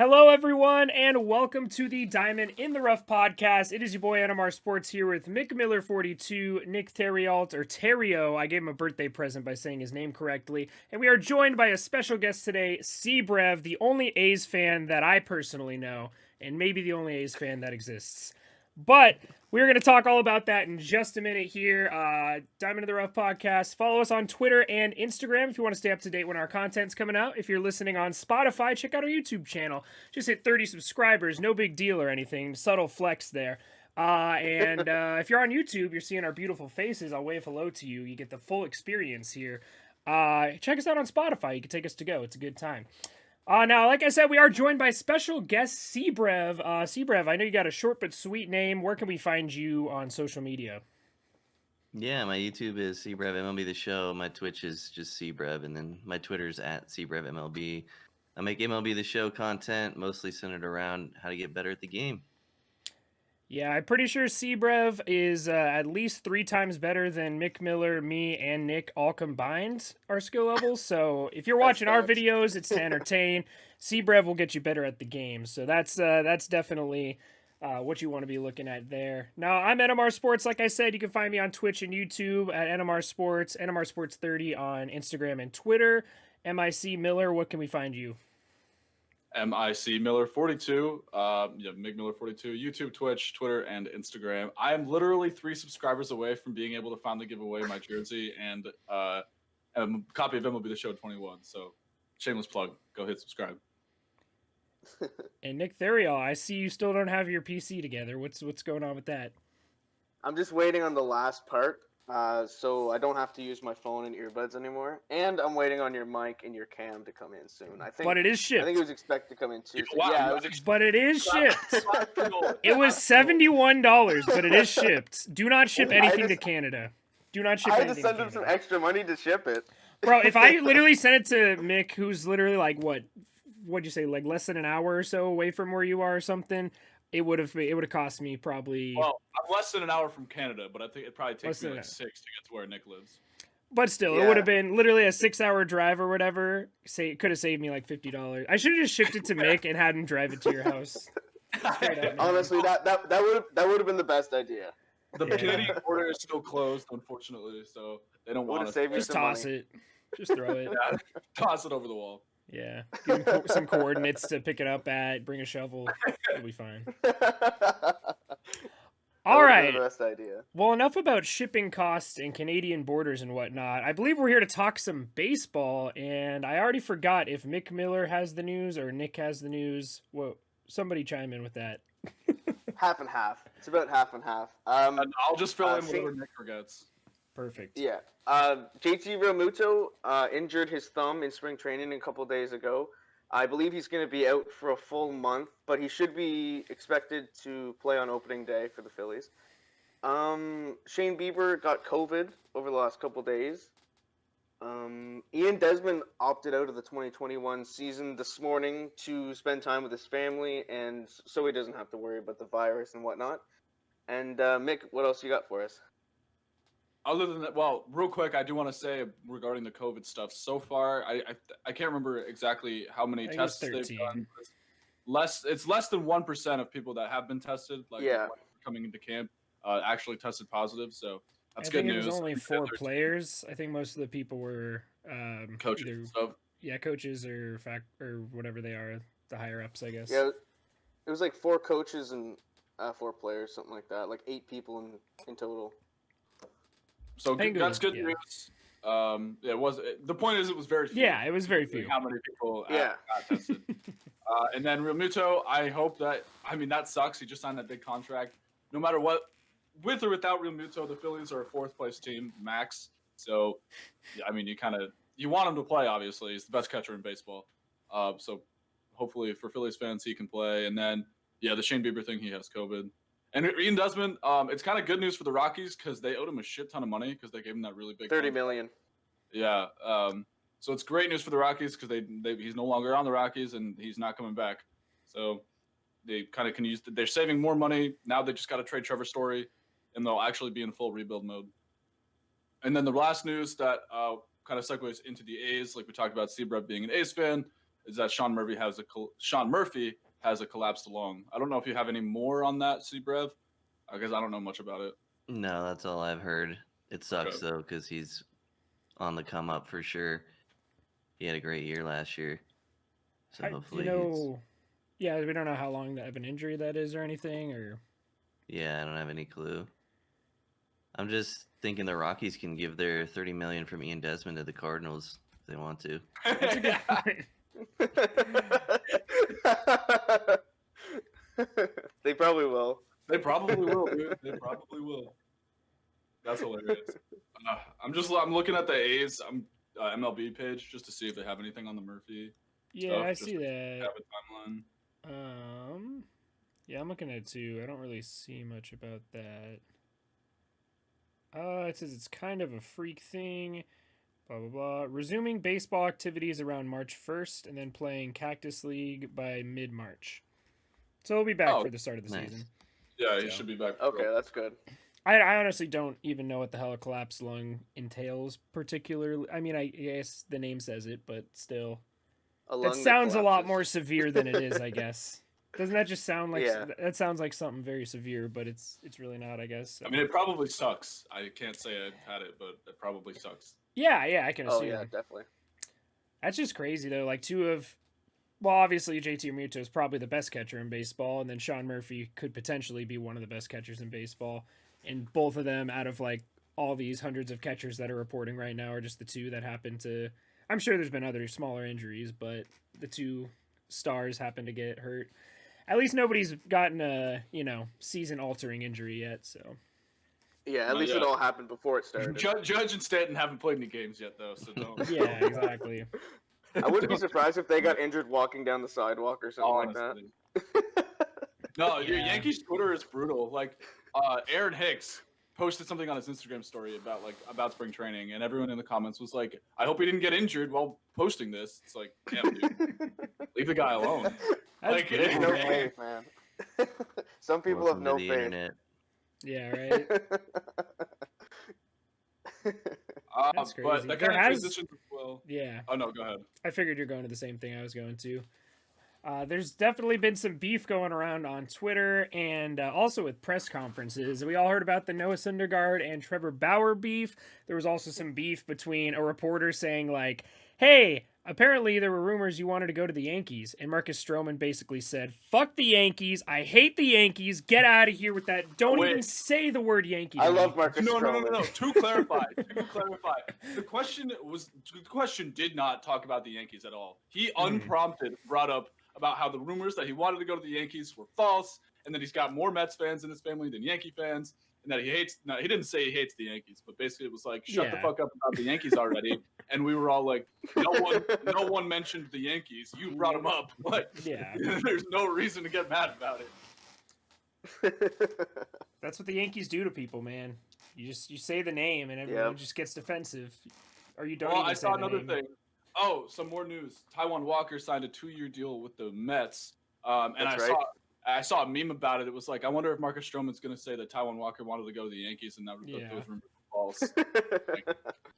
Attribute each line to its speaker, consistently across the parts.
Speaker 1: Hello, everyone, and welcome to the Diamond in the Rough podcast. It is your boy NMR Sports here with Mick Miller 42, Nick Theriault, or Terrio. I gave him a birthday present by saying his name correctly. And we are joined by a special guest today, CBrev, the only A's fan that I personally know, and maybe the only A's fan that exists. But we're going to talk all about that in just a minute here. Diamond in the Rough podcast. Follow us on Twitter and Instagram if you want to stay up to date when our content's coming out. If you're listening on Spotify, check out our YouTube channel. Just hit 30 subscribers. No big deal or anything. Subtle flex there. And if you're on YouTube, you're seeing our beautiful faces. I'll wave hello to you. You get the full experience here. Check us out on Spotify. You can take us to go. It's a good time. Now, like I said, we are joined by special guest CBrev. CBrev, I know you got a short but sweet name. Where can we find you on social media?
Speaker 2: Yeah, my YouTube is CBrev MLB The Show. My Twitch is just CBrev, and then my Twitter's at CBrev MLB. I make MLB The Show content, mostly centered around how to get better at the game.
Speaker 1: Yeah, I'm pretty sure CBrev is at least 3 times better than Mick Miller, me, and Nick all combined our skill levels. So if you're watching our videos, it's to entertain. CBrev will get you better at the game. So that's definitely what you want to be looking at there. Now, I'm NMR Sports. Like I said, you can find me on Twitch and YouTube at NMR Sports, NMR Sports 30 on Instagram and Twitter. MIC Miller, what can we find you?
Speaker 3: MIC Miller 42, Mick Miller 42, YouTube, Twitch, Twitter, and Instagram. I am literally 3 subscribers away from being able to finally give away my jersey and a copy of MLB The Show 21. So, shameless plug. Go hit subscribe.
Speaker 1: And Nick Theriault, I see you still don't have your PC together. What's going on with that?
Speaker 4: I'm just waiting on the last part, so I don't have to use my phone and earbuds anymore. And I'm waiting on your mic and your cam to come in soon. I think.
Speaker 1: But it is shipped.
Speaker 4: I think it was expected to come in Tuesday.
Speaker 3: Wow,
Speaker 4: yeah,
Speaker 1: but it is shipped. It was $71, but it is shipped. Do not ship anything to Canada. Do not ship
Speaker 4: I had
Speaker 1: anything
Speaker 4: to send
Speaker 1: to
Speaker 4: him some
Speaker 1: Canada.
Speaker 4: extra money to ship it.
Speaker 1: Bro, if I literally sent it to Mick, who's literally like what'd you say, like less than an hour or so away from where you are or something, it would have cost me probably.
Speaker 3: Well, I'm less than an hour from Canada, but I think it probably takes me like 6 to get to where Nick lives.
Speaker 1: But still, it would have been literally a 6-hour drive or whatever. It could have saved me like $50. I should have just shipped it to Mick and had him drive it to your house.
Speaker 4: Honestly, that would have been the best idea.
Speaker 3: The Canadian border is still closed, unfortunately, so they don't want to
Speaker 1: just toss it. Just throw it.
Speaker 3: Yeah, toss it over the wall.
Speaker 1: Yeah, give him some coordinates to pick it up at. Bring a shovel. It'll be fine. All right.
Speaker 4: Best idea.
Speaker 1: Well, enough about shipping costs and Canadian borders and whatnot. I believe we're here to talk some baseball, and I already forgot if Mick Miller has the news or Nick has the news. Whoa, somebody chime in with that.
Speaker 4: Half and half. It's about half and half.
Speaker 3: And I'll just fill in whatever Nick forgets.
Speaker 1: Perfect.
Speaker 4: Yeah. JT Realmuto injured his thumb in spring training a couple days ago. I believe he's going to be out for a full month, but he should be expected to play on opening day for the Phillies. Shane Bieber got COVID over the last couple days. Ian Desmond opted out of the 2021 season this morning to spend time with his family, and so he doesn't have to worry about the virus and whatnot. And Mick, what else you got for us?
Speaker 3: Other than that, well, real quick, I do want to say regarding the COVID stuff. So far, I can't remember exactly how many tests they've done. It's less than 1% of people that have been tested, coming into camp, actually tested positive. So that's good news.
Speaker 1: It was only 4 players. I think most of the people were
Speaker 3: coaches and stuff.
Speaker 1: Yeah, coaches or whatever they are, the higher ups, I guess.
Speaker 4: Yeah, it was like 4 coaches and 4 players, something like that. Like 8 people in total.
Speaker 3: So that's good news. It was. The point is, it was very few.
Speaker 1: Yeah, it was very few.
Speaker 3: How many people got tested? And then Realmuto, I hope that. I mean, that sucks. He just signed that big contract. No matter what, with or without Realmuto, the Phillies are a 4th place team max. So, I mean, you want him to play. Obviously, he's the best catcher in baseball. So, hopefully for Phillies fans, he can play. And then, the Shane Bieber thing, he has COVID. And Ian Desmond, it's kind of good news for the Rockies because they owed him a shit ton of money because they gave him that really big
Speaker 4: $30 million.
Speaker 3: Yeah. So it's great news for the Rockies because he's no longer on the Rockies and he's not coming back. So they kind of can use. They're saving more money now. They just got to trade Trevor Story, and they'll actually be in full rebuild mode. And then the last news that kind of segues into the A's, like we talked about, CBrev being an A's fan. is that Sean Murphy has a collapsed lung. I don't know if you have any more on that, CBrev, because I don't know much about it.
Speaker 2: No, that's all I've heard. It sucks though because he's on the come up for sure. He had a great year last year, so hopefully
Speaker 1: yeah, we don't know how long of an injury that is or anything, or
Speaker 2: yeah, I don't have any clue. I'm just thinking the Rockies can give their $30 million from Ian Desmond to the Cardinals if they want to.
Speaker 1: that's a good point.
Speaker 4: They probably will.
Speaker 3: They probably will, dude. They probably will. That's hilarious. I'm looking at the A's MLB page just to see if they have anything on the Murphy.
Speaker 1: Yeah,
Speaker 3: stuff,
Speaker 1: I
Speaker 3: just
Speaker 1: see
Speaker 3: to
Speaker 1: that.
Speaker 3: Have a timeline.
Speaker 1: Yeah, I'm looking at it too. I don't really see much about that. It says it's kind of a freak thing. Blah, blah, blah. Resuming baseball activities around March 1st and then playing Cactus League by mid-March. So he'll be back for the start of the season.
Speaker 3: Yeah, he should be back.
Speaker 4: Okay, that's good.
Speaker 1: I honestly don't even know what the hell a collapsed lung entails particularly. I mean, I guess the name says it, but still. That sounds a lot more severe than it is, I guess. Doesn't that just sound like that sounds like something very severe, but it's really not, I guess. So.
Speaker 3: I mean, it probably sucks. I can't say I've had it, but it probably sucks.
Speaker 1: Yeah, I can assume.
Speaker 4: Oh yeah, definitely.
Speaker 1: That's just crazy though. Like obviously JT Realmuto is probably the best catcher in baseball, and then Sean Murphy could potentially be one of the best catchers in baseball. And both of them, out of like all these hundreds of catchers that are reporting right now, are just the two that happen to. I'm sure there's been other smaller injuries, but the two stars happen to get hurt. At least nobody's gotten a season-altering injury yet. So.
Speaker 4: Yeah, at least it all happened before it started.
Speaker 3: Judge and Stanton haven't played any games yet, though, so don't.
Speaker 1: Yeah, exactly.
Speaker 4: I wouldn't be surprised if they got injured walking down the sidewalk or something like that.
Speaker 3: No, your Yankees Twitter is brutal. Like, Aaron Hicks posted something on his Instagram story about spring training, and everyone in the comments was like, "I hope he didn't get injured while posting this." It's like, damn, dude, leave the guy alone.
Speaker 1: That's
Speaker 4: no faith, man. Some people have no faith.
Speaker 2: Internet.
Speaker 1: Yeah, right. That's crazy.
Speaker 3: But that kind of transitions as well.
Speaker 1: Yeah.
Speaker 3: Oh no, go ahead.
Speaker 1: I figured you're going to the same thing I was going to. There's definitely been some beef going around on Twitter and also with press conferences. We all heard about the Noah Syndergaard and Trevor Bauer beef. There was also some beef between a reporter saying like, hey, apparently there were rumors you wanted to go to the Yankees. And Marcus Stroman basically said, fuck the Yankees. I hate the Yankees. Get out of here with that. Don't even say the word Yankee.
Speaker 4: I love Marcus
Speaker 3: Stroman. No. To clarify. The question did not talk about the Yankees at all. He unprompted brought up about how the rumors that he wanted to go to the Yankees were false, and that he's got more Mets fans in his family than Yankee fans, and that he hates. No, he didn't say he hates the Yankees, but basically it was like, shut the fuck up about the Yankees already. And we were all like, no one mentioned the Yankees. You brought them up. Like, there's no reason to get mad about it.
Speaker 1: That's what the Yankees do to people, man. You say the name, and everyone just gets defensive. Or you don't. Well, I
Speaker 3: saw another thing. Oh, some more news. Taijuan Walker signed a 2-year deal with the Mets. And I saw a meme about it. It was like, I wonder if Marcus Stroman's going to say that Taijuan Walker wanted to go to the Yankees and that those rumors were false. Like,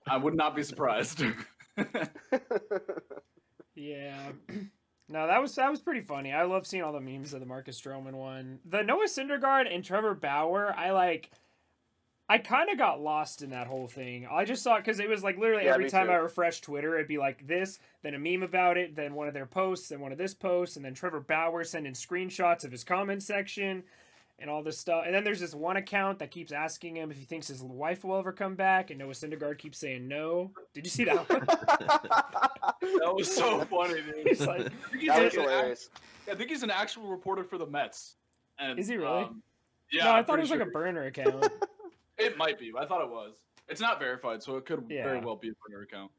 Speaker 3: I would not be surprised.
Speaker 1: Yeah. No, that was pretty funny. I love seeing all the memes of the Marcus Stroman one. The Noah Syndergaard and Trevor Bauer, I kind of got lost in that whole thing. I just saw it because it was like literally every time I refreshed Twitter, it'd be like this, then a meme about it, then one of their posts, then one of this post, and then Trevor Bauer sending screenshots of his comment section and all this stuff. And then there's this one account that keeps asking him if he thinks his wife will ever come back, and Noah Syndergaard keeps saying no. Did you see that one?
Speaker 3: That was so funny, dude.
Speaker 1: He's like,
Speaker 4: that was hilarious.
Speaker 3: I think he's an actual reporter for the Mets. And,
Speaker 1: is he really?
Speaker 3: Yeah.
Speaker 1: No, I thought it was like a burner account.
Speaker 3: It might be. I thought it was. It's not verified, so it could very well be a burner account.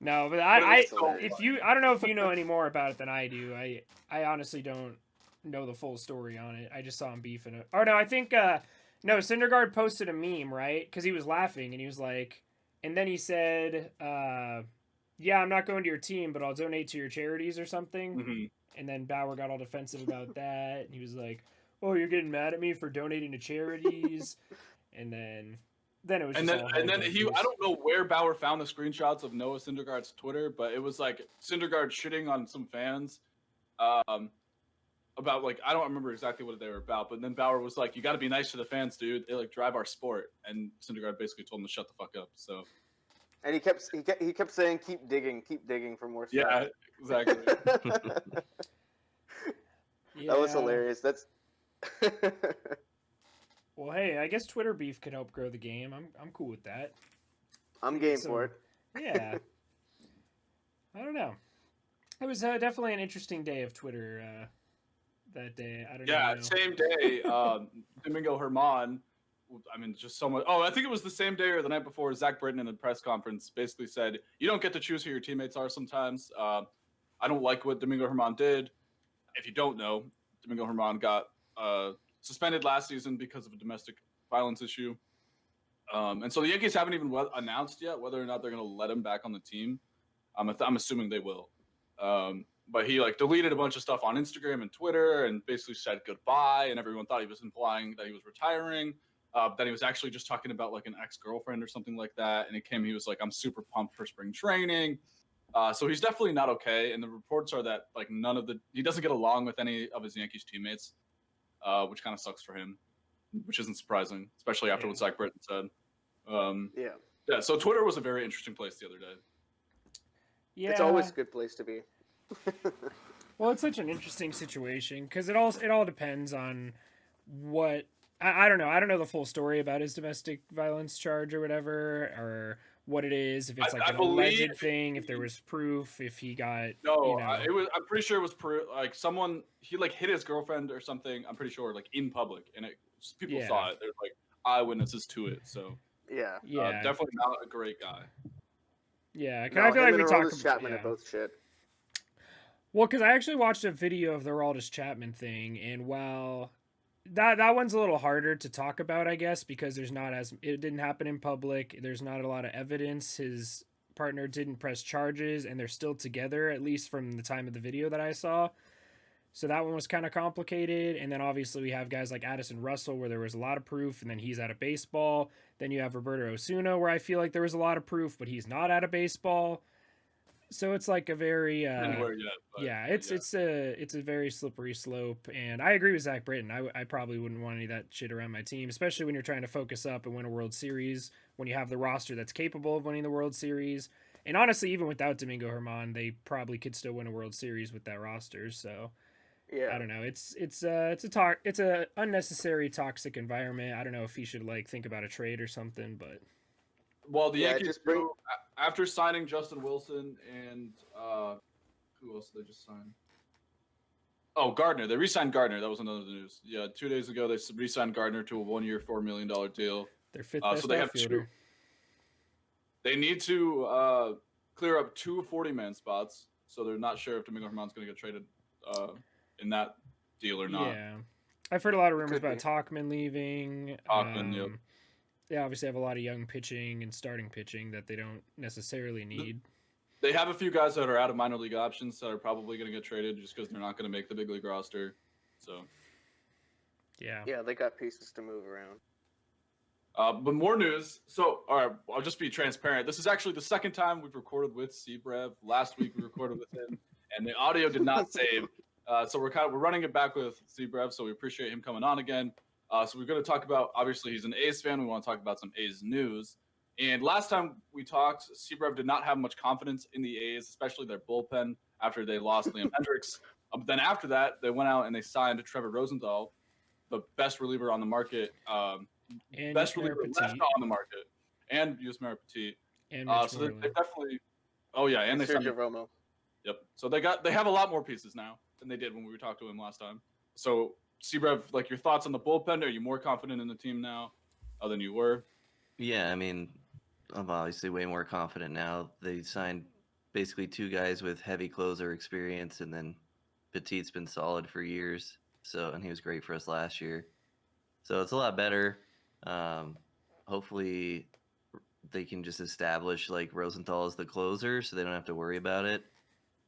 Speaker 1: No, but I don't know if you know any more about it than I do. I honestly don't know the full story on it. I just saw him beefing it. Or no, I think Syndergaard posted a meme, right? Because he was laughing and he was like, and then he said, "Yeah, I'm not going to your team, but I'll donate to your charities or something."
Speaker 3: Mm-hmm.
Speaker 1: And then Bauer got all defensive about that, and he was like, "Oh, you're getting mad at me for donating to charities." And then Then it was
Speaker 3: And
Speaker 1: just
Speaker 3: then
Speaker 1: all
Speaker 3: and then
Speaker 1: hell
Speaker 3: he
Speaker 1: breaking
Speaker 3: I
Speaker 1: loose.
Speaker 3: don't know where Bauer found the screenshots of Noah Syndergaard's Twitter, but it was like Syndergaard shitting on some fans. About like I don't remember exactly what they were about, but then Bauer was like, "You got to be nice to the fans, dude. They like drive our sport." And Syndergaard basically told him to shut the fuck up. So
Speaker 4: And he kept saying, keep digging for more stuff.
Speaker 3: yeah, exactly.
Speaker 1: Yeah.
Speaker 4: That was hilarious. That's
Speaker 1: Well, hey, I guess Twitter beef could help grow the game. I'm cool with that.
Speaker 4: I'm game for it.
Speaker 1: Yeah. I don't know. It was definitely an interesting day of Twitter that day. I don't
Speaker 3: Yeah,
Speaker 1: know.
Speaker 3: same day. Domingo Herman. I mean, just so much. Oh, I think it was the same day or the night before. Zach Britton in the press conference basically said, "You don't get to choose who your teammates are. Sometimes I don't like what Domingo Herman did. If you don't know, Domingo Herman got suspended last season because of a domestic violence issue, and so the Yankees haven't even announced yet whether or not they're going to let him back on the team. I'm assuming they will." But he like deleted a bunch of stuff on Instagram and Twitter and basically said goodbye, and everyone thought he was implying that he was retiring. Then he was actually just talking about like an ex-girlfriend or something like that, and he was like, "I'm super pumped for spring training." So he's definitely not okay, and the reports are that like he doesn't get along with any of his Yankees teammates, which kind of sucks for him, which isn't surprising, especially after what Zach Britton said. Yeah. So Twitter was a very interesting place the other day.
Speaker 1: Yeah.
Speaker 4: It's always a good place to be.
Speaker 1: Well, it's such an interesting situation because it all depends on what I don't know. I don't know the full story about his domestic violence charge or whatever, or what it is. If it's like an alleged thing, if there was proof, if he got
Speaker 3: it was. I'm pretty sure it was like someone he like hit his girlfriend or something. I'm pretty sure like in public, and people saw it. There's like eyewitnesses to it. So
Speaker 4: yeah,
Speaker 3: definitely not a great guy.
Speaker 1: Yeah,
Speaker 4: I feel like we talked Chapman are both shit.
Speaker 1: Well, because I actually watched a video of the Aroldis Chapman thing, and while that one's a little harder to talk about, I guess, because it didn't happen in public. There's not a lot of evidence. His partner didn't press charges, and they're still together, at least from the time of the video that I saw. So that one was kind of complicated. And then obviously we have guys like Addison Russell, where there was a lot of proof, and then he's out of baseball. Then you have Roberto Osuna, where I feel like there was a lot of proof, but he's not out of baseball. So it's like a very it's a very slippery slope, and I agree with Zach Britton. I probably wouldn't want any of that shit around my team, especially when you're trying to focus up and win a World Series, when you have the roster that's capable of winning the World Series. And honestly, even without Domingo Herman, they probably could still win a World Series with that roster. So
Speaker 4: yeah,
Speaker 1: I don't know. It's a unnecessary toxic environment. I don't know if he should like think about a trade or something, but.
Speaker 3: Well, the Yankees after signing Justin Wilson and who else did they just sign? Oh, Gardner. They re-signed Gardner. That was another news. Yeah, 2 days ago they re-signed Gardner to a 1-year, $4 million deal.
Speaker 1: Their fifth best
Speaker 3: so they have
Speaker 1: outfielder.
Speaker 3: They need to clear up 2 40-man spots, so they're not sure if Domingo Herman's going to get traded in that deal or not.
Speaker 1: Yeah, I've heard a lot of rumors about Tauchman leaving.
Speaker 3: Yep.
Speaker 1: They obviously have a lot of young pitching and starting pitching that they don't necessarily need.
Speaker 3: They have a few guys that are out of minor league options that are probably going to get traded just because they're not going to make the big league roster. So,
Speaker 1: yeah,
Speaker 4: they got pieces to move around.
Speaker 3: But more news. So, all right, I'll just be transparent. This is actually the second time we've recorded with CBrev. Last week we recorded with him, and the audio did not save. So we're running it back with CBrev. So we appreciate him coming on again. So we're going to talk about, obviously, he's an A's fan. We want to talk about some A's news. And last time we talked, CBrev did not have much confidence in the A's, especially their bullpen after they lost Liam Hendricks. But then after that, they went out and they signed Trevor Rosenthal, the best reliever on the market, best reliever left on the market, and Yusmeiro Petit.
Speaker 1: And
Speaker 3: so they definitely, and they signed
Speaker 4: Sergio Romo.
Speaker 3: Yep. So they have a lot more pieces now than they did when we talked to him last time. So CBrev, like your thoughts on the bullpen? Are you more confident in the team now than you were?
Speaker 2: Yeah, I mean, I'm obviously way more confident now. They signed basically 2 guys with heavy closer experience, and then Petit's been solid for years. So, and he was great for us last year. So it's a lot better. Hopefully they can just establish like Rosenthal as the closer so they don't have to worry about it.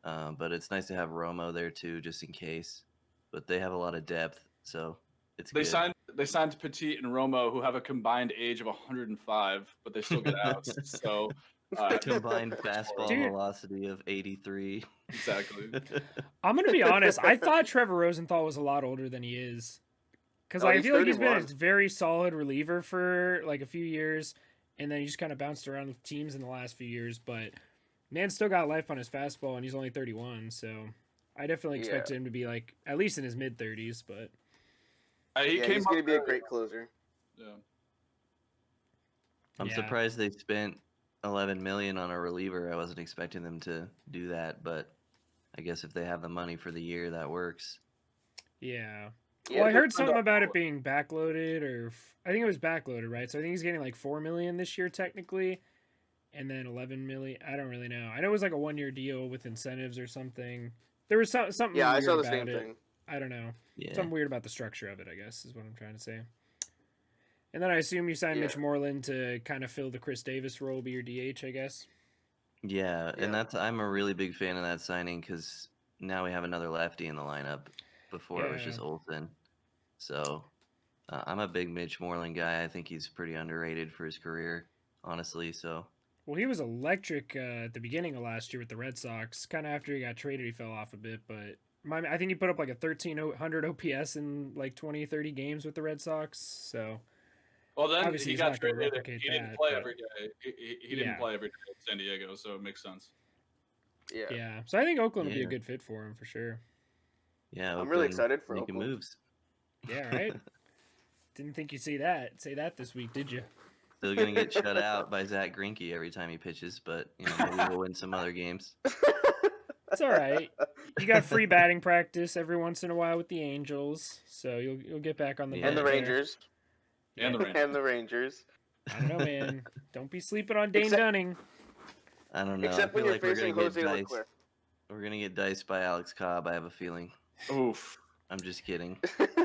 Speaker 2: But it's nice to have Romo there too, just in case. But they have a lot of depth, so it's good.
Speaker 3: they signed Petit and Romo, who have a combined age of 105, but they still get outs. So
Speaker 2: Combined fastball
Speaker 1: Dude.
Speaker 2: velocity of 83.
Speaker 3: Exactly.
Speaker 1: I'm gonna be honest. I thought Trevor Rosenthal was a lot older than he is, because I
Speaker 4: he's
Speaker 1: feel like he's been a
Speaker 4: 31.
Speaker 1: very solid reliever for like a few years, and then he just kind of bounced around with teams in the last few years. But man, still got life on his fastball, and he's only 31. So I definitely expect him to be like at least in his mid 30s. But
Speaker 3: He
Speaker 4: he's going to be a great closer.
Speaker 3: Yeah.
Speaker 2: I'm surprised they spent 11 million on a reliever. I wasn't expecting them to do that, but I guess if they have the money for the year, that works.
Speaker 1: yeah.
Speaker 4: Yeah,
Speaker 1: Well, I
Speaker 4: they're
Speaker 1: heard something about it being backloaded, or I think it was backloaded, right? So I think he's getting like 4 million this year technically, and then 11 million. I don't really know. I know it was like a 1-year deal with incentives or something. There was something.
Speaker 4: Yeah, I
Speaker 1: weird
Speaker 4: saw the
Speaker 1: about
Speaker 4: same
Speaker 1: it.
Speaker 4: thing.
Speaker 1: I don't know.
Speaker 2: Yeah.
Speaker 1: Something weird about the structure of it, I guess, is what I'm trying to say. And then I assume you signed
Speaker 4: Yeah.
Speaker 1: Mitch Moreland to kind of fill the Chris Davis role, be your DH, I guess.
Speaker 2: Yeah, and
Speaker 4: Yeah.
Speaker 2: I'm a really big fan of that signing because now we have another lefty in the lineup. Before it was just
Speaker 1: Yeah.
Speaker 2: Olsen. So I'm a big Mitch Moreland guy. I think he's pretty underrated for his career, honestly. So
Speaker 1: Well, he was electric at the beginning of last year with the Red Sox. Kind of after he got traded, he fell off a bit, but I think he put up like a 1,300 OPS in like 20, 30 games with the Red Sox. So
Speaker 3: Well, then
Speaker 1: obviously
Speaker 3: he
Speaker 1: he's
Speaker 3: got
Speaker 1: not gonna
Speaker 3: traded.
Speaker 1: replicate
Speaker 3: He didn't
Speaker 1: that,
Speaker 3: play
Speaker 1: but-
Speaker 3: every day. He didn't
Speaker 1: Yeah.
Speaker 3: play every day in San Diego, so it makes sense.
Speaker 4: Yeah.
Speaker 1: yeah. So I think Oakland would be a
Speaker 2: Yeah.
Speaker 1: good fit for him for sure.
Speaker 2: yeah,
Speaker 4: I'm really
Speaker 2: Oakland
Speaker 4: excited for
Speaker 2: making
Speaker 4: Oakland.
Speaker 2: moves.
Speaker 1: Yeah, right? Didn't think you'd say that this week, did you?
Speaker 2: Still gonna get shut out by Zach Greinke every time he pitches, but maybe we'll win some other games.
Speaker 1: It's all right. You got free batting practice every once in a while with the Angels, so you'll get back on the
Speaker 2: Yeah.
Speaker 4: And the
Speaker 1: bump there.
Speaker 4: Rangers.
Speaker 3: And the Rangers.
Speaker 4: And the Rangers.
Speaker 1: I don't know, man. Don't be sleeping on Dane
Speaker 4: Except-
Speaker 1: Dunning.
Speaker 2: I don't know.
Speaker 4: Except
Speaker 2: I
Speaker 4: when
Speaker 2: feel
Speaker 4: you're
Speaker 2: like we're
Speaker 4: facing
Speaker 2: gonna get
Speaker 4: Jose
Speaker 2: diced.
Speaker 4: Leclerc.
Speaker 2: We're gonna get diced by Alex Cobb. I have a feeling.
Speaker 3: Oof.
Speaker 2: I'm just kidding.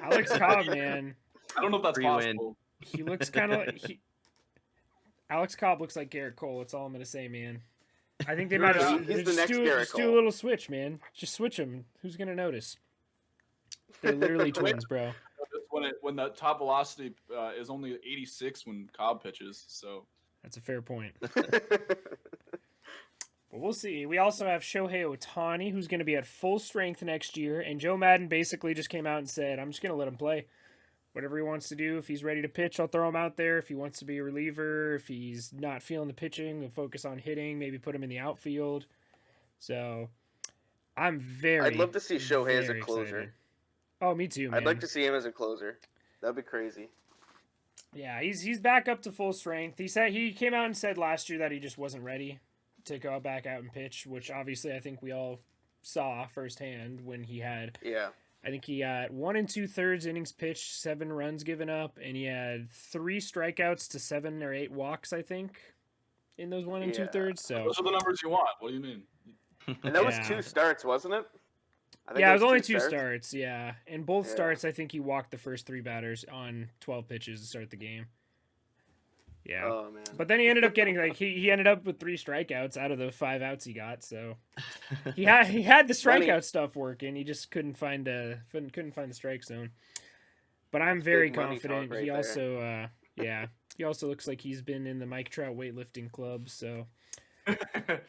Speaker 1: Alex Cobb, man.
Speaker 3: I don't know if that's
Speaker 2: Free win.
Speaker 3: possible.
Speaker 1: He looks kind of like Alex Cobb looks like Garrett Cole. That's all I'm gonna say, man. I think they might
Speaker 3: He's
Speaker 1: have
Speaker 4: the
Speaker 1: just
Speaker 4: next
Speaker 1: do,
Speaker 4: Garrett
Speaker 1: just do a
Speaker 4: Cole.
Speaker 1: little switch, man. Just switch them. Who's gonna notice? They're literally twins, bro.
Speaker 3: When the top velocity is only 86 when Cobb pitches, so
Speaker 1: That's a fair point. But we'll see. We also have Shohei Ohtani, who's going to be at full strength next year. And Joe Madden basically just came out and said, I'm just going to let him play. Whatever he wants to do. If he's ready to pitch, I'll throw him out there. If he wants to be a reliever, if he's not feeling the pitching, we'll focus on hitting, maybe put him in the outfield. So I'm very
Speaker 4: I'd love to see Shohei as a
Speaker 1: very
Speaker 4: closer.
Speaker 1: excited. Oh, me too, man.
Speaker 4: I'd like to see him as a closer. That'd be crazy.
Speaker 1: Yeah, he's back up to full strength. He came out and said last year that he just wasn't ready to go back out and pitch, which obviously I think we all saw firsthand when he had.
Speaker 4: Yeah.
Speaker 1: I think he got 1 2/3 innings pitched, 7 runs given up, and he had 3 strikeouts to 7 or 8 walks, I think, in those 1
Speaker 4: Yeah.
Speaker 1: 2/3. So
Speaker 3: those are the numbers you want. What do you mean?
Speaker 4: And that was
Speaker 1: Yeah.
Speaker 4: 2 starts, wasn't it? I think
Speaker 1: yeah, it was only 2
Speaker 4: 2
Speaker 1: starts. Yeah, in both
Speaker 4: Yeah.
Speaker 1: starts, I think he walked the first 3 batters on 12 pitches to start the game. Yeah.
Speaker 4: Oh man.
Speaker 1: But then he ended up getting he ended up with 3 strikeouts out of the 5 outs he got. So he had the
Speaker 4: Funny.
Speaker 1: strikeout stuff working. He just couldn't find the strike zone. But I'm very
Speaker 4: Big money
Speaker 1: confident.
Speaker 4: talk right
Speaker 1: He
Speaker 4: there.
Speaker 1: also he also looks like he's been in the Mike Trout weightlifting club. So
Speaker 2: Do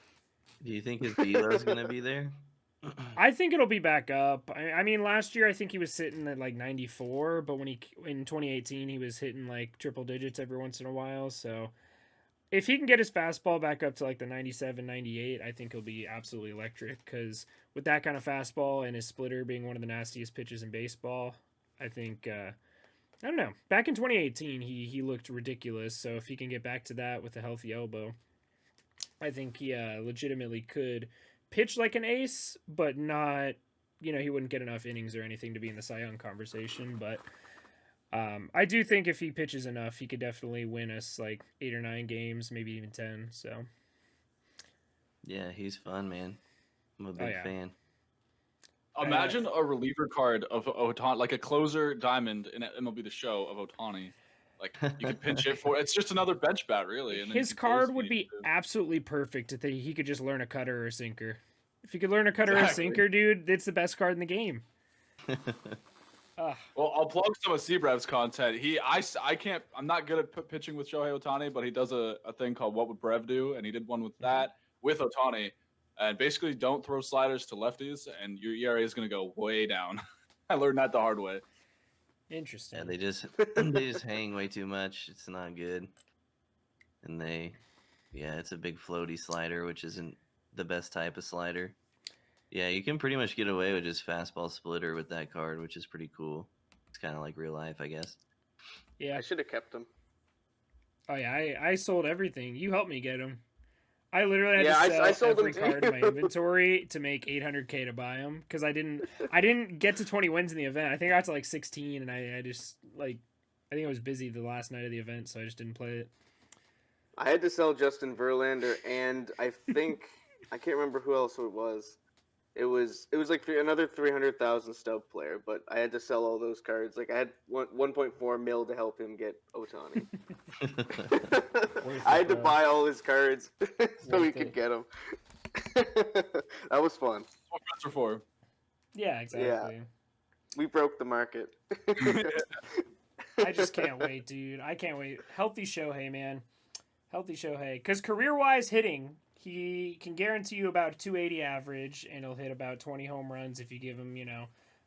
Speaker 2: you think his velo's gonna be there?
Speaker 1: I think it'll be back up. I mean, last year I think he was sitting at like 94, but in 2018 he was hitting like triple digits every once in a while. So if he can get his fastball back up to like the 97, 98, I think he'll be absolutely electric. Because with that kind of fastball and his splitter being one of the nastiest pitches in baseball, I think I don't know. Back in 2018 he looked ridiculous. So if he can get back to that with a healthy elbow, I think he legitimately could pitch like an ace, but not, he wouldn't get enough innings or anything to be in the Cy Young conversation. But I do think if he pitches enough, he could definitely win us like 8 or 9 games, maybe even 10. So
Speaker 2: Yeah, he's fun, man. I'm a big
Speaker 1: yeah.
Speaker 2: fan.
Speaker 3: Imagine a reliever card of Ohtani, like a closer diamond in MLB The Show of Ohtani. Like you could pinch it for. It's just another bench bat, really. And then
Speaker 1: his
Speaker 3: you can close
Speaker 1: card
Speaker 3: the
Speaker 1: would
Speaker 3: game,
Speaker 1: be
Speaker 3: too.
Speaker 1: absolutely perfect if he could just learn a cutter or a sinker. If he could learn a cutter or a
Speaker 3: Exactly.
Speaker 1: sinker, dude, it's the best card in the game.
Speaker 3: Well, I'll plug some of CBrev's content. I'm not good at pitching with Shohei Ohtani, but he does a thing called What Would Brev Do, and he did one with that with Ohtani. And basically, don't throw sliders to lefties, and your ERA is going to go way down. I learned that the hard way.
Speaker 1: Interesting.
Speaker 2: Yeah, they just hang way too much. It's not good. And it's a big floaty slider, which isn't the best type of slider. Yeah, you can pretty much get away with just fastball splitter with that card, which is pretty cool. It's kind of like real life, I guess.
Speaker 1: Yeah.
Speaker 4: I should have kept them.
Speaker 1: Oh yeah, I sold everything. You helped me get them. I literally had to sell
Speaker 4: I sold
Speaker 1: every
Speaker 4: them
Speaker 1: card in my inventory to make $800K to buy them because I didn't get to 20 wins in the event. I think I got to like 16, and I just I think I was busy the last night of the event, so I just didn't play it.
Speaker 4: I had to sell Justin Verlander, and I think I can't remember who else it was. It was like another 300,000 stub player, but I had to sell all those cards. Like I had 1.4 mil to help him get Ohtani. I had to buy all his cards so he could get them. That was fun.
Speaker 3: What friends are for?
Speaker 1: Yeah, exactly.
Speaker 4: Yeah. We broke the market.
Speaker 1: I just can't wait, dude. I can't wait. Healthy Shohei, man. Healthy Shohei. Because career-wise hitting, he can guarantee you about 280 average, and he'll hit about 20 home runs if you give him,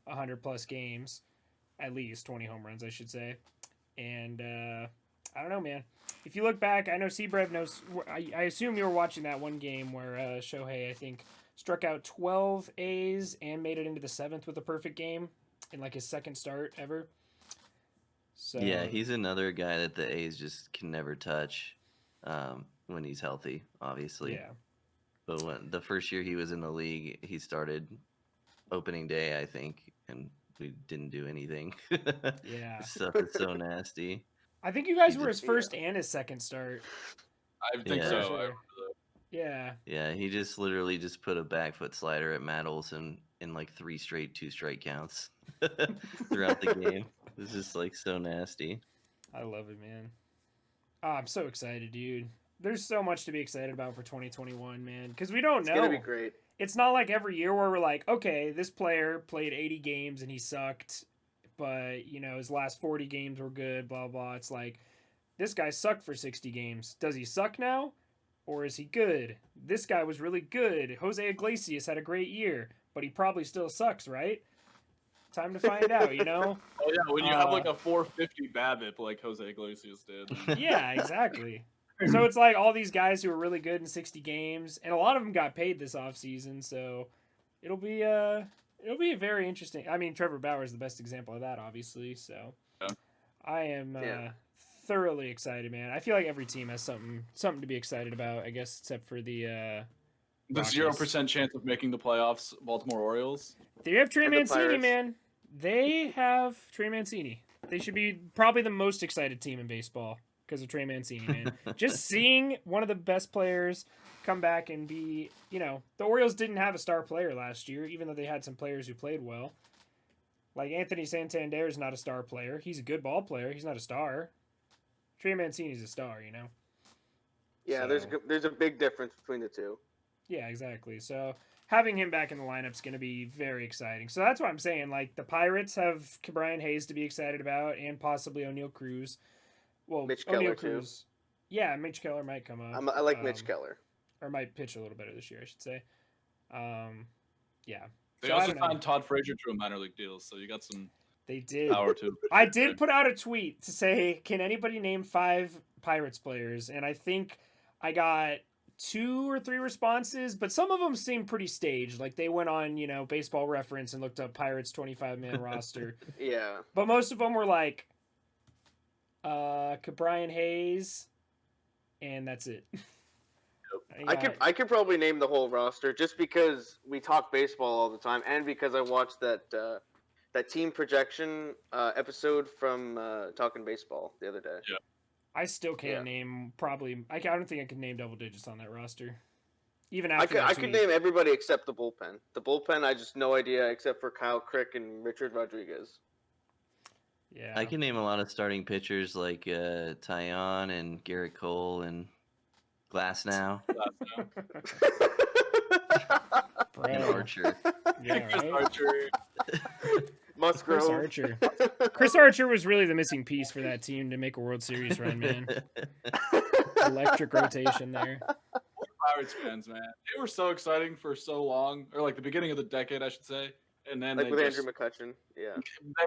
Speaker 1: 100-plus games. At least 20 home runs, I should say. And, I don't know, man. If you look back, I know CBrev knows. I assume you were watching that one game where Shohei, I think, struck out 12 A's and made it into the 7th with a perfect game in, his second start ever. So
Speaker 2: Yeah, he's another guy that the A's just can never touch when he's healthy, obviously.
Speaker 1: Yeah.
Speaker 2: But when the first year he was in the league, he started opening day, I think, and we didn't do anything.
Speaker 1: Yeah.
Speaker 2: Stuff is so nasty.
Speaker 1: I think you guys were his first and his second start.
Speaker 3: I think
Speaker 2: Yeah.
Speaker 3: so.
Speaker 1: Sure. Yeah.
Speaker 2: Yeah, he just literally just put a back foot slider at Matt Olson in 3 straight 2-strike counts throughout the game. It was just so nasty.
Speaker 1: I love it, man. Oh, I'm so excited, dude. There's so much to be excited about for 2021, man. Because we don't know.
Speaker 4: It's gonna be great.
Speaker 1: It's not like every year where we're like, okay, this player played 80 games and he sucked, but, his last 40 games were good, blah, blah. It's like, this guy sucked for 60 games. Does he suck now? Or is he good? This guy was really good. Jose Iglesias had a great year, but he probably still sucks, right? Time to find out,
Speaker 3: Oh yeah, when you have a 450 BABIP like Jose Iglesias did.
Speaker 1: Yeah, exactly. So it's like all these guys who are really good in 60 games, and a lot of them got paid this offseason, so it'll be very interesting. I mean, Trevor Bauer is the best example of that, obviously. So
Speaker 3: Yeah.
Speaker 1: I am thoroughly excited, man. I feel like every team has something to be excited about, I guess, except for the
Speaker 3: The 0% chance of making the playoffs, Baltimore Orioles.
Speaker 1: They have Trey
Speaker 4: And the
Speaker 1: Mancini,
Speaker 4: Pirates.
Speaker 1: man. They have Trey Mancini. They should be probably the most excited team in baseball because of Trey Mancini, man. Just seeing one of the best players come back and be, the Orioles didn't have a star player last year, even though they had some players who played well. Like Anthony Santander is not a star player. He's a good ball player. He's not a star. Trey Mancini's a star,
Speaker 4: Yeah,
Speaker 1: So-
Speaker 4: there's a big difference between the two.
Speaker 1: Yeah, exactly. So having him back in the lineup is going to be very exciting. So that's what I'm saying. The Pirates have Brian Hayes to be excited about, and possibly O'Neal Cruz. Well,
Speaker 4: Mitch
Speaker 1: O'Neal
Speaker 4: Keller, too.
Speaker 1: Cruz. Yeah, Mitch Keller might come up.
Speaker 4: I like Mitch Keller.
Speaker 1: Or might pitch a little better this year, I should say. Yeah.
Speaker 3: They
Speaker 1: So I
Speaker 3: also
Speaker 1: don't know.
Speaker 3: signed Todd Frazier to a minor league deal, so you got some
Speaker 1: They did.
Speaker 3: power too.
Speaker 1: I did put out a tweet to say, can anybody name 5 Pirates players? And I think I got 2 or 3 responses, but some of them seemed pretty staged. Like they went on, Baseball Reference and looked up Pirates 25-man roster.
Speaker 4: Yeah.
Speaker 1: But most of them were like, Brian Hayes, and that's it.
Speaker 4: I could probably name the whole roster just because we talk baseball all the time, and because I watched that team projection episode from Talking Baseball the other day.
Speaker 3: Yeah.
Speaker 1: I still can't
Speaker 4: Yeah.
Speaker 1: name probably. I don't think I can name double digits on that roster. Even after
Speaker 4: I
Speaker 1: that
Speaker 4: could
Speaker 1: tweet.
Speaker 4: name everybody except the bullpen. The bullpen, I just no idea except for Kyle Crick and Richard Rodriguez.
Speaker 1: Yeah.
Speaker 2: I can name a lot of starting pitchers like Tyon and Garrett Cole and Glasnow
Speaker 1: Bro.
Speaker 2: and Archer.
Speaker 1: Yeah,
Speaker 3: Chris
Speaker 1: right?
Speaker 3: Archer.
Speaker 4: Musgrove.
Speaker 1: Chris Archer. Chris Archer was really the missing piece for that team to make a World Series run, man. Electric rotation there.
Speaker 3: Pirates fans, man, they were so exciting for so long, or like the beginning of the decade, I should say, and then
Speaker 4: Like
Speaker 3: they
Speaker 4: with
Speaker 3: just
Speaker 4: Andrew McCutcheon. Yeah.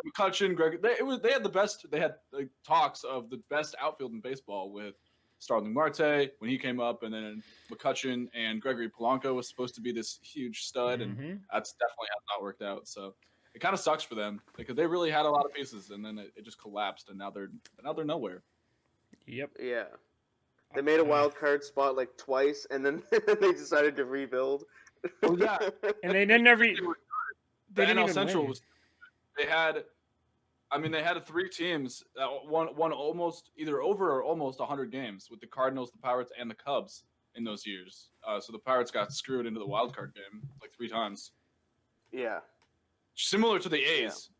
Speaker 3: McCutcheon, Greg. They had the best. They had like, talks of the best outfield in baseball with Starling Marte when he came up, and then McCutcheon and Gregory Polanco was supposed to be this huge stud, and that's definitely has not worked out. So it kind of sucks for them because they really had a lot of pieces, and then it just collapsed, and now they're nowhere.
Speaker 1: Yep.
Speaker 4: Yeah. They made a wild card spot like twice, and then they decided to rebuild.
Speaker 3: Oh yeah,
Speaker 1: And they didn't ever.
Speaker 3: the
Speaker 1: They didn't
Speaker 3: NL
Speaker 1: even
Speaker 3: Central
Speaker 1: win.
Speaker 3: was. They had 3 teams that won almost either over or almost 100 games with the Cardinals, the Pirates, and the Cubs in those years. So the Pirates got screwed into the wild card game like 3 times.
Speaker 4: Yeah.
Speaker 3: Similar to the A's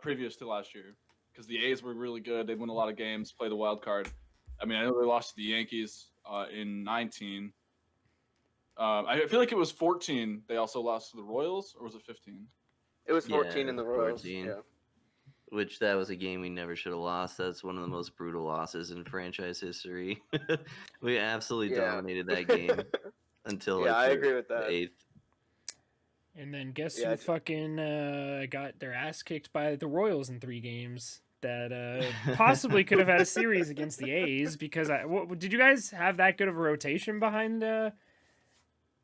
Speaker 3: previous to last year, because the A's were really good. They'd win a lot of games, play the wild card. I mean, I know they lost to the Yankees in 19. I feel like it was 14. They also lost to the Royals, or was it 15?
Speaker 4: It was 14 in the Royals.
Speaker 2: 14.
Speaker 4: Yeah.
Speaker 2: Which that was a game we never should have lost. That's one of the most brutal losses in franchise history. We absolutely dominated that game until
Speaker 4: I agree with that.
Speaker 2: the 8th.
Speaker 1: And then guess who fucking got their ass kicked by the Royals in 3 games that possibly could have had a series against the A's because did you guys have that good of a rotation behind I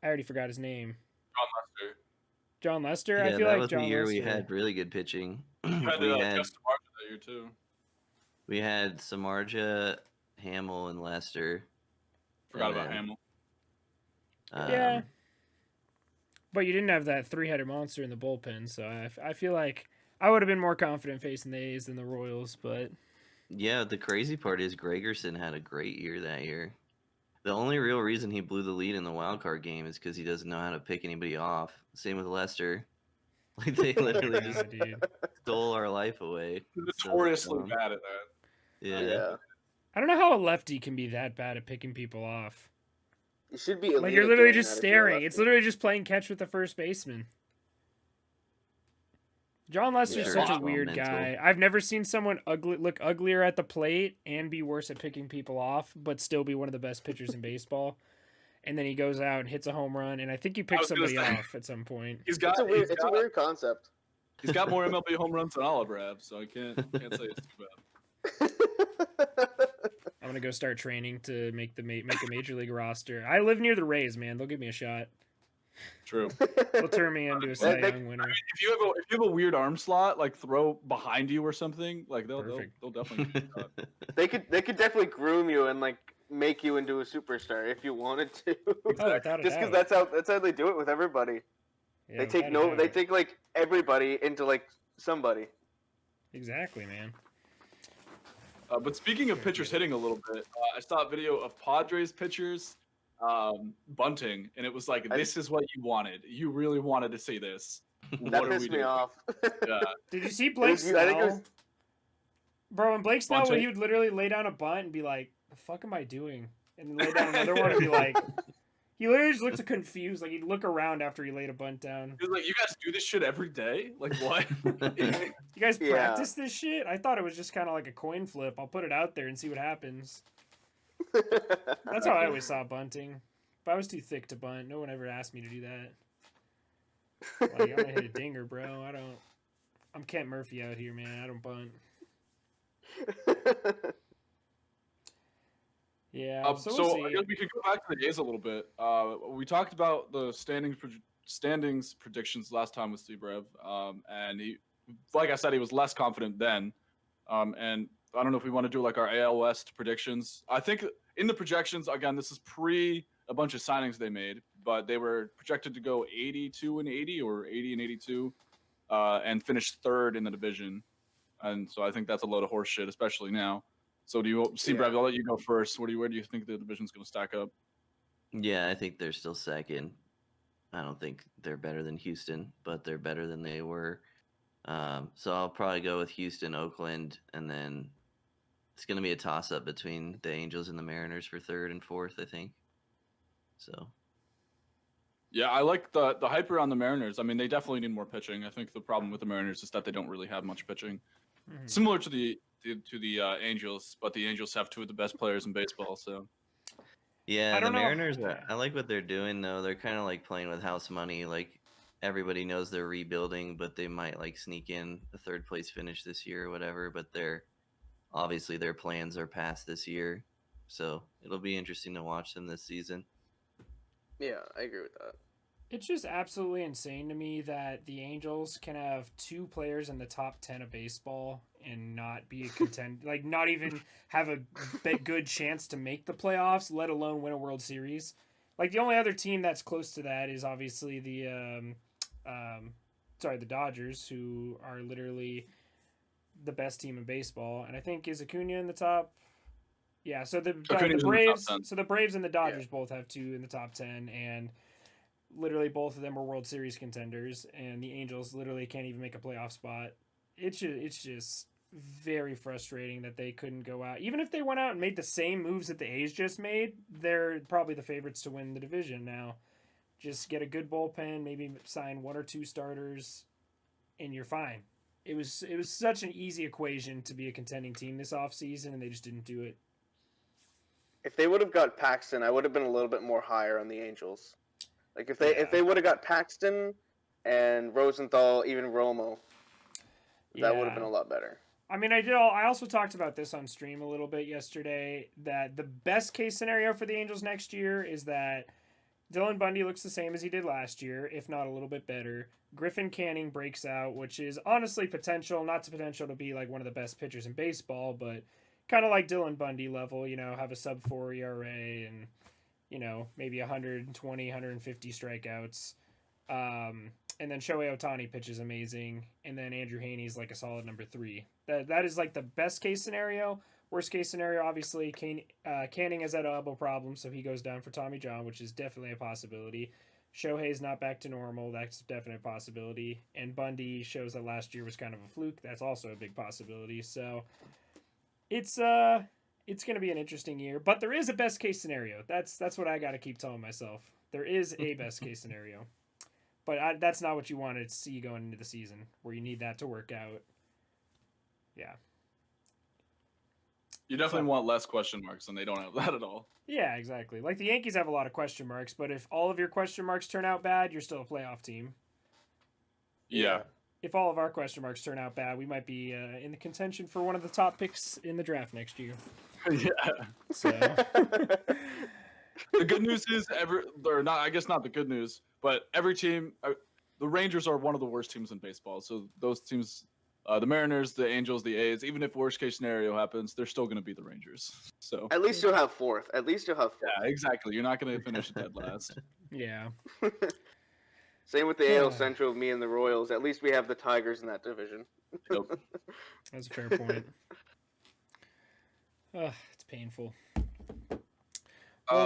Speaker 1: already forgot his name. John Lester.
Speaker 2: Yeah,
Speaker 1: I feel
Speaker 2: that
Speaker 1: like
Speaker 2: was
Speaker 1: John
Speaker 2: the year
Speaker 1: Lester.
Speaker 2: we had really good pitching.
Speaker 3: We had Justin Martin that year too.
Speaker 2: We had Samardzija, Hamill, and Lester.
Speaker 3: Forgot about Hamill.
Speaker 1: Yeah. But you didn't have that 3-headed monster in the bullpen, so I feel like I would have been more confident facing the A's than the Royals, but...
Speaker 2: Yeah, the crazy part is Gregerson had a great year that year. The only real reason he blew the lead in the wild card game is because he doesn't know how to pick anybody off. Same with Lester. Like, they literally just stole our life away.
Speaker 3: Notoriously bad at that.
Speaker 2: Yeah.
Speaker 1: I don't know how a lefty can be that bad at picking people off.
Speaker 4: You should be
Speaker 1: like you're literally just staring. It's literally just playing catch with the first baseman. John Lester's such a weird guy. I've never seen someone look uglier at the plate and be worse at picking people off, but still be one of the best pitchers in baseball. And then he goes out and hits a home run, and I think he picks somebody off at some point.
Speaker 4: It's a weird concept.
Speaker 3: He's got more MLB home runs than Brev, so I can't say it's too bad.
Speaker 1: I'm gonna go start training to make a major league roster. I live near the Rays, man. They'll give me a shot.
Speaker 3: True.
Speaker 1: They'll turn me into a Cy Young winner.
Speaker 3: I mean, if you have a weird arm slot, like throw behind you or something, like they'll definitely give you a shot.
Speaker 4: They could definitely groom you and like make you into a superstar if you wanted to. Just because that's how they do it with everybody. Yeah, they take like everybody into like somebody.
Speaker 1: Exactly, man.
Speaker 3: But speaking of pitchers hitting a little bit, I saw a video of Padres pitchers bunting, and it was like, this is what you wanted. You really wanted to see this.
Speaker 4: That pissed me off.
Speaker 3: Yeah.
Speaker 1: Did you see Blake Snell? Bro, when Blake Snell, he would literally lay down a bunt and be like, the fuck am I doing? And then lay down another one and be like... He literally just looked confused. Like, he'd look around after he laid a bunt down.
Speaker 3: He was like, you guys do this shit every day? Like, what?
Speaker 1: You guys practice this shit? I thought it was just kind of like a coin flip. I'll put it out there and see what happens. That's how I always saw bunting. But I was too thick to bunt. No one ever asked me to do that. Like, I'm going to hit a dinger, bro. I'm Kent Murphy out here, man. I don't bunt. Yeah, so
Speaker 3: I guess we could go back to the A's a little bit. We talked about the standings predictions last time with CBrev, and he, like I said, he was less confident then. And I don't know if we want to do like our AL West predictions. I think in the projections, again, this is pre a bunch of signings they made, but they were projected to go 82-80 or 80-82, and finish third in the division. And so I think that's a load of horse shit, especially now. So do you see, Brad? I'll let you go first. Where do you think the division's going to stack up?
Speaker 2: Yeah, I think they're still second. I don't think they're better than Houston, but they're better than they were. So I'll probably go with Houston, Oakland, and then it's going to be a toss-up between the Angels and the Mariners for third and fourth, I think. So.
Speaker 3: Yeah, I like the hype around the Mariners. I mean, they definitely need more pitching. I think the problem with the Mariners is that they don't really have much pitching. Similar to the Angels, but the Angels have two of the best players in baseball. So
Speaker 2: Yeah,
Speaker 1: I
Speaker 2: the
Speaker 1: don't know.
Speaker 2: Mariners,
Speaker 1: Yeah.
Speaker 2: I like what they're doing though. They're kind of like playing with house money. Like everybody knows they're rebuilding, but they might like sneak in a third place finish this year or whatever. But they're obviously their plans are past this year, so it'll be interesting to watch them this season.
Speaker 4: Yeah, I agree with that.
Speaker 1: It's just absolutely insane to me that the Angels can have two players in the top 10 of baseball and not be a contend, like not even have a good chance to make the playoffs, let alone win a World Series. Like the only other team that's close to that is obviously the Dodgers, who are literally the best team in baseball. And I think is Acuna in the top. Yeah, so the
Speaker 3: Acuna's in the top
Speaker 1: Braves,
Speaker 3: 10.
Speaker 1: so the Braves and the Dodgers both have two in the top 10, and literally both of them are World Series contenders, and the Angels literally can't even make a playoff spot. It's just very frustrating that they couldn't go out. Even if they went out and made the same moves that the A's just made, they're probably the favorites to win the division now. Just get a good bullpen, maybe sign one or two starters, and you're fine. It was such an easy equation to be a contending team this offseason, and they just didn't do it.
Speaker 4: If they would have got Paxton, I would have been a little bit more higher on the Angels. Like if they would have got Paxton and Rosenthal, even Romo, that would have been a lot better.
Speaker 1: I mean, I also talked about this on stream a little bit yesterday, that the best case scenario for the Angels next year is that Dylan Bundy looks the same as he did last year, if not a little bit better. Griffin Canning breaks out, which is honestly potential to be like one of the best pitchers in baseball, but kind of like Dylan Bundy level, have a sub-4 ERA and, maybe 120, 150 strikeouts. And then Shohei Ohtani pitches amazing, and then Andrew Heaney's like a solid number 3. That is like the best case scenario. Worst case scenario, obviously, Canning has had elbow problems, so he goes down for Tommy John, which is definitely a possibility. Shohei's not back to normal. That's definitely a possibility. And Bundy shows that last year was kind of a fluke. That's also a big possibility. So it's going to be an interesting year. But there is a best case scenario. That's what I got to keep telling myself. There is a best case scenario. But that's not what you want to see going into the season, where you need that to work out. Yeah.
Speaker 3: You definitely want less question marks, and they don't have that at all.
Speaker 1: Yeah, exactly. Like the Yankees have a lot of question marks, but if all of your question marks turn out bad, you're still a playoff team.
Speaker 3: Yeah.
Speaker 1: If all of our question marks turn out bad, we might be in the contention for one of the top picks in the draft next year.
Speaker 3: Yeah.
Speaker 1: So
Speaker 3: the good news is I guess not the good news, but every team, the Rangers are one of the worst teams in baseball. So those teams, the Mariners, the Angels, the A's, even if worst case scenario happens, they're still going to be the Rangers. So
Speaker 4: at least you'll have fourth.
Speaker 3: Yeah, exactly. You're not going to finish dead last.
Speaker 1: yeah.
Speaker 4: Same with the AL Central, me and the Royals. At least we have the Tigers in that division.
Speaker 3: Yep.
Speaker 1: That's a fair point. It's painful.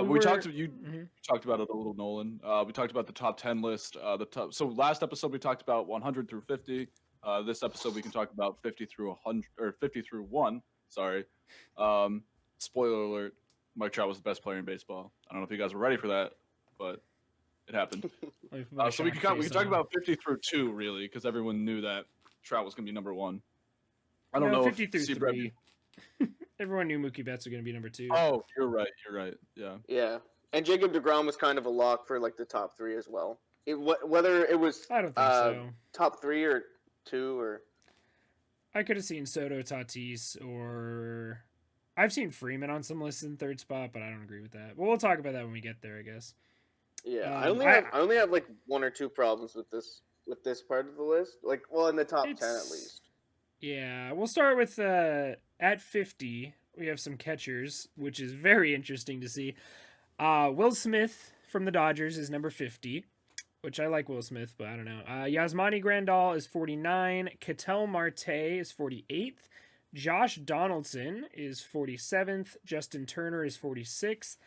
Speaker 3: We talked about it a little, Nolan. We talked about the top 10 list. So last episode we talked about 100 through 50. This episode we can talk about 50 through 100 or 50 through 1. Sorry. Spoiler alert: Mike Trout was the best player in baseball. I don't know if you guys were ready for that, but it happened. So we can talk about 50 through 2 really, because everyone knew that Trout was going to be number 1. I don't know
Speaker 1: 50 through 3. Everyone knew Mookie Betts was going to be number 2.
Speaker 3: Oh, you're right. Yeah.
Speaker 4: Yeah, and Jacob deGrom was kind of a lock for like the top 3 as well. Whether it was
Speaker 1: I don't think so.
Speaker 4: Top 3 or 2 or.
Speaker 1: I could have seen Soto, Tatis, or I've seen Freeman on some lists in third spot, but I don't agree with that. Well, we'll talk about that when we get there, I guess.
Speaker 4: Yeah, I only have like 1 or 2 problems with this part of the list. Like, well, in the top 10 at least.
Speaker 1: Yeah, we'll start with at 50. We have some catchers, which is very interesting to see. Will Smith from the Dodgers is number 50, which I like Will Smith, but I don't know. Yasmani Grandal is 49. Ketel Marte is 48th. Josh Donaldson is 47th. Justin Turner is 46th.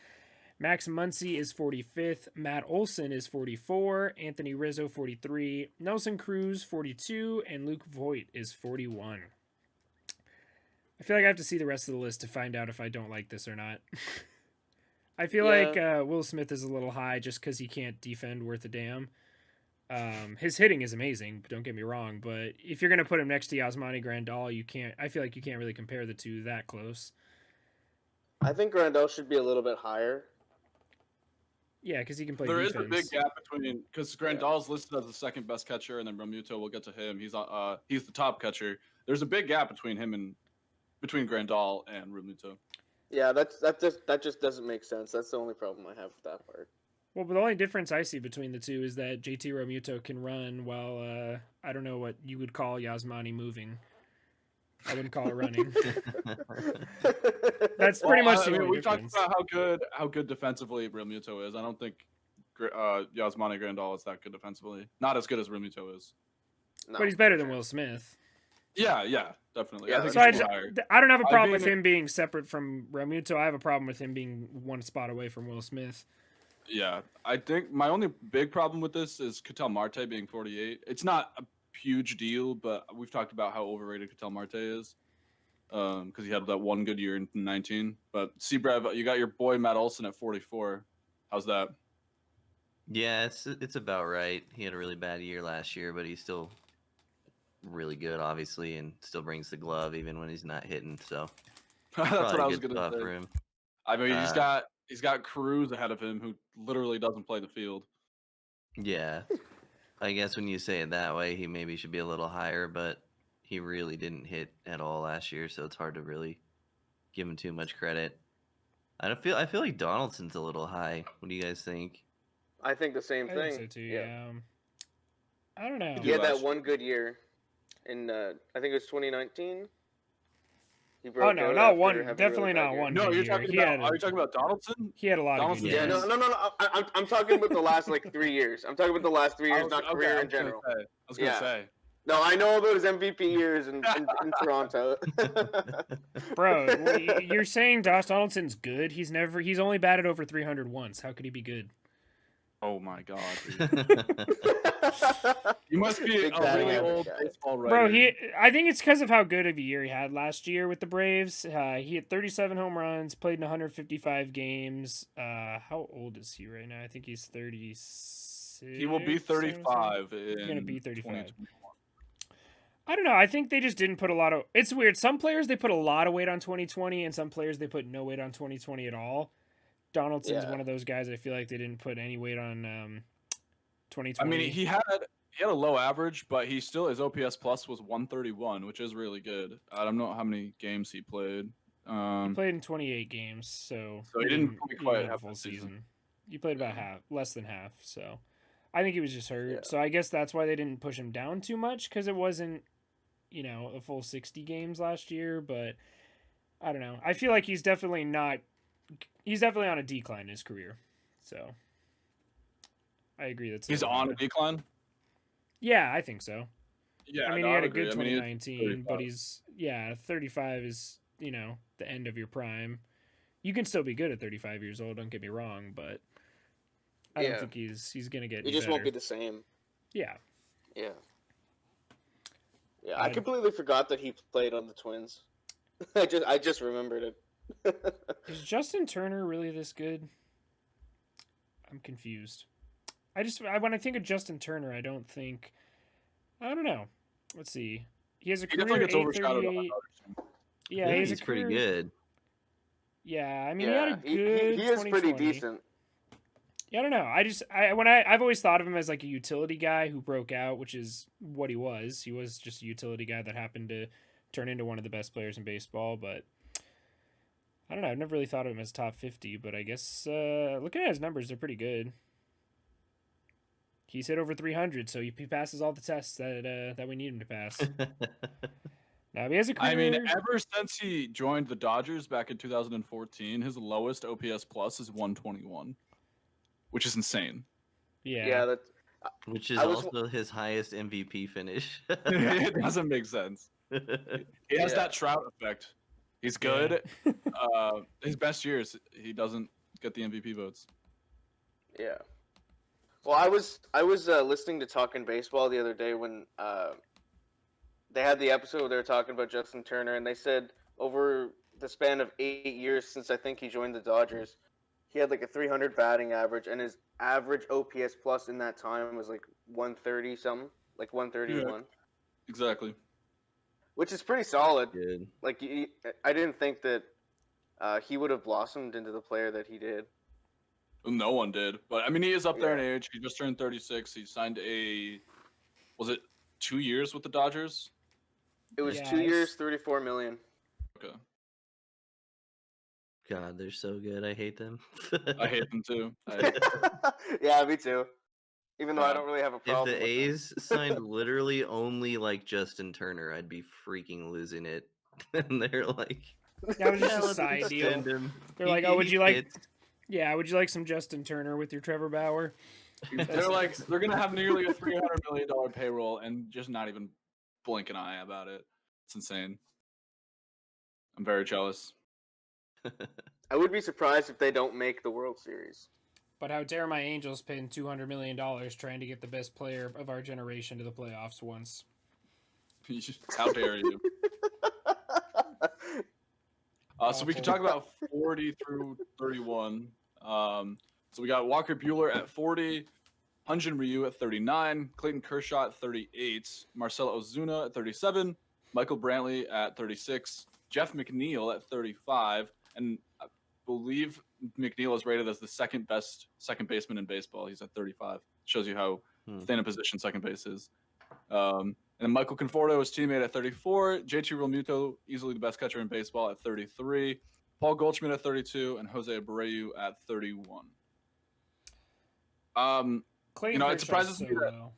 Speaker 1: Max Muncy is 45th. Matt Olson is 44. Anthony Rizzo, 43. Nelson Cruz, 42. And Luke Voigt is 41. I feel like I have to see the rest of the list to find out if I don't like this or not. I feel
Speaker 4: Yeah.
Speaker 1: like Will Smith is a little high just because he can't defend worth a damn. His hitting is amazing, don't get me wrong, but if you're gonna put him next to Yasmani Grandal, you can't. I feel like you can't really compare the two that close.
Speaker 4: I think Grandal should be a little bit higher.
Speaker 1: Yeah, because he can play
Speaker 3: There
Speaker 1: defense.
Speaker 3: is a big gap between because Grandal's listed as the second best catcher, and then Realmuto, we'll get to him. He's the top catcher. There's a big gap between him and between Grandal and Realmuto.
Speaker 4: Yeah, that just doesn't make sense. That's the only problem I have with that part.
Speaker 1: Well, but the only difference I see between the two is that JT Realmuto can run while I don't know what you would call Yasmani moving. I wouldn't call it running. That's pretty much the only
Speaker 3: we talked
Speaker 1: difference.
Speaker 3: about how good defensively Realmuto is. I don't think Yasmani Grandal is that good defensively. Not as good as Realmuto is.
Speaker 4: No,
Speaker 1: But he's better
Speaker 4: for
Speaker 1: than
Speaker 4: sure.
Speaker 1: Will Smith.
Speaker 3: Yeah, definitely.
Speaker 4: Yeah,
Speaker 3: I think
Speaker 1: So
Speaker 3: he's higher.
Speaker 1: I don't have a problem
Speaker 3: mean,
Speaker 1: with him being separate from Realmuto. I have a problem with him being one spot away from Will Smith.
Speaker 3: Yeah, I think my only big problem with this is Ketel Marte being 48. It's not a huge deal, but we've talked about how overrated Ketel Marte is because he had that one good year in 19. But CBrev, you got your boy Matt Olson at 44. How's that?
Speaker 2: Yeah, it's about right. He had a really bad year last year, but he's still really good, obviously, and still brings the glove even when he's not hitting. So
Speaker 3: That's what
Speaker 2: probably
Speaker 3: I
Speaker 2: a
Speaker 3: was
Speaker 2: good
Speaker 3: gonna
Speaker 2: spot
Speaker 3: say.
Speaker 2: for him.
Speaker 3: I mean,
Speaker 2: Uh,
Speaker 3: he's got Cruz ahead of him, who literally doesn't play the field.
Speaker 2: Yeah, I guess when you say it that way, he maybe should be a little higher, but he really didn't hit at all last year, so it's hard to really give him too much credit. I feel like Donaldson's a little high. What do you guys think?
Speaker 4: I think the same
Speaker 1: I
Speaker 4: thing.
Speaker 1: think so too. Yeah. I don't know.
Speaker 3: He
Speaker 4: He had that
Speaker 3: last
Speaker 4: one good year in I think it was 2019. He
Speaker 1: Oh
Speaker 4: broke
Speaker 1: no,
Speaker 4: out
Speaker 1: not
Speaker 4: after
Speaker 1: one.
Speaker 4: having a
Speaker 1: Definitely
Speaker 4: really bad
Speaker 1: not
Speaker 4: year.
Speaker 1: one.
Speaker 3: No,
Speaker 1: good
Speaker 3: you're
Speaker 1: year.
Speaker 3: talking
Speaker 1: He
Speaker 3: about.
Speaker 1: had
Speaker 3: Are you talking about Donaldson?
Speaker 1: He had a lot of
Speaker 3: Donaldson's
Speaker 1: good
Speaker 4: Yeah,
Speaker 1: years.
Speaker 4: no. I'm talking about the last like 3 years. I'm talking about the last 3 years, not career in general.
Speaker 3: I was gonna
Speaker 4: Yeah.
Speaker 3: say.
Speaker 4: No, I know about his MVP years in Toronto.
Speaker 1: Bro, you're saying Josh Donaldson's good? He's only batted over 300 once. How could he be good?
Speaker 3: Oh my god, dude. You must be
Speaker 4: Big
Speaker 3: a
Speaker 4: batting
Speaker 3: really
Speaker 4: average
Speaker 3: old
Speaker 4: guy.
Speaker 3: baseball writer.
Speaker 1: Bro, I think it's because of how good of a year he had last year with the Braves. He had 37 home runs, played in 155 games. How old is he right now? I think he's 36.
Speaker 3: He will be 35
Speaker 1: He's gonna be 35.
Speaker 3: 2021.
Speaker 1: I don't know. I think they just didn't put a lot of. It's weird. Some players they put a lot of weight on 2020, and some players they put no weight on 2020 at all. Donaldson's
Speaker 4: Yeah.
Speaker 1: one of those guys. I feel like they didn't put any weight on 2020.
Speaker 3: I mean, he had a low average, but he still his OPS plus was 131, which is really good. I don't know how many games he played.
Speaker 1: He played in 28 games, so
Speaker 3: he didn't quite
Speaker 1: have
Speaker 3: have
Speaker 1: a full
Speaker 3: the season.
Speaker 1: season. He played about half, less than half. So I think he was just hurt.
Speaker 4: Yeah.
Speaker 1: So I guess that's why they didn't push him down too much because it wasn't, a full 60 games last year. But I don't know. I feel like he's definitely not. He's definitely on a decline in his career. So I agree.
Speaker 3: He's on a decline.
Speaker 1: Yeah, I think so.
Speaker 3: Yeah,
Speaker 1: I mean,
Speaker 3: no,
Speaker 1: he had
Speaker 3: would
Speaker 1: a good
Speaker 3: agree. I mean, he's
Speaker 1: 2019, but
Speaker 3: 35.
Speaker 1: he's 35 is the end of your prime. You can still be good at 35 years old. Don't get me wrong, but I don't
Speaker 4: Yeah.
Speaker 1: think he's gonna get.
Speaker 4: It
Speaker 1: any
Speaker 4: just won't be
Speaker 1: better.
Speaker 4: the same.
Speaker 1: Yeah,
Speaker 4: Yeah. Yeah, I completely forgot that he played on the Twins. I just remembered it.
Speaker 1: is Justin Turner really this good? I'm confused. When I think of Justin Turner, I don't know. Let's see. He has a
Speaker 3: He
Speaker 1: career
Speaker 3: definitely gets overshadowed on
Speaker 1: 838.
Speaker 3: that.
Speaker 1: Yeah,
Speaker 2: Yeah,
Speaker 1: he has
Speaker 2: he's
Speaker 1: a
Speaker 2: pretty
Speaker 1: career-
Speaker 2: good.
Speaker 1: Yeah, I mean,
Speaker 4: Yeah,
Speaker 1: he had a good.
Speaker 4: he is pretty
Speaker 1: 2020.
Speaker 4: decent.
Speaker 1: Yeah, I don't know. I've always thought of him as like a utility guy who broke out, which is what he was. He was just a utility guy that happened to turn into one of the best players in baseball. But I don't know. I've never really thought of him as top 50. But I guess looking at his numbers, they're pretty good. He's hit over 300, so he passes all the tests that we need him to pass. Now he has a career.
Speaker 3: I mean, ever since he joined the Dodgers back in 2014, his lowest OPS plus is 121, which is insane.
Speaker 1: yeah.
Speaker 4: That's
Speaker 2: Which is
Speaker 4: I was-
Speaker 2: also his highest MVP finish.
Speaker 3: It doesn't make sense. He has
Speaker 4: Yeah.
Speaker 3: that Trout effect. He's good. His best years, he doesn't get the MVP votes.
Speaker 4: yeah. Well, I was listening to Talking Baseball the other day when they had the episode where they were talking about Justin Turner, and they said over the span of 8 years since I think he joined the Dodgers, he had like a 300 batting average, and his average OPS plus in that time was like 130 something, like 131,
Speaker 3: Exactly.
Speaker 4: which is pretty solid.
Speaker 2: Good.
Speaker 4: Like I didn't think that he would have blossomed into the player that he did.
Speaker 3: No one did, but I mean, he is up there in age. He just turned 36. He signed was it 2 years with the Dodgers?
Speaker 4: It was 2 years, 34 million.
Speaker 3: Okay.
Speaker 2: God, they're so good. I hate them.
Speaker 3: I hate them too.
Speaker 4: Yeah, me too. Even though I don't really have a
Speaker 2: If
Speaker 4: problem.
Speaker 2: the
Speaker 4: with them.
Speaker 2: A's signed literally only like Justin Turner, I'd be freaking losing it. And they're like,
Speaker 1: That was just
Speaker 2: "Yeah,
Speaker 1: a
Speaker 2: let's
Speaker 1: side deal.
Speaker 2: extend him.
Speaker 1: They're
Speaker 2: He-
Speaker 1: like, oh, would
Speaker 2: he
Speaker 1: you like?
Speaker 2: fits."
Speaker 1: Yeah, would you like some Justin Turner with your Trevor Bauer?
Speaker 3: They're like, they're gonna have nearly a $300 million payroll and just not even blink an eye about it. It's insane. I'm very jealous.
Speaker 4: I would be surprised if they don't make the World Series.
Speaker 1: But how dare my Angels spend $200 million trying to get the best player of our generation to the playoffs once?
Speaker 3: How dare you? So we can talk about 40 through 31. So we got Walker Buehler at 40, Hyun-Jin Ryu at 39, Clayton Kershaw at 38, Marcelo Ozuna at 37, Michael Brantley at 36, Jeff McNeil at 35, and I believe McNeil is rated as the second best second baseman in baseball. He's at 35. Shows you how thin a position second base is. And Michael Conforto, his teammate, at 34. JT Realmuto, easily the best catcher in baseball, at 33. Paul Goldschmidt at 32, and Jose Abreu at 31.
Speaker 1: Clayton
Speaker 3: it surprises me that.
Speaker 1: Low.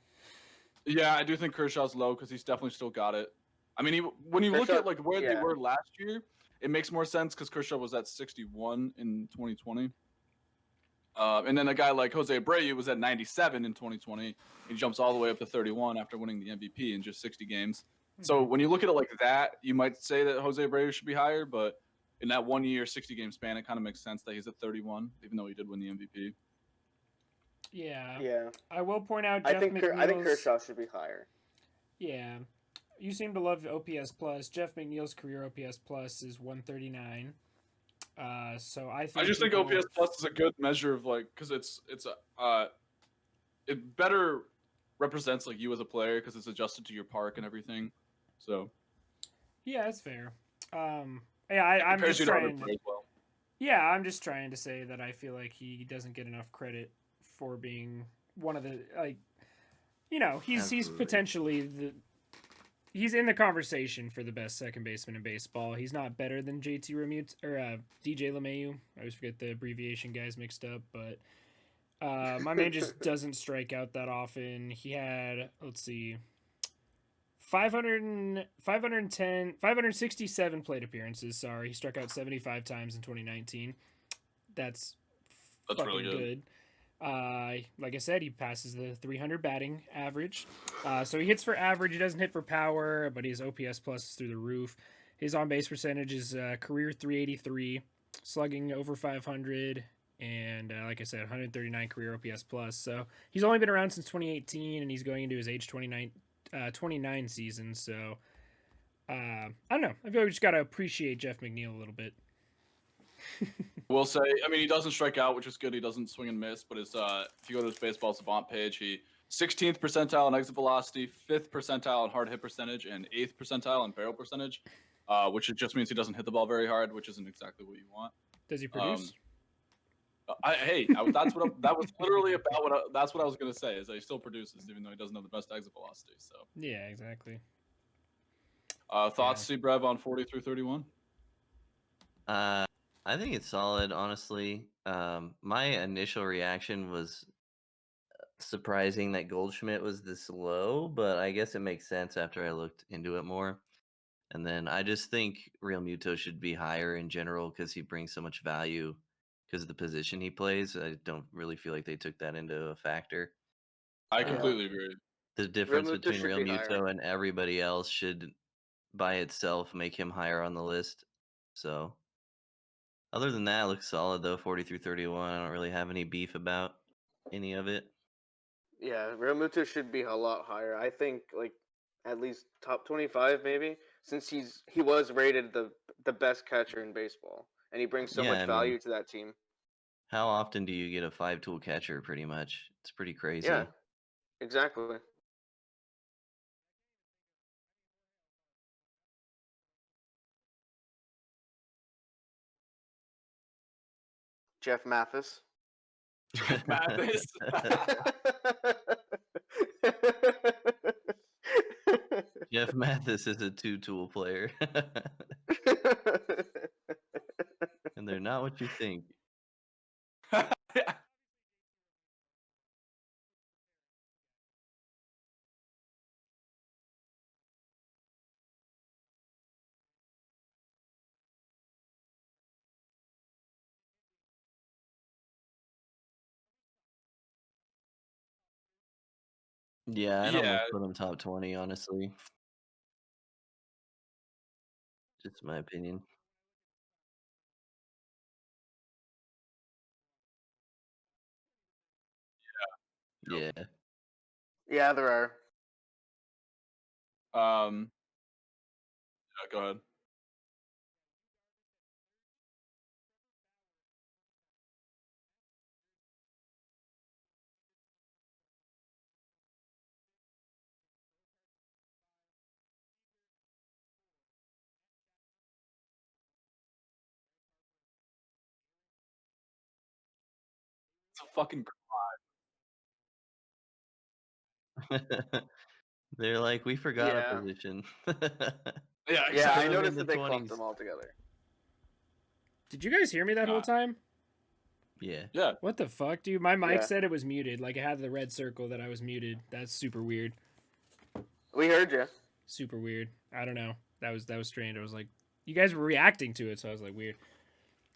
Speaker 3: Yeah, I do think Kershaw's low because he's definitely still got it. I mean, when you look at like where they were last year, it makes more sense because Kershaw was at 61 in 2020. And then a guy like Jose Abreu was at 97 in 2020. He jumps all the way up to 31 after winning the MVP in just 60 games. Mm-hmm. So when you look at it like that, you might say that Jose Abreu should be higher, but in that 1 year, 60 game span, it kind of makes sense that he's at 31, even though he did win the MVP.
Speaker 1: Yeah.
Speaker 4: Yeah.
Speaker 1: I will point out.
Speaker 4: I think Kershaw should be higher.
Speaker 1: Yeah. You seem to love OPS plus. Jeff McNeil's career OPS plus is 139. So I
Speaker 3: just think OPS plus is a good measure of like because it better represents like you as a player because it's adjusted to your park and everything. So
Speaker 1: yeah, that's fair. I'm just trying. Yeah, I'm just trying to say that I feel like he doesn't get enough credit for being one of the he's potentially he's in the conversation for the best second baseman in baseball. He's not better than JT Realmuto or DJ LeMahieu. I always forget the abbreviation guys mixed up, but my man just doesn't strike out that often. He had, 567 plate appearances. Sorry, he struck out 75 times in 2019. That's
Speaker 3: really good.
Speaker 1: Like I said, he passes the 300 batting average. So he hits for average. He doesn't hit for power, but his OPS plus is through the roof. His on-base percentage is career 383, slugging over 500, and like I said, 139 career OPS plus. So he's only been around since 2018, and he's going into his age 29 season. So I don't know. I feel like we just got to appreciate Jeff McNeil a little bit.
Speaker 3: We'll say, I mean, he doesn't strike out, which is good. He doesn't swing and miss, but if you go to his baseball savant page, he 16th percentile in exit velocity, 5th percentile in hard hit percentage, and 8th percentile in barrel percentage, which just means he doesn't hit the ball very hard, which isn't exactly what you want.
Speaker 1: Does he produce?
Speaker 3: That was literally about that's what I was gonna say. Is that he still produces, even though he doesn't have the best exit velocity. So
Speaker 1: yeah, exactly.
Speaker 3: Thoughts, CBrev, on 40 through 31?
Speaker 2: I think it's solid, honestly. My initial reaction was surprising that Goldschmidt was this low, but I guess it makes sense after I looked into it more. And then I just think Realmuto should be higher in general because he brings so much value because of the position he plays. I don't really feel like they took that into a factor.
Speaker 3: I completely agree.
Speaker 2: The difference between Realmuto and everybody else should by itself make him higher on the list. So other than that, it looks solid though. 40 through 31. I don't really have any beef about any of it.
Speaker 4: Yeah, Realmuto should be a lot higher. I think like at least top 25 maybe, since he was rated the best catcher in baseball, and he brings so much value to that team.
Speaker 2: How often do you get a 5-tool catcher? Pretty much, it's pretty crazy.
Speaker 4: Yeah, exactly. Jeff Mathis.
Speaker 3: Mathis.
Speaker 2: Jeff Mathis is a 2-tool player, and they're not what you think. Yeah, I'd
Speaker 3: Yeah.
Speaker 2: almost put him top 20, honestly. Just my opinion. Yeah.
Speaker 4: Yeah, there are.
Speaker 3: Yeah, go ahead. It's a fucking.
Speaker 2: They're like, we forgot a
Speaker 4: Yeah.
Speaker 2: position.
Speaker 3: Yeah,
Speaker 4: Yeah, I
Speaker 2: Put 'em in
Speaker 4: noticed
Speaker 2: the
Speaker 4: that they clumped
Speaker 2: 20s.
Speaker 4: them all together.
Speaker 1: Did you guys hear me that whole
Speaker 3: Nah.
Speaker 1: time?
Speaker 2: Yeah.
Speaker 3: Yeah.
Speaker 1: What the fuck, dude? My mic
Speaker 4: Yeah.
Speaker 1: said it was muted. Like, it had the red circle that I was muted. That's super weird.
Speaker 4: We heard you.
Speaker 1: Super weird. I don't know. That was strange. I was like, you guys were reacting to it, so I was like, weird.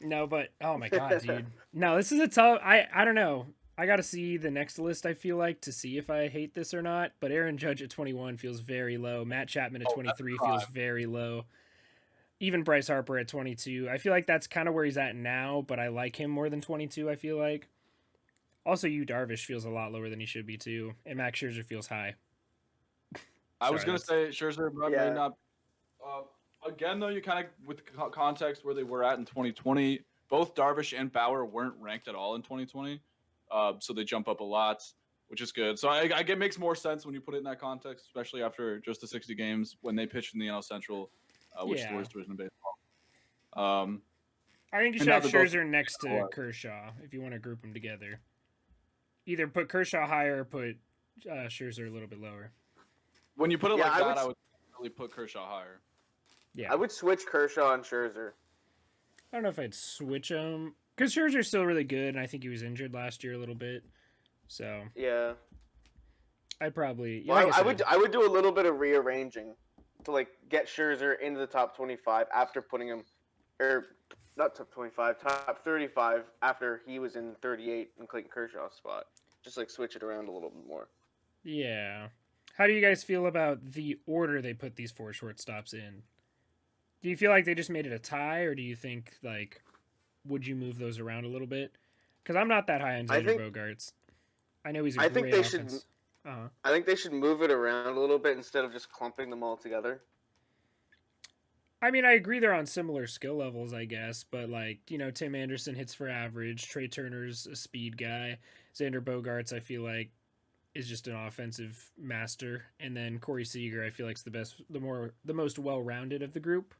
Speaker 1: No, but oh my god, dude. No, this is a tough. I don't know. I got to see the next list. I feel like to see if I hate this or not. But Aaron Judge at 21 feels very low. Matt Chapman at 23 feels very low. Even Bryce Harper at 22. I feel like that's kind of where he's at now. But I like him more than 22. I feel like. Also, Yu Darvish feels a lot lower than he should be too, and Max Scherzer feels high.
Speaker 3: I was
Speaker 1: Sorry,
Speaker 3: gonna say Scherzer
Speaker 4: Yeah.
Speaker 3: may not. Again, though, you kind of with context where they were at in 2020, both Darvish and Bauer weren't ranked at all in 2020, so they jump up a lot, which is good. So I get makes more sense when you put it in that context, especially after just the 60 games when they pitched in the NL Central, which is the
Speaker 1: Yeah.
Speaker 3: worst division in baseball.
Speaker 1: I think you
Speaker 3: And
Speaker 1: should
Speaker 3: now
Speaker 1: have
Speaker 3: they're both-
Speaker 1: Scherzer next to Kershaw if you want to group them together. Either put Kershaw higher or put Scherzer a little bit lower.
Speaker 3: When you put it
Speaker 4: Yeah,
Speaker 3: like
Speaker 4: I
Speaker 3: that,
Speaker 4: would
Speaker 3: I would really put Kershaw higher.
Speaker 1: Yeah.
Speaker 4: I would switch Kershaw and Scherzer.
Speaker 1: I don't know if I'd switch them because Scherzer's still really good, and I think he was injured last year a little bit. So
Speaker 4: Yeah.
Speaker 1: I'd probably.
Speaker 4: Well,
Speaker 1: Like
Speaker 4: I would do a little bit of rearranging to like get Scherzer into the top 25 after putting him, or not top 25, top 35 after he was in 38 in Clayton Kershaw's spot. Just like switch it around a little bit more.
Speaker 1: Yeah. How do you guys feel about the order they put these four shortstops in? Do you feel like they just made it a tie, or do you think like would you move those around a little bit? Because I'm not that high on Xander Bogaerts. I know he's a
Speaker 4: I
Speaker 1: great
Speaker 4: think they
Speaker 1: offense.
Speaker 4: should.
Speaker 1: Uh-huh.
Speaker 4: I think they should move it around a little bit instead of just clumping them all together.
Speaker 1: I mean, I agree they're on similar skill levels, I guess, but like, Tim Anderson hits for average, Trey Turner's a speed guy, Xander Bogaerts, I feel like, is just an offensive master, and then Corey Seager, I feel like, is the most well-rounded of the group.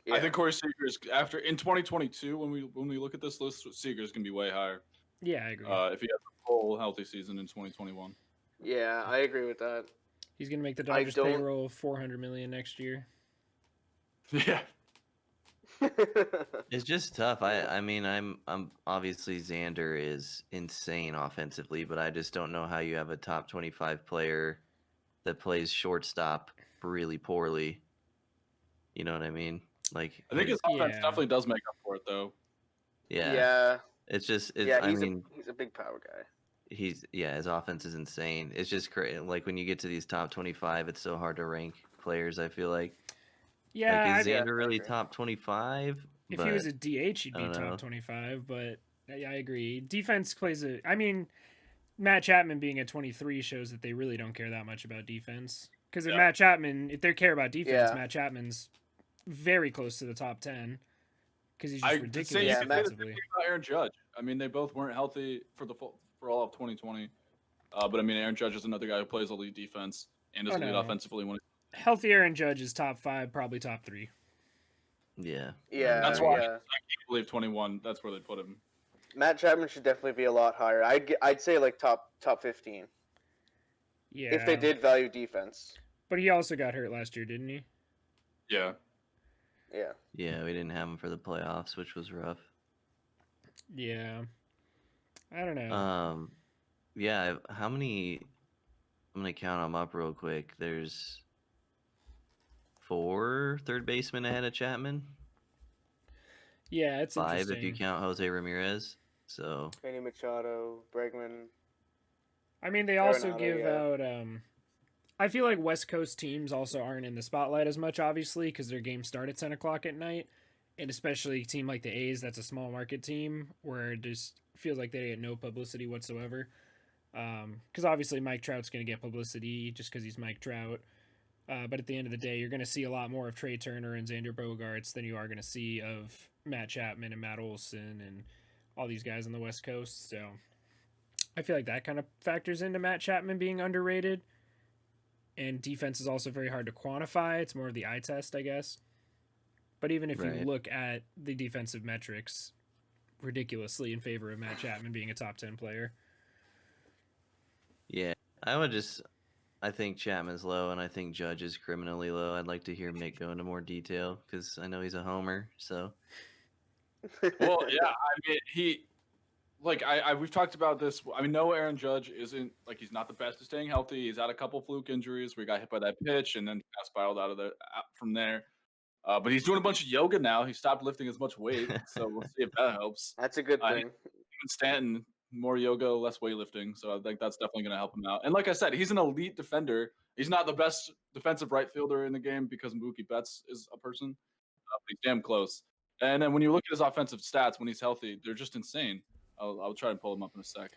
Speaker 3: Yeah. I think Corey Seager is in 2022 when we look at this list, Seager is gonna be way higher.
Speaker 1: Yeah, I agree.
Speaker 3: If he has a full healthy season in 2021.
Speaker 4: Yeah, I agree with that.
Speaker 1: He's gonna make the Dodgers payroll $400 million next year.
Speaker 3: Yeah.
Speaker 2: It's just tough. I mean, I'm obviously Xander is insane offensively, but I just don't know how you have a top 25 player that plays shortstop really poorly. You know what I mean? Like,
Speaker 3: I think his offense definitely does make up for it, though.
Speaker 2: Yeah.
Speaker 4: Yeah.
Speaker 2: It's just,
Speaker 4: he's a big power guy.
Speaker 2: His offense is insane. It's just crazy. Like when you get to these top 25, it's so hard to rank players. I feel like.
Speaker 1: Yeah,
Speaker 2: like, is Xander really top 25?
Speaker 1: If he was a DH, he'd be top 25. But yeah, I agree. Defense plays I mean, Matt Chapman being at 23 shows that they really don't care that much about defense. Because if they care about defense, Matt Chapman's very close to the top 10. because he's just
Speaker 3: You
Speaker 1: ridiculous
Speaker 3: could say the same
Speaker 1: defensively.
Speaker 3: thing about Aaron Judge. I mean, they both weren't healthy for all of 2020. But I mean, Aaron Judge is another guy who plays elite defense and is elite offensively.
Speaker 1: Healthy Aaron Judge is top 5, probably top 3.
Speaker 2: Yeah.
Speaker 4: Yeah,
Speaker 3: That's why I
Speaker 4: yeah.
Speaker 3: can't believe 21. That's where they put him.
Speaker 4: Matt Chapman should definitely be a lot higher. I'd say like top 15
Speaker 1: Yeah.
Speaker 4: if they did value defense.
Speaker 1: But he also got hurt last year, didn't he?
Speaker 3: Yeah.
Speaker 4: Yeah.
Speaker 2: Yeah, we didn't have him for the playoffs, which was rough.
Speaker 1: Yeah. I don't know.
Speaker 2: Yeah, how many? I'm gonna count them up real quick. There's 4 third basemen ahead of Chapman.
Speaker 1: Yeah, it's
Speaker 2: 5
Speaker 1: interesting.
Speaker 2: if you count Jose Ramirez. So
Speaker 4: Manny Machado, Bregman.
Speaker 1: I mean, they also
Speaker 4: Arenado,
Speaker 1: give
Speaker 4: yeah.
Speaker 1: out. I feel like West Coast teams also aren't in the spotlight as much, obviously, because their games start at 10 o'clock at night, and especially a team like the A's, that's a small market team where it just feels like they get no publicity whatsoever. Because obviously Mike Trout's going to get publicity just because he's Mike Trout. But at the end of the day, you're going to see a lot more of Trey Turner and Xander Bogaerts than you are going to see of Matt Chapman and Matt Olson and all these guys on the West Coast. So I feel like that kind of factors into Matt Chapman being underrated. And defense is also very hard to quantify. It's more of the eye test, I guess. But even if you look at the defensive metrics, ridiculously in favor of Matt Chapman being a top 10 player.
Speaker 2: yeah, I think Chapman's low, and I think Judge is criminally low. I'd like to hear Mick go into more detail because I know he's a homer. So,
Speaker 3: Well, yeah, I mean, we've talked about this. I mean, no, Aaron Judge isn't he's not the best at staying healthy. He's had a couple fluke injuries where he got hit by that pitch and then spiraled out from there. But he's doing a bunch of yoga now. He stopped lifting as much weight, so we'll see if that helps.
Speaker 4: That's a good thing.
Speaker 3: Him and Stanton, more yoga, less weightlifting. So I think that's definitely going to help him out. And like I said, he's an elite defender. He's not the best defensive right fielder in the game because Mookie Betts is a person. But he's damn close. And then when you look at his offensive stats when he's healthy, they're just insane. I'll try and pull him up in a sec.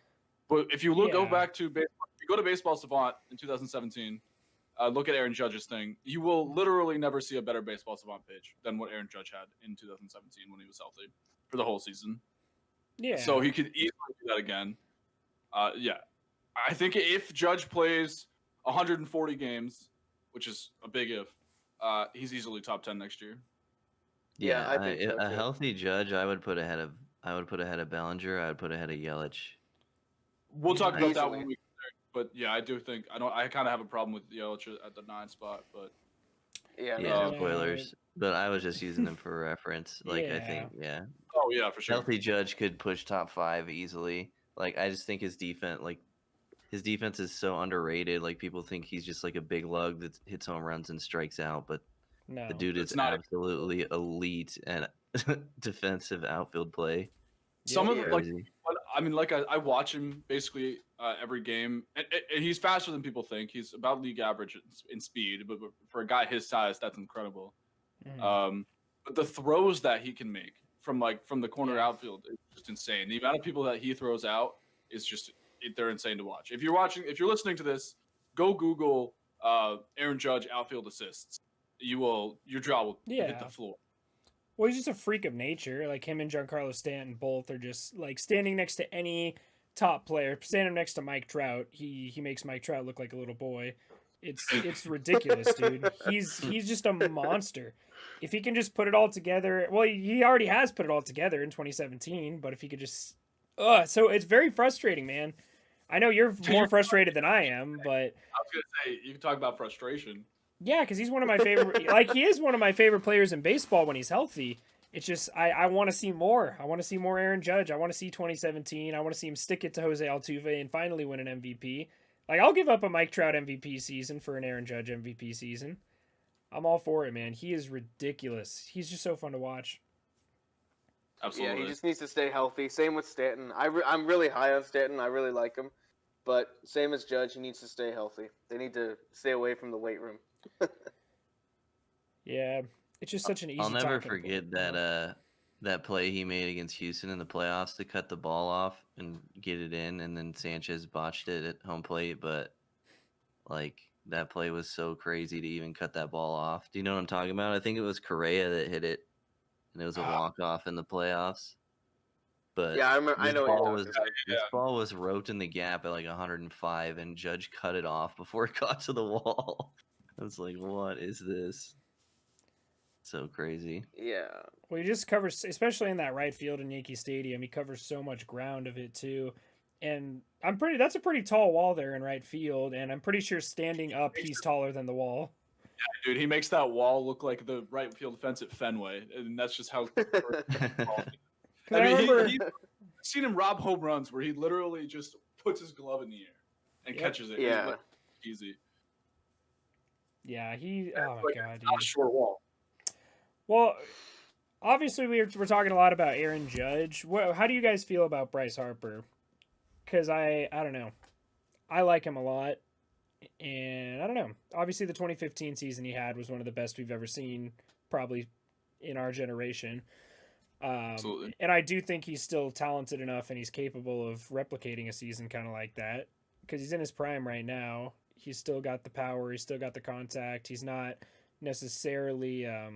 Speaker 3: But if you go back to baseball, if you go to Baseball Savant in 2017, look at Aaron Judge's thing. You will literally never see a better Baseball Savant page than what Aaron Judge had in 2017 when he was healthy for the whole season.
Speaker 1: Yeah.
Speaker 3: So he could easily do that again. Yeah. I think if Judge plays 140 games, which is a big if, he's easily top 10 next year.
Speaker 4: Yeah, I think so,
Speaker 2: a
Speaker 4: too.
Speaker 2: healthy Judge, I would put ahead of Bellinger. I would put ahead of Yelich.
Speaker 3: We'll talk about that
Speaker 4: Easily.
Speaker 3: when we get there. But yeah, I do think I kind of have a problem with Yelich at the 9 spot, but
Speaker 4: Yeah.
Speaker 2: Yeah,
Speaker 4: no.
Speaker 2: spoilers. But I was just using them for reference. I think,
Speaker 3: oh yeah, for sure.
Speaker 2: healthy Judge could push top 5 easily. I just think his defense is so underrated. People think he's just a big lug that hits home runs and strikes out, but
Speaker 1: No.
Speaker 2: the dude is absolutely elite at defensive outfield play.
Speaker 3: Some of
Speaker 4: Yeah.
Speaker 3: I watch him basically every game, and he's faster than people think. He's about league average in speed, but for a guy his size, that's incredible. But the throws that he can make from the corner outfield is just insane. The amount of people that he throws out is just they're insane to watch. If you're listening to this, go Google Aaron Judge outfield assists. Your jaw will hit the floor.
Speaker 1: Well, he's just a freak of nature. Him and Giancarlo Stanton both are just standing next to any top player. Standing next to Mike Trout, he makes Mike Trout look like a little boy. It's ridiculous, dude. He's just a monster. If he can just put it all together, well, he already has put it all together in 2017. But if he could just, so it's very frustrating, man. I know you're more frustrated than I am, but
Speaker 3: I was gonna say you can talk about frustration.
Speaker 1: Yeah, because he's one of my favorite. He is one of my favorite players in baseball when he's healthy. It's just I want to see more. I want to see more Aaron Judge. I want to see 2017. I want to see him stick it to Jose Altuve and finally win an MVP. I'll give up a Mike Trout MVP season for an Aaron Judge MVP season. I'm all for it, man. He is ridiculous. He's just so fun to watch.
Speaker 3: Absolutely.
Speaker 4: Yeah, he just needs to stay healthy. Same with Stanton. I'm really high on Stanton. I really like him. But same as Judge, he needs to stay healthy. They need to stay away from the weight room.
Speaker 1: Yeah, it's just such an easy.
Speaker 2: I'll never forget that play he made against Houston in the playoffs to cut the ball off and get it in, and then Sanchez botched it at home plate. But that play was so crazy to even cut that ball off. Do you know what I'm talking about? I think it was Correa that hit it and it was a walk-off in the playoffs. But
Speaker 4: Yeah, I know what you're talking about.
Speaker 2: this ball was roped in the gap at like 105, and Judge cut it off before it got to the wall. I was like, what is this? So crazy.
Speaker 4: Yeah.
Speaker 1: Well, he just covers, especially in that right field in Yankee Stadium, he covers so much ground of it too. And that's a pretty tall wall there in right field, and I'm pretty sure standing up he's taller than the wall.
Speaker 3: Yeah, dude, he makes that wall look like the right field fence at Fenway, and that's just how. I mean, I've seen him rob home runs where he literally just puts his glove in the air and catches it.
Speaker 4: Yeah.
Speaker 3: Easy.
Speaker 1: Yeah, oh my god, dude.
Speaker 3: Not a short wall.
Speaker 1: Well, obviously we're talking a lot about Aaron Judge. How do you guys feel about Bryce Harper? Because I don't know. I like him a lot. And I don't know. Obviously the 2015 season he had was one of the best we've ever seen, probably in our generation.
Speaker 3: Absolutely.
Speaker 1: And I do think he's still talented enough and he's capable of replicating a season kind of like that because he's in his prime right now. He's still got the power. He's still got the contact. He's not necessarily, I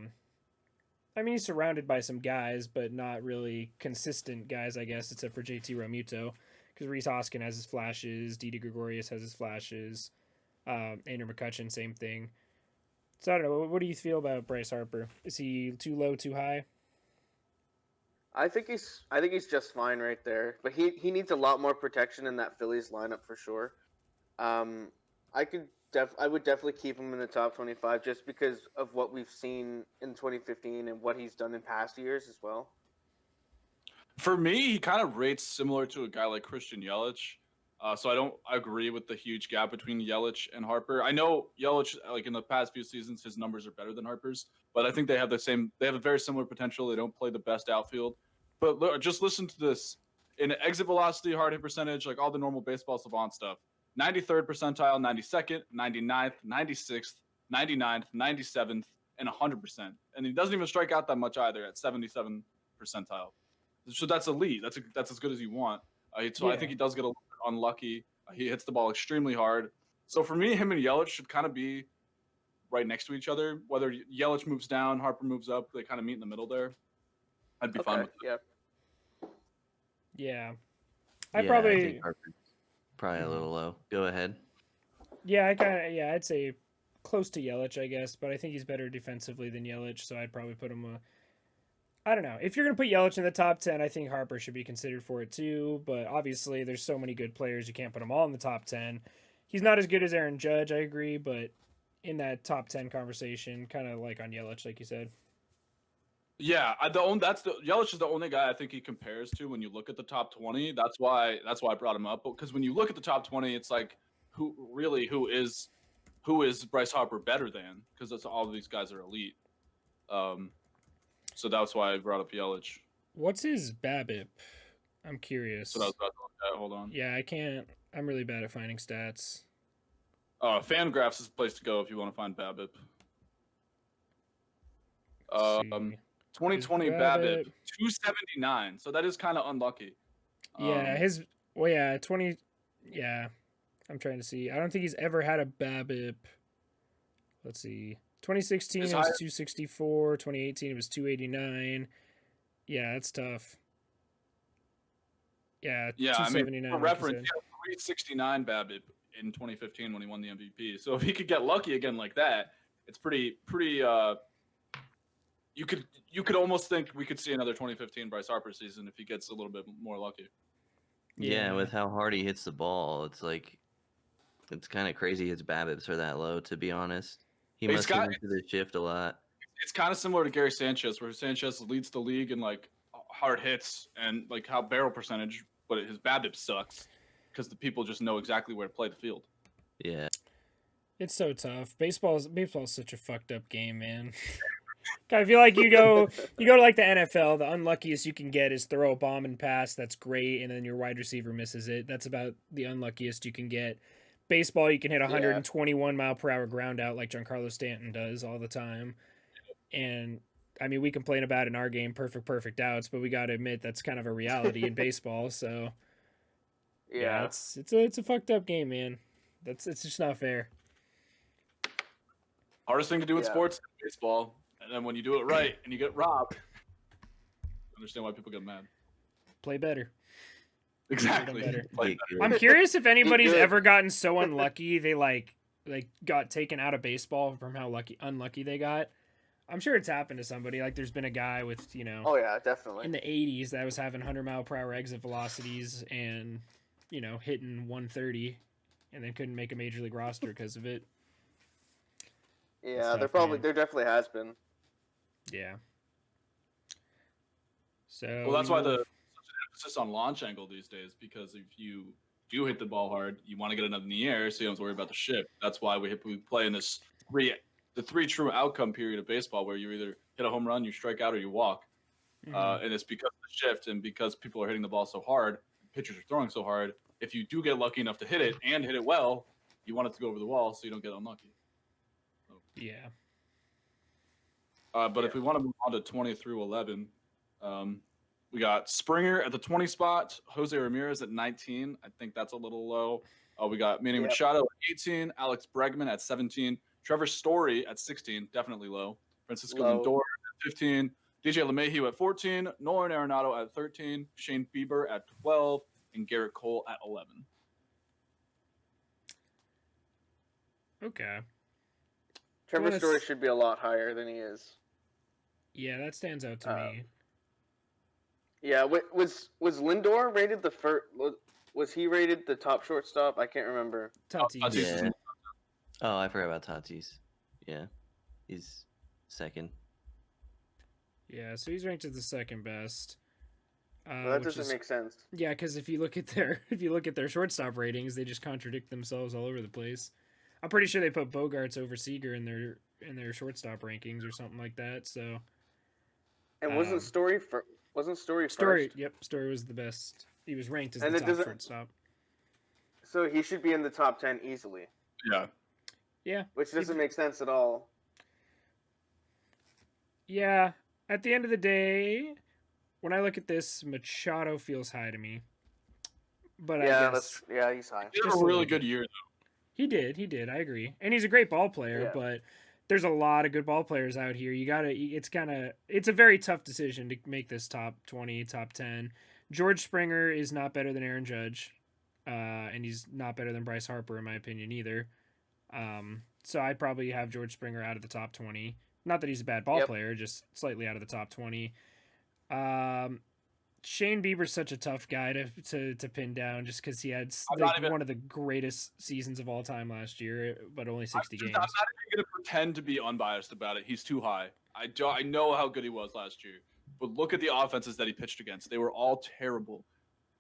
Speaker 1: mean, he's surrounded by some guys, but not really consistent guys, I guess, except for JT Realmuto because Rhys Hoskins has his flashes. Didi Gregorius has his flashes. Andrew McCutchen, same thing. So I don't know. What do you feel about Bryce Harper? Is he too low, too high?
Speaker 4: I think he's just fine right there, but he needs a lot more protection in that Phillies lineup for sure. I would definitely keep him in the top 25 just because of what we've seen in 2015 and what he's done in past years as well.
Speaker 3: For me, he kind of rates similar to a guy like Christian Yelich. So I don't agree with the huge gap between Yelich and Harper. I know Yelich, like in the past few seasons, his numbers are better than Harper's, but I think they have a very similar potential. They don't play the best outfield. But just listen to this. In exit velocity, hard hit percentage, like all the normal baseball savant stuff, 93rd percentile, 92nd, 99th, 96th, 99th, 97th, and 100%. And he doesn't even strike out that much either at 77 percentile. So that's elite. That's as good as you want. I think he does get a little bit unlucky. He hits the ball extremely hard. So for me, him and Yelich should kind of be right next to each other. Whether Yelich moves down, Harper moves up, they kind of meet in the middle there. I'd be fine with that.
Speaker 1: Yeah.
Speaker 2: I think Harper's probably a little low. Go ahead.
Speaker 1: Yeah, I'd say close to Yelich, I guess, but I think he's better defensively than Yelich, so I'd probably put him I don't know. If you're going to put Yelich in the top 10, I think Harper should be considered for it too, but obviously there's so many good players, you can't put them all in the top 10. He's not as good as Aaron Judge, I agree, but in that top 10 conversation, kind of like on Yelich, like you said.
Speaker 3: Yeah, Yelich is the only guy I think he compares to when you look at the top 20. That's why I brought him up, because when you look at the top 20, it's like who is Bryce Harper better than? Because all of these guys are elite. So that's why I brought up Yelich.
Speaker 1: What's his BABIP? I'm curious.
Speaker 3: So that was about to look at. Hold on.
Speaker 1: Yeah, I can't. I'm really bad at finding stats.
Speaker 3: Fangraphs is the place to go if you want to find BABIP. 2020 BABIP 279. So that is kind of unlucky.
Speaker 1: Yeah, 20. Yeah, I'm trying to see. I don't think he's ever had a BABIP. Let's see. 2016 it was 264. 2018 it was 289. Yeah, that's tough. Yeah, 279.
Speaker 3: I mean, for reference, he had 369 BABIP in 2015 when he won the MVP. So if he could get lucky again like that, it's pretty. You could almost think we could see another 2015 Bryce Harper season if he gets a little bit more lucky.
Speaker 2: Yeah, with how hard he hits the ball, it's kind of crazy his BABIPs are that low, to be honest. He must get into the shift a lot.
Speaker 3: It's kind of similar to Gary Sanchez, where Sanchez leads the league in like hard hits and like how barrel percentage, but his BABIP sucks because the people just know exactly where to play the field.
Speaker 2: Yeah,
Speaker 1: it's so tough. Baseball's such a fucked up game, man. I feel like you go to like the NFL, the unluckiest you can get is throw a bomb and pass. That's great, and then your wide receiver misses it. That's about the unluckiest you can get. Baseball, you can hit 121 mile per hour ground out like Giancarlo Stanton does all the time. And I mean, we complain about in our game perfect outs, but we got to admit that's kind of a reality in baseball. So yeah, it's a fucked up game, man. It's just not fair.
Speaker 3: Hardest thing to do in sports is baseball, and then when you do it right and you get robbed, understand why people get mad.
Speaker 1: Play better.
Speaker 3: Exactly.
Speaker 1: better.
Speaker 3: Play better.
Speaker 1: I'm curious if anybody's
Speaker 4: good.
Speaker 1: ever gotten so unlucky they like got taken out of baseball from how unlucky they got. I'm sure it's happened to somebody. Like there's been a guy with,
Speaker 4: Oh yeah, definitely.
Speaker 1: in the 80s that was having 100-mile-per-hour exit velocities and, hitting 130 and then couldn't make a major league roster because of it.
Speaker 4: Yeah,
Speaker 1: tough, man.
Speaker 4: there definitely has been.
Speaker 1: Yeah. So
Speaker 3: Well, that's why the such an emphasis on launch angle these days, because if you do hit the ball hard, you want to get it up in the air so you don't have to worry about the shift. That's why we play in this three true outcome period of baseball where you either hit a home run, you strike out, or you walk. And it's because of the shift and because people are hitting the ball so hard, pitchers are throwing so hard. If you do get lucky enough to hit it and hit it well, you want it to go over the wall so you don't get unlucky. So,
Speaker 1: yeah.
Speaker 3: But if we want to move on to 20 through 11, we got Springer at the 20 spot, Jose Ramirez at 19. I think that's a little low. We got Manny Machado at 18, Alex Bregman at 17, Trevor Story at 16, definitely low. Francisco Lindor at 15, DJ LeMahieu at 14, Nolan Arenado at 13, Shane Bieber at 12, and Garrett Cole at 11.
Speaker 1: Okay.
Speaker 4: Trevor Story should be a lot higher than he is.
Speaker 1: Yeah, that stands out to me.
Speaker 4: Yeah, was Lindor rated the first? Was he rated the top shortstop? I can't remember.
Speaker 1: Tatis.
Speaker 2: Yeah. Oh, I forgot about Tatis. Yeah, he's second.
Speaker 1: Yeah, so he's ranked as the second best.
Speaker 4: Well, that doesn't make sense.
Speaker 1: Yeah, because if you look at their shortstop ratings, they just contradict themselves all over the place. I'm pretty sure they put Bogarts over Seager in their shortstop rankings or something like that. So.
Speaker 4: And wasn't Story first?
Speaker 1: Yep, Story was the best. He was ranked as the top shortstop.
Speaker 4: So he should be in the top 10 easily.
Speaker 3: Yeah.
Speaker 1: Yeah.
Speaker 4: Which doesn't make sense at all.
Speaker 1: Yeah. At the end of the day, when I look at this, Machado feels high to me. But
Speaker 4: he's high.
Speaker 3: He had a really good year, though.
Speaker 1: He did. I agree. And he's a great ball player, but there's a lot of good ball players out here. It's a very tough decision to make this top 20, top 10. George Springer is not better than Aaron Judge. And he's not better than Bryce Harper, in my opinion, either. So I'd probably have George Springer out of the top 20. Not that he's a bad ball player, just slightly out of the top 20. Shane Bieber's such a tough guy to pin down just because he had one of the greatest seasons of all time last year, but only 60 games.
Speaker 3: I'm not even going to pretend to be unbiased about it. He's too high. I know how good he was last year, but look at the offenses that he pitched against. They were all terrible.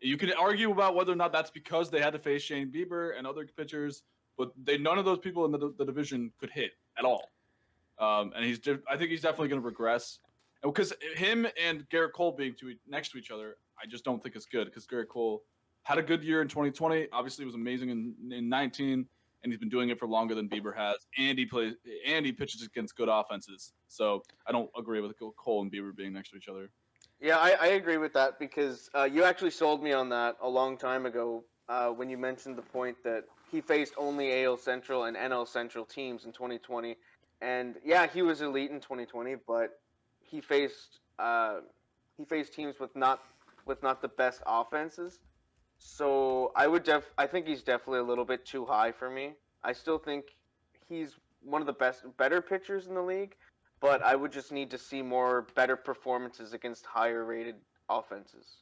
Speaker 3: You can argue about whether or not that's because they had to face Shane Bieber and other pitchers, but none of those people in the division could hit at all. And I think he's definitely going to regress. And because him and Garrett Cole being next to each other, I just don't think it's good. Because Garrett Cole had a good year in 2020. Obviously, was amazing in 19, and he's been doing it for longer than Bieber has. And he pitches against good offenses. So I don't agree with Cole and Bieber being next to each other.
Speaker 4: Yeah, I agree with that because you actually sold me on that a long time ago when you mentioned the point that he faced only AL Central and NL Central teams in 2020. And yeah, he was elite in 2020, but he faced teams with not the best offenses. So I think he's definitely a little bit too high for me. I still think he's one of the better pitchers in the league, but I would just need to see more better performances against higher rated offenses.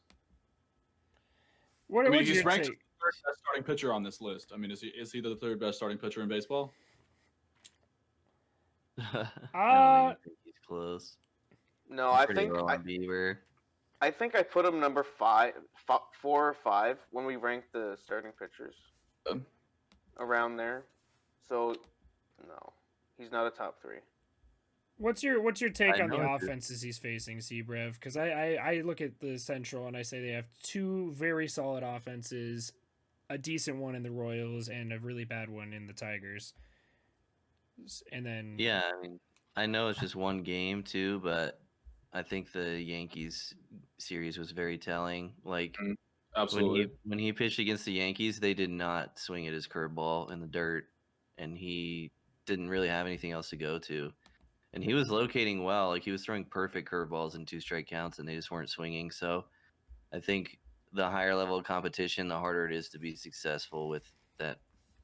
Speaker 3: He's ranked the third best starting pitcher on this list. I mean, is he the third best starting pitcher in baseball?
Speaker 2: I don't think he's close.
Speaker 4: No, I think
Speaker 2: Bieber.
Speaker 4: I think I put him number 4 or 5 when we ranked the starting pitchers. Around there. So no, he's not a top 3.
Speaker 1: What's your take on the offenses he's facing, CBrev? Because I look at the Central and I say they have 2 very solid offenses, a decent one in the Royals and a really bad one in the Tigers. And then
Speaker 2: I mean, I know it's just one game too, but I think the Yankees series was very telling. Like,
Speaker 3: absolutely,
Speaker 2: when he pitched against the Yankees, they did not swing at his curveball in the dirt, and he didn't really have anything else to go to. and he was locating well. Like he was throwing perfect curveballs in 2 strike counts, and they just weren't swinging. So I think the higher level of competition, the harder it is to be successful with that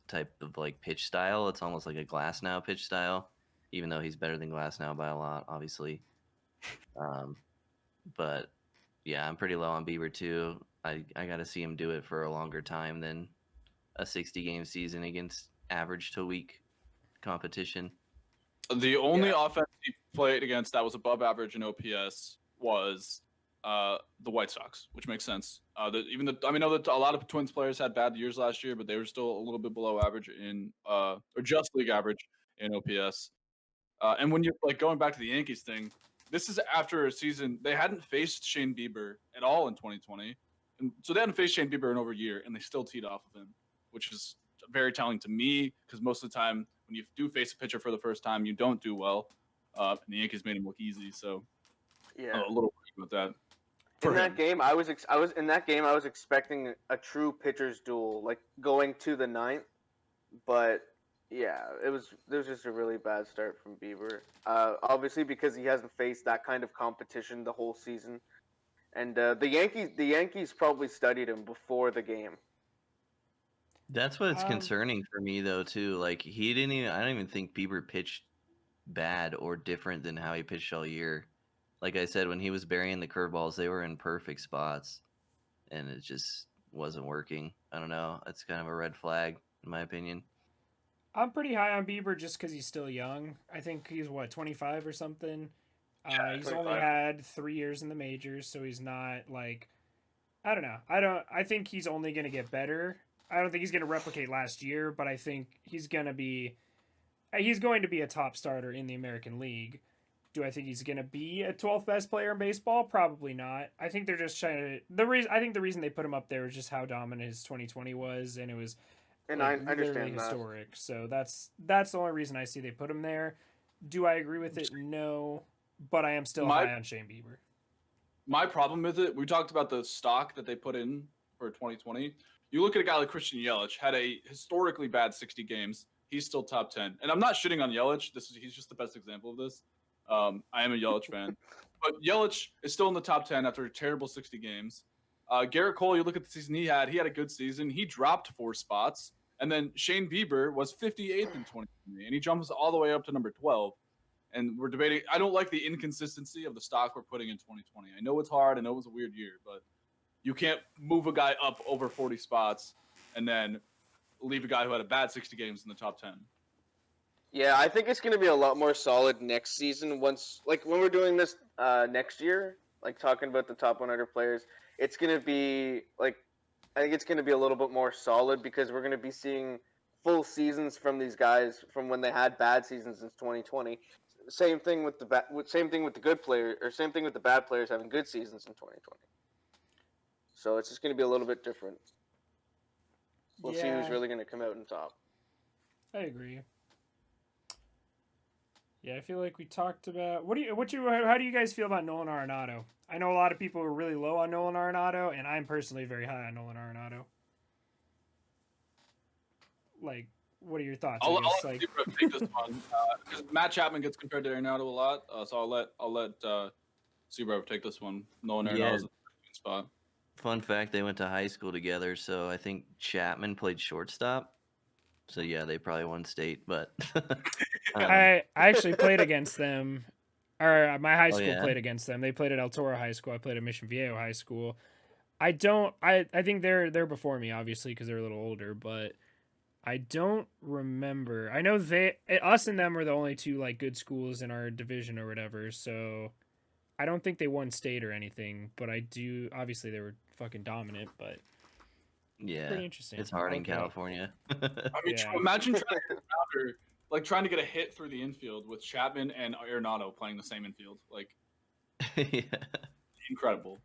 Speaker 2: type of like pitch style. It's almost like a Glass now pitch style, even though he's better than Glass now by a lot, obviously. Um, but yeah, I'm pretty low on Bieber too. I got to see him do it for a longer time than a 60-game season against average to weak competition.
Speaker 3: The only offense he played against that was above average in OPS was the White Sox, which makes sense. I know that a lot of Twins players had bad years last year, but they were still a little bit below average in or just league average in OPS. And when you're like going back to the Yankees thing, this is after a season they hadn't faced Shane Bieber at all in 2020, and so they hadn't faced Shane Bieber in over a year, and they still teed off of him, which is very telling to me because most of the time when you do face a pitcher for the first time, you don't do well. And the Yankees made him look easy, so
Speaker 4: Yeah.
Speaker 3: a little worried about that.
Speaker 4: In that game, I was expecting a true pitcher's duel, like going to the ninth, but yeah, there was just a really bad start from Bieber. Obviously because he hasn't faced that kind of competition the whole season, and the Yankees probably studied him before the game.
Speaker 2: That's what's concerning for me though too. Like I don't even think Bieber pitched bad or different than how he pitched all year. Like I said, when he was burying the curveballs, they were in perfect spots, and it just wasn't working. I don't know. It's kind of a red flag, in my opinion.
Speaker 1: I'm pretty high on Bieber just because he's still young. I think he's 25 or something. He's
Speaker 3: 25.
Speaker 1: only had 3 years in the majors, so he's not like I don't know. I think he's only going to get better. I don't think he's going to replicate last year, but I think he's going to be a top starter in the American League. Do I think he's going to be a 12th best player in baseball? Probably not. I think they're just trying to I think the reason they put him up there is just how dominant his 2020 was, and it was
Speaker 4: And
Speaker 1: like
Speaker 4: I
Speaker 1: literally
Speaker 4: understand that.
Speaker 1: historic. So that's the only reason I see they put him there. Do I agree with it? No, but I am still high on Shane Bieber.
Speaker 3: My problem with it, we talked about the stock that they put in for 2020. You look at a guy like Christian Yelich, had a historically bad 60 games. He's still top 10. And I'm not shitting on Yelich. He's just the best example of this. I am a Yelich fan. But Yelich is still in the top 10 after a terrible 60 games. Garrett Cole, you look at the season he had a good season. He dropped 4 spots. And then Shane Bieber was 58th in 2020, and he jumps all the way up to number 12. And we're debating. I don't like the inconsistency of the stock we're putting in 2020. I know it's hard. I know it was a weird year, but you can't move a guy up over 40 spots and then leave a guy who had a bad 60 games in the top 10.
Speaker 4: Yeah, I think it's going to be a lot more solid next season. Once, like when we're doing this next year, like talking about the top 100 players, it's going to be like I think it's going to be a little bit more solid because we're going to be seeing full seasons from these guys from when they had bad seasons in 2020. Same thing with the good players, or same thing with the bad players having good seasons in 2020. So it's just going to be a little bit different. We'll see who's really going to come out on top.
Speaker 1: I agree. Yeah, I feel like we talked about how do you guys feel about Nolan Arenado? I know a lot of people are really low on Nolan Arenado, and I'm personally very high on Nolan Arenado. Like, what are your thoughts?
Speaker 3: I'll let CBrev take this one because Matt Chapman gets compared to Arenado a lot, so I'll let CBrev take this one. Nolan Arenado's in the spot.
Speaker 2: Fun fact: they went to high school together, so I think Chapman played shortstop. So yeah, they probably won state, but
Speaker 1: I actually played against them. Or my high school played against them. They played at El Toro High School. I played at Mission Viejo High School. I think they're before me, obviously, because they're a little older, but I don't remember. I know us and them were the only two like good schools in our division or whatever. So I don't think they won state or anything, but I do. Obviously, they were fucking dominant, but
Speaker 2: yeah,
Speaker 1: pretty interesting.
Speaker 2: It's hard in California.
Speaker 3: I mean, imagine trying to get a hit through the infield with Chapman and Arenado playing the same infield. Like,
Speaker 2: yeah.
Speaker 3: Incredible.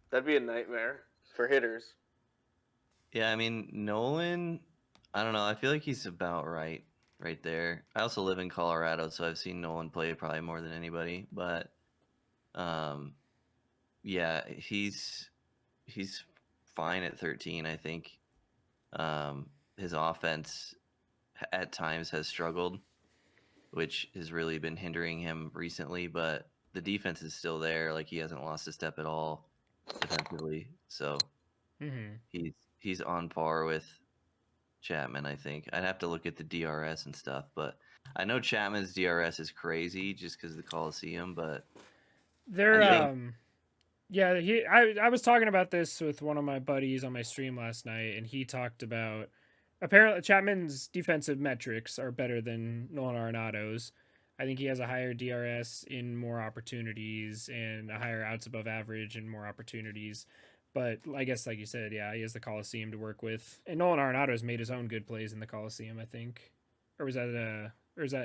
Speaker 4: That'd be a nightmare for hitters.
Speaker 2: Yeah, I mean, Nolan, I don't know. I feel like he's about right there. I also live in Colorado, so I've seen Nolan play probably more than anybody. But, yeah, he's fine at 13, I think. His offense at times has struggled which has really been hindering him recently. But the defense is still there. Like, he hasn't lost a step at all defensively. So he's on par with Chapman, I think. I'd have to look at the DRS and stuff, but I know Chapman's DRS is crazy just because of the Coliseum. But
Speaker 1: They're
Speaker 2: I think
Speaker 1: yeah, I was talking about this with one of my buddies on my stream last night, and he talked about apparently Chapman's defensive metrics are better than Nolan Arenado's. I think he has a higher DRS in more opportunities and a higher outs above average in more opportunities. But I guess, like you said, yeah, he has the Coliseum to work with, and Nolan Arenado has made his own good plays in the Coliseum, I think, or is that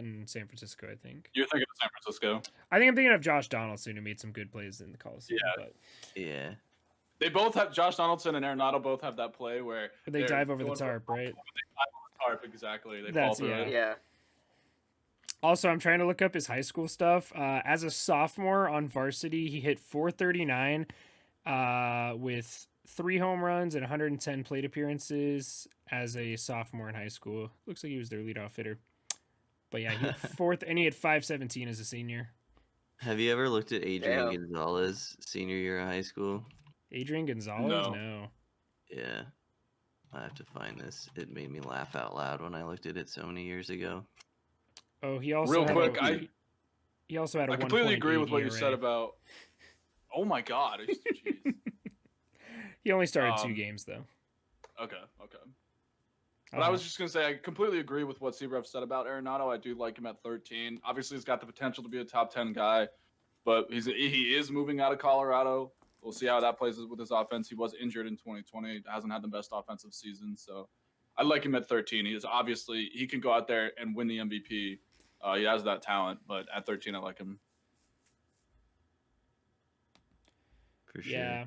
Speaker 1: in San Francisco? I think
Speaker 3: You're thinking of San Francisco.
Speaker 1: I think I'm thinking of Josh Donaldson, who made some good plays in the Coliseum.
Speaker 3: Yeah.
Speaker 1: But
Speaker 2: yeah,
Speaker 3: They both have Josh Donaldson and Arenado both have that play where
Speaker 1: they
Speaker 3: they're
Speaker 1: dive over the
Speaker 3: going for-
Speaker 1: tarp, right?
Speaker 3: They dive over the tarp, exactly. They fall
Speaker 1: That's-
Speaker 3: through
Speaker 1: yeah.
Speaker 3: it.
Speaker 4: Yeah.
Speaker 1: Also, I'm trying to look up his high school stuff. As a sophomore on varsity, he hit 439 with 3 home runs and 110 plate appearances as a sophomore in high school. Looks like he was their leadoff hitter. But yeah, he hit fourth, and he had 517 as a senior.
Speaker 2: have you ever looked at Adrian
Speaker 4: Damn.
Speaker 2: Gonzalez senior year of high school?
Speaker 1: Adrian Gonzalez?
Speaker 3: No.
Speaker 1: No.
Speaker 2: Yeah, I have to find this. It made me laugh out loud when I looked at it so many years ago.
Speaker 1: Oh, he also
Speaker 3: Real
Speaker 1: had
Speaker 3: quick,
Speaker 1: he also had a
Speaker 3: I completely
Speaker 1: 1.8
Speaker 3: agree with what you
Speaker 1: ERA.
Speaker 3: said about. Oh my God! Jeez.
Speaker 1: He only started 2
Speaker 3: Um,
Speaker 1: games though.
Speaker 3: Okay. But I was just gonna say I completely agree with what CBrev said about Arenado. I do like him at 13. Obviously, he's got the potential to be a top 10 guy, but he is moving out of Colorado. We'll see how that plays with his offense. He was injured in 2020. Hasn't had the best offensive season, so I like him at 13. He can go out there and win the MVP. He has that talent, but at 13, I like him.
Speaker 2: For sure.
Speaker 1: Yeah.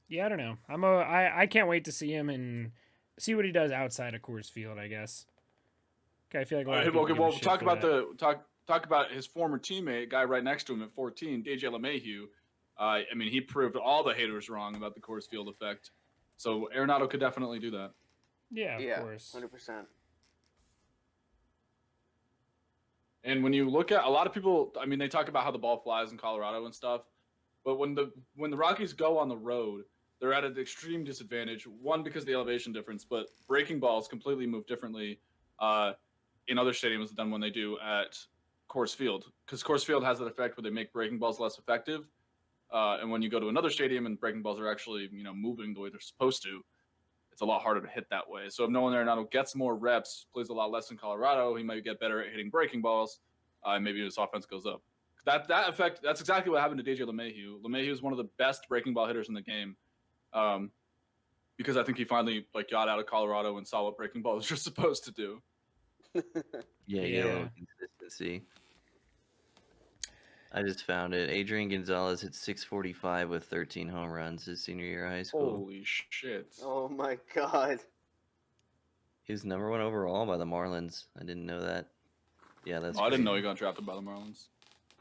Speaker 1: Yeah, I don't know. I can't wait to see him and see what he does outside of Coors Field, I guess. Okay, I feel like a lot of people
Speaker 3: Okay,
Speaker 1: give a
Speaker 3: well,
Speaker 1: shit
Speaker 3: talk
Speaker 1: for
Speaker 3: about
Speaker 1: that.
Speaker 3: talk about his former teammate, guy right next to him at 14, DJ LeMahieu. I mean, he proved all the haters wrong about the Coors Field effect. So Arenado could definitely do that.
Speaker 1: Yeah, of course.
Speaker 4: 100%.
Speaker 3: And when you look at a lot of people, I mean, they talk about how the ball flies in Colorado and stuff, but when the Rockies go on the road, they're at an extreme disadvantage. One, because of the elevation difference, but breaking balls completely move differently in other stadiums than when they do at Coors Field, because Coors Field has that effect where they make breaking balls less effective. And when you go to another stadium and breaking balls are actually moving the way they're supposed to, it's a lot harder to hit that way. So if Nolan Arenado gets more reps, plays a lot less in Colorado, he might get better at hitting breaking balls, and maybe his offense goes up. That effect, that's exactly what happened to DJ LeMahieu. LeMahieu is one of the best breaking ball hitters in the game, because I think he finally got out of Colorado and saw what breaking balls are supposed to do.
Speaker 2: Yeah, you get a little consistency. I just found it. Adrian Gonzalez hit 645 with 13 home runs his senior year of high school.
Speaker 3: Holy shit.
Speaker 4: Oh my God.
Speaker 2: He was number 1 overall by the Marlins. I didn't know that. Yeah, that's.
Speaker 3: I didn't know
Speaker 2: crazy.
Speaker 3: he got drafted by the Marlins.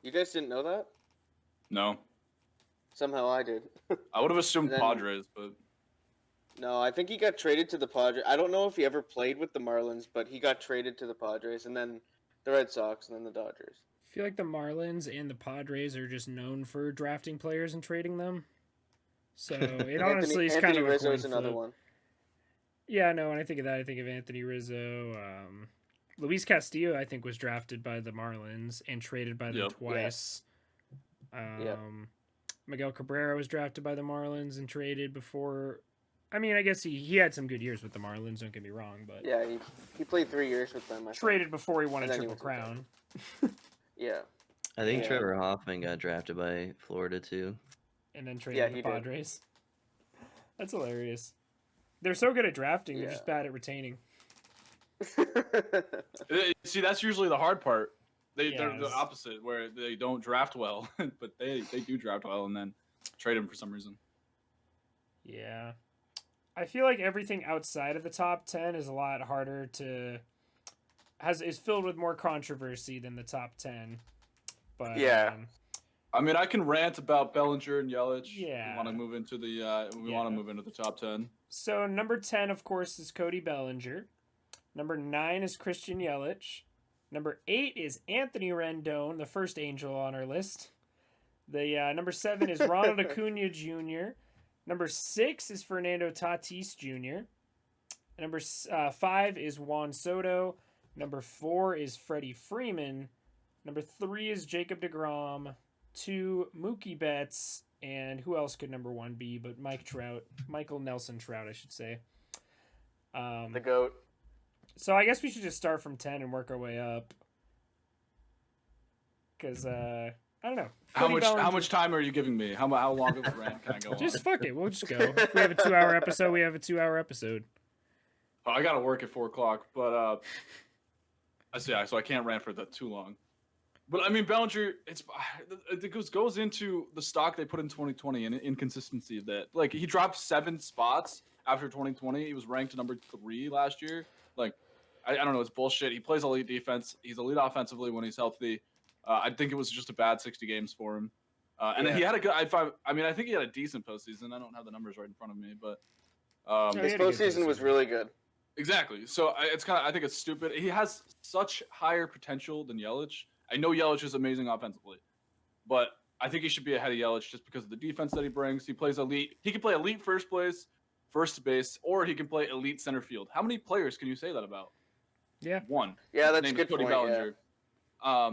Speaker 4: You guys didn't know that?
Speaker 3: No.
Speaker 4: Somehow I did.
Speaker 3: I would have assumed
Speaker 4: Then-
Speaker 3: Padres, but
Speaker 4: No, I think he got traded to the Padres. I don't know if he ever played with the Marlins, but he got traded to the Padres, and then the Red Sox, and then the Dodgers.
Speaker 1: I feel like the Marlins and the Padres are just known for drafting players and trading them. So it honestly is kind
Speaker 4: Anthony
Speaker 1: of a
Speaker 4: Rizzo
Speaker 1: coin
Speaker 4: is another
Speaker 1: flip.
Speaker 4: one.
Speaker 1: Yeah, no, when I think of that, I think of Anthony Rizzo. Luis Castillo, I think, was drafted by the Marlins and traded by them
Speaker 3: Yep.
Speaker 1: twice.
Speaker 4: Yep.
Speaker 1: Miguel Cabrera was drafted by the Marlins and traded before. I mean, I guess he had some good years with the Marlins, don't get me wrong, but
Speaker 4: Yeah, he played 3 years with them. I think.
Speaker 1: traded before he won a
Speaker 4: And then he
Speaker 1: Triple
Speaker 4: went to the
Speaker 1: Crown.
Speaker 4: Yeah.
Speaker 2: I think
Speaker 4: Yeah.
Speaker 2: Trevor Hoffman got drafted by Florida too.
Speaker 1: And then traded
Speaker 4: Yeah,
Speaker 1: to the
Speaker 4: he did.
Speaker 1: Padres. That's hilarious. They're so good at drafting, they're
Speaker 4: Yeah.
Speaker 1: just bad at retaining.
Speaker 3: see, that's usually the hard part. They're the
Speaker 1: Yes.
Speaker 3: opposite, where they don't draft well, but they do draft well and then trade him for some reason.
Speaker 1: Yeah. I feel like everything outside of the top 10 is a lot harder to is filled with more controversy than the top 10. But
Speaker 4: Yeah.
Speaker 3: I mean, I can rant about Bellinger and Yelich.
Speaker 1: Yeah.
Speaker 3: We want to move into the top 10.
Speaker 1: So number 10, of course, is Cody Bellinger. Number 9 is Christian Yelich. Number 8 is Anthony Rendon, the first Angel on our list. The number 7 is Ronald Acuna Jr. Number 6 is Fernando Tatis Jr. Number 5 is Juan Soto. Number 4 is Freddie Freeman. Number 3 is Jacob deGrom. 2, Mookie Betts. And who else could number 1 be but Michael Nelson Trout, I should say.
Speaker 4: The GOAT.
Speaker 1: So I guess we should just start from 10 and work our way up. Because, I don't know.
Speaker 3: How much time are you giving me? How long of a rant can I go on?
Speaker 1: Just fuck it. We'll just go. If we have a 2-hour episode, we have a 2-hour episode.
Speaker 3: Oh, I got to work at 4 o'clock, but so I can't rant for that too long. But I mean, Bellinger, it goes into the stock they put in 2020 and inconsistency of that. Like, he dropped 7 spots after 2020. He was ranked number 3 last year. Like, I don't know, it's bullshit. He plays elite defense. He's elite offensively when he's healthy. I think it was just a bad 60 games for him. And then he had a good. I think he had a decent postseason. I don't have the numbers right in front of me, but
Speaker 4: his postseason was really good.
Speaker 3: Exactly. So I think it's stupid. He has such higher potential than Yelich. I know Yelich is amazing offensively, but I think he should be ahead of Yelich just because of the defense that he brings. He plays elite. He can play elite first base, or he can play elite center field. How many players can you say that about?
Speaker 1: Yeah.
Speaker 3: 1.
Speaker 4: Yeah, that's a good
Speaker 3: Cody
Speaker 4: point.
Speaker 3: Bellinger.
Speaker 4: Yeah.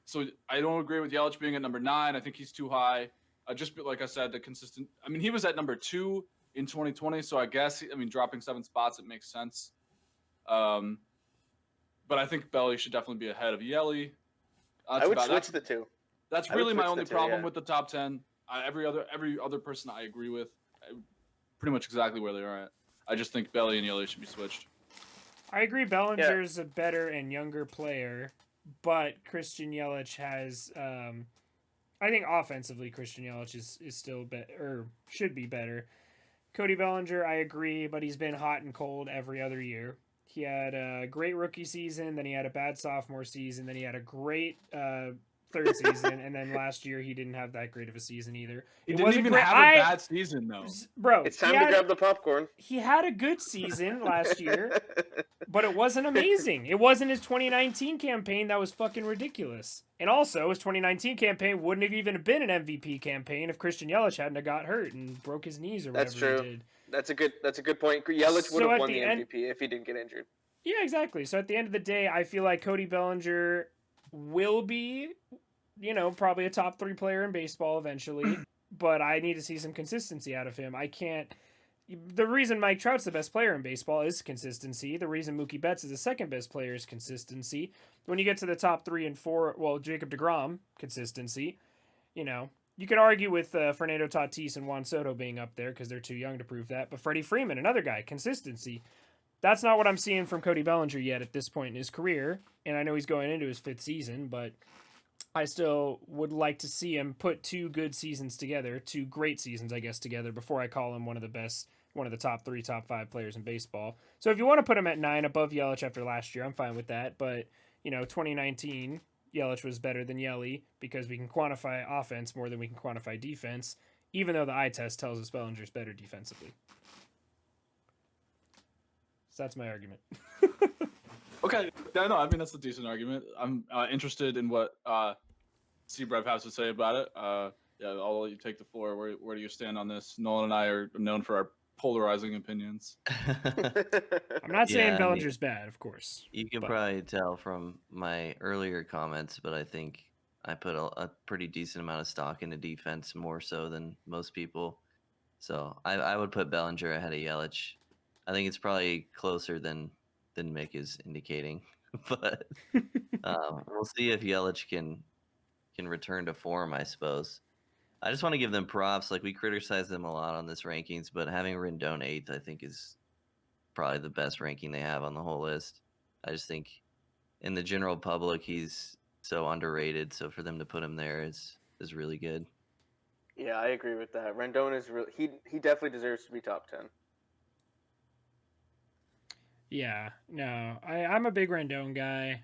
Speaker 3: So I don't agree with Yelich being at number 9. I think he's too high. Just like I said, the consistent. I mean, he was at number 2 in 2020, so I guess dropping 7 spots, it makes sense. But I think Belly should definitely be ahead of Yelly.
Speaker 4: I would switch the two.
Speaker 3: That's really my only problem with the top 10. Every other person I agree with, pretty much exactly where they are at. I just think Belly and Yelly should be switched.
Speaker 1: I agree. Bellinger's a better and younger player, but Christian Yelich has. I think offensively, Christian Yelich is still better, or should be better. Cody Bellinger, I agree, but he's been hot and cold every other year. He had a great rookie season, then he had a bad sophomore season, then he had a great third season, and then last year he didn't have that great of a season either.
Speaker 3: He didn't even have a bad season, though.
Speaker 1: Bro,
Speaker 4: it's time to grab the popcorn.
Speaker 1: He had a good season last year, but it wasn't amazing. It wasn't his 2019 campaign that was fucking ridiculous. And also, his 2019 campaign wouldn't have even been an MVP campaign if Christian Yelich hadn't have got hurt and broke his knees or whatever
Speaker 4: That's true.
Speaker 1: he did.
Speaker 4: That's a good point. Yelich would have won the MVP if he didn't get injured.
Speaker 1: Yeah, exactly. So at the end of the day, I feel like Cody Bellinger will be, probably a top 3 player in baseball eventually, but I need to see some consistency out of him. I can't. The reason Mike Trout's the best player in baseball is consistency. The reason Mookie Betts is the second best player is consistency. When you get to the top 3 and 4, well, Jacob deGrom, consistency. You could argue with Fernando Tatis and Juan Soto being up there because they're too young to prove that. But Freddie Freeman, another guy, consistency. That's not what I'm seeing from Cody Bellinger yet at this point in his career. And I know he's going into his 5th season, but I still would like to see him put 2 good seasons together, 2 great seasons, I guess, together before I call him one of the top 3, top 5 players in baseball. So if you want to put him at 9 above Yelich after last year, I'm fine with that. But, 2019... Yelich was better than Yelly because we can quantify offense more than we can quantify defense, even though the eye test tells us Bellinger's better defensively. So that's my argument.
Speaker 3: Okay. No, I mean, that's a decent argument. I'm interested in what CBrev has to say about it. I'll let you take the floor. Where do you stand on this? Nolan and I are known for our polarizing opinions.
Speaker 1: I'm not saying Bellinger's bad, of course.
Speaker 2: You can probably tell from my earlier comments, but I think I put a pretty decent amount of stock into defense, more so than most people. So I would put Bellinger ahead of Yelich. I think it's probably closer than Mick is indicating, but we'll see if Yelich can return to form, I suppose. I just want to give them props. Like, we criticize them a lot on this rankings, but having Rendon 8th, I think, is probably the best ranking they have on the whole list. I just think in the general public, he's so underrated. So for them to put him there is really good.
Speaker 4: Yeah, I agree with that. Rendon is really he definitely deserves to be top 10.
Speaker 1: Yeah, no, I'm a big Rendon guy.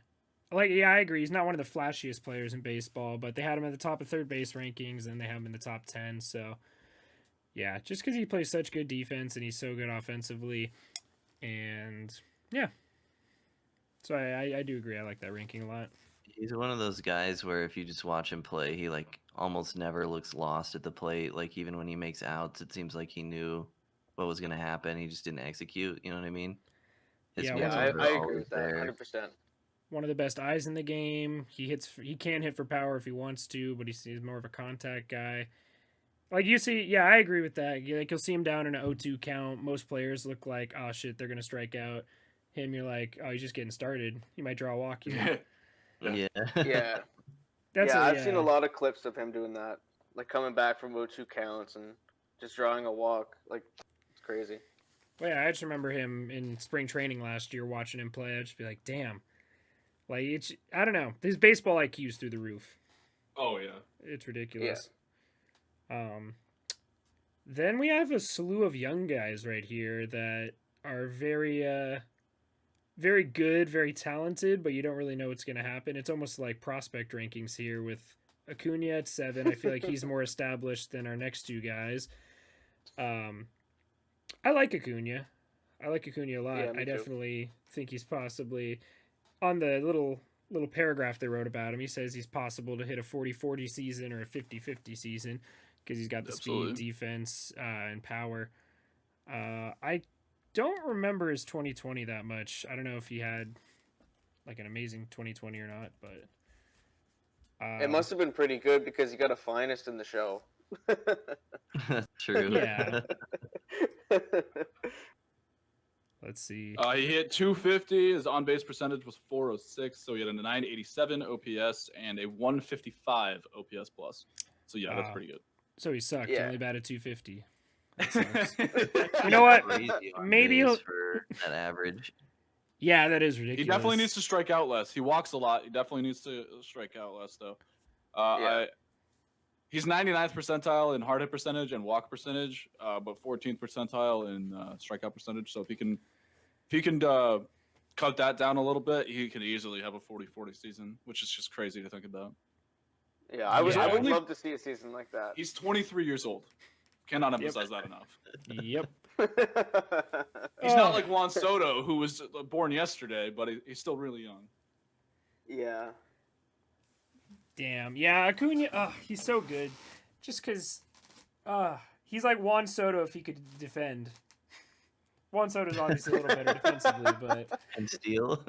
Speaker 1: I agree. He's not one of the flashiest players in baseball, but they had him at the top of third base rankings, and they have him in the top 10. So, yeah, just because he plays such good defense and he's so good offensively, and yeah, So I do agree. I like that ranking a lot.
Speaker 2: He's one of those guys where if you just watch him play, he like almost never looks lost at the plate. Like even when he makes outs, it seems like he knew what was going to happen. He just didn't execute. You know what I mean? His
Speaker 1: Yeah,
Speaker 2: mitts
Speaker 4: Yeah,
Speaker 2: are
Speaker 4: I agree
Speaker 2: always
Speaker 4: with that
Speaker 2: there.
Speaker 4: 100%.
Speaker 1: One of the best eyes in the game. He can hit for power if he wants to, but he's more of a contact guy. Like you see, yeah, I agree with that. Like you'll see him down in an 0-2 count. Most players look like, oh shit, they're gonna strike out. Him, you're like, oh, he's just getting started. He might draw a walk here.
Speaker 3: Yeah.
Speaker 4: Yeah.
Speaker 1: That's
Speaker 4: I've seen a lot of clips of him doing that. Like coming back from 0-2 counts and just drawing a walk. Like, it's crazy.
Speaker 1: Well, yeah, I just remember him in spring training last year watching him play. I'd just be like, damn. Like it's, I don't know. His baseball IQ's through the roof.
Speaker 3: Oh yeah.
Speaker 1: It's ridiculous. Then we have a slew of young guys right here that are very good, very talented, but you don't really know what's going to happen. It's almost like prospect rankings here with Acuna at 7. I feel like he's more established than our next two guys. I like Acuna. I like Acuna a lot.
Speaker 4: Yeah, me
Speaker 1: I
Speaker 4: too.
Speaker 1: definitely think he's possibly on the little paragraph they wrote about him. He says he's possible to hit a 40-40 season or a 50-50 season because he's got the
Speaker 3: Absolutely.
Speaker 1: speed, defense, and power. I don't remember his 2020 that much. I don't know if he had like an amazing 2020 or not, but
Speaker 4: It must have been pretty good because he got a finest in the show.
Speaker 2: That's true.
Speaker 1: Yeah. Let's see.
Speaker 3: He hit 250. His on base percentage was 406. So he had a 987 OPS and a 155 OPS plus. So yeah, that's pretty good.
Speaker 1: So he sucked. He
Speaker 4: Yeah.
Speaker 1: only batted 250. That sucks. You know what?
Speaker 2: Crazy on
Speaker 1: Maybe
Speaker 2: base
Speaker 1: he'll-
Speaker 2: for that average.
Speaker 1: Yeah, that is ridiculous.
Speaker 3: He definitely needs to strike out less. He walks a lot. He definitely needs to strike out less, though.
Speaker 4: Yeah.
Speaker 3: He's 99th percentile in hard hit percentage and walk percentage, but 14th percentile in strikeout percentage. So if he can cut that down a little bit, he can easily have a 40-40 season, which is just crazy to think about.
Speaker 4: Yeah, I would
Speaker 3: Yeah.
Speaker 4: love to see a season like that.
Speaker 3: He's 23 years old. Cannot emphasize that enough.
Speaker 1: Yep.
Speaker 3: He's not like Juan Soto, who was born yesterday, but he's still really young.
Speaker 4: Yeah.
Speaker 1: Damn. Yeah, Acuna, he's so good. Just because he's like Juan Soto if he could defend. Juan Soto's obviously a little better defensively, but
Speaker 2: And steal.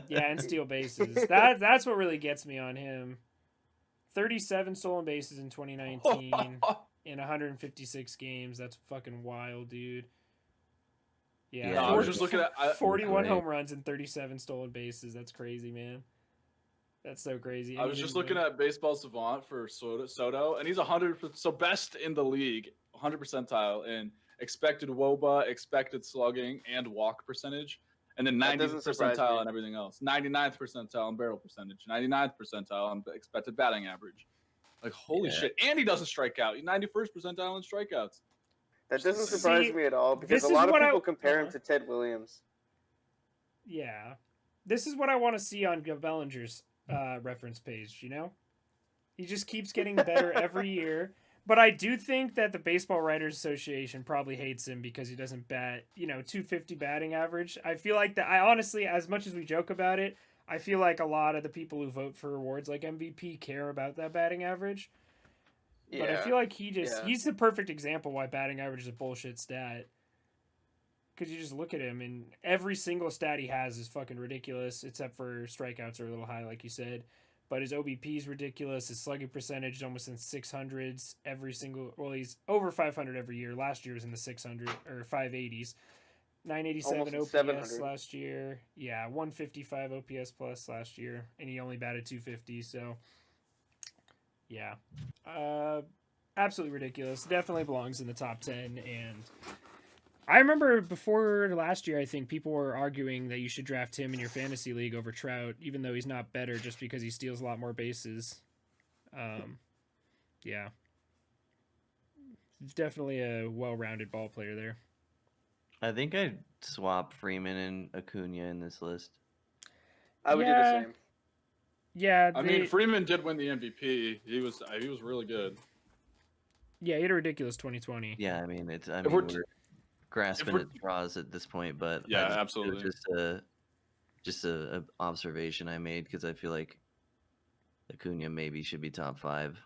Speaker 1: yeah, and steal bases. That's what really gets me on him. 37 stolen bases in 2019 in 156 games. That's fucking wild, dude. Yeah,
Speaker 2: Yeah,
Speaker 3: I was just looking at
Speaker 1: 41
Speaker 2: Great.
Speaker 1: home runs and 37 stolen bases. That's crazy, man. That's so crazy.
Speaker 3: I was just looking at Baseball Savant for Soto, and he's 100. So best in the league, 100 percentile in expected WOBA, expected slugging, and walk percentage, and then
Speaker 4: That
Speaker 3: 90th
Speaker 4: doesn't surprise me.
Speaker 3: percentile and everything else. 99th percentile in barrel percentage, 99th percentile on expected batting average. Like holy
Speaker 2: Yeah.
Speaker 3: shit! And he doesn't strike out. He's 91st percentile in strikeouts.
Speaker 4: That doesn't surprise
Speaker 1: See,
Speaker 4: me at all because
Speaker 1: this
Speaker 4: a
Speaker 1: is
Speaker 4: lot of
Speaker 1: what
Speaker 4: people compare him
Speaker 1: uh-huh.
Speaker 4: to Ted Williams.
Speaker 1: Yeah. This is what I want to see on Bellinger's reference page, you know? He just keeps getting better every year. But I do think that the Baseball Writers Association probably hates him because he doesn't bat, 250 batting average. I feel like that. I honestly, as much as we joke about it, I feel like a lot of the people who vote for awards like MVP care about that batting average.
Speaker 4: Yeah.
Speaker 1: But I feel like he's the perfect example why batting average is a bullshit stat. Because you just look at him and every single stat he has is fucking ridiculous, except for strikeouts are a little high, like you said. But his OBP is ridiculous. His slugging percentage is almost in 600s every single. Well, he's over 500 every year. Last year was in the 600 or 580s. 987
Speaker 4: Almost
Speaker 1: OPS
Speaker 4: 700.
Speaker 1: last year. Yeah, 155 OPS plus last year, and he only batted 250. So, yeah, absolutely ridiculous. Definitely belongs in the top 10. And I remember before last year, I think people were arguing that you should draft him in your fantasy league over Trout, even though he's not better, just because he steals a lot more bases. Yeah, definitely a well-rounded ball player there.
Speaker 2: I think I'd swap Freeman and Acuna in this list.
Speaker 4: I would do
Speaker 1: Yeah.
Speaker 4: the same.
Speaker 1: Yeah,
Speaker 3: I mean, Freeman did win the MVP. He was really good.
Speaker 1: yeah, he had a ridiculous 2020.
Speaker 2: Yeah, I mean
Speaker 3: we're
Speaker 2: we're grasping at straws at this point, but
Speaker 3: Yeah,
Speaker 2: it was
Speaker 3: absolutely.
Speaker 2: just just a observation I made because I feel like Acuna maybe should be top 5,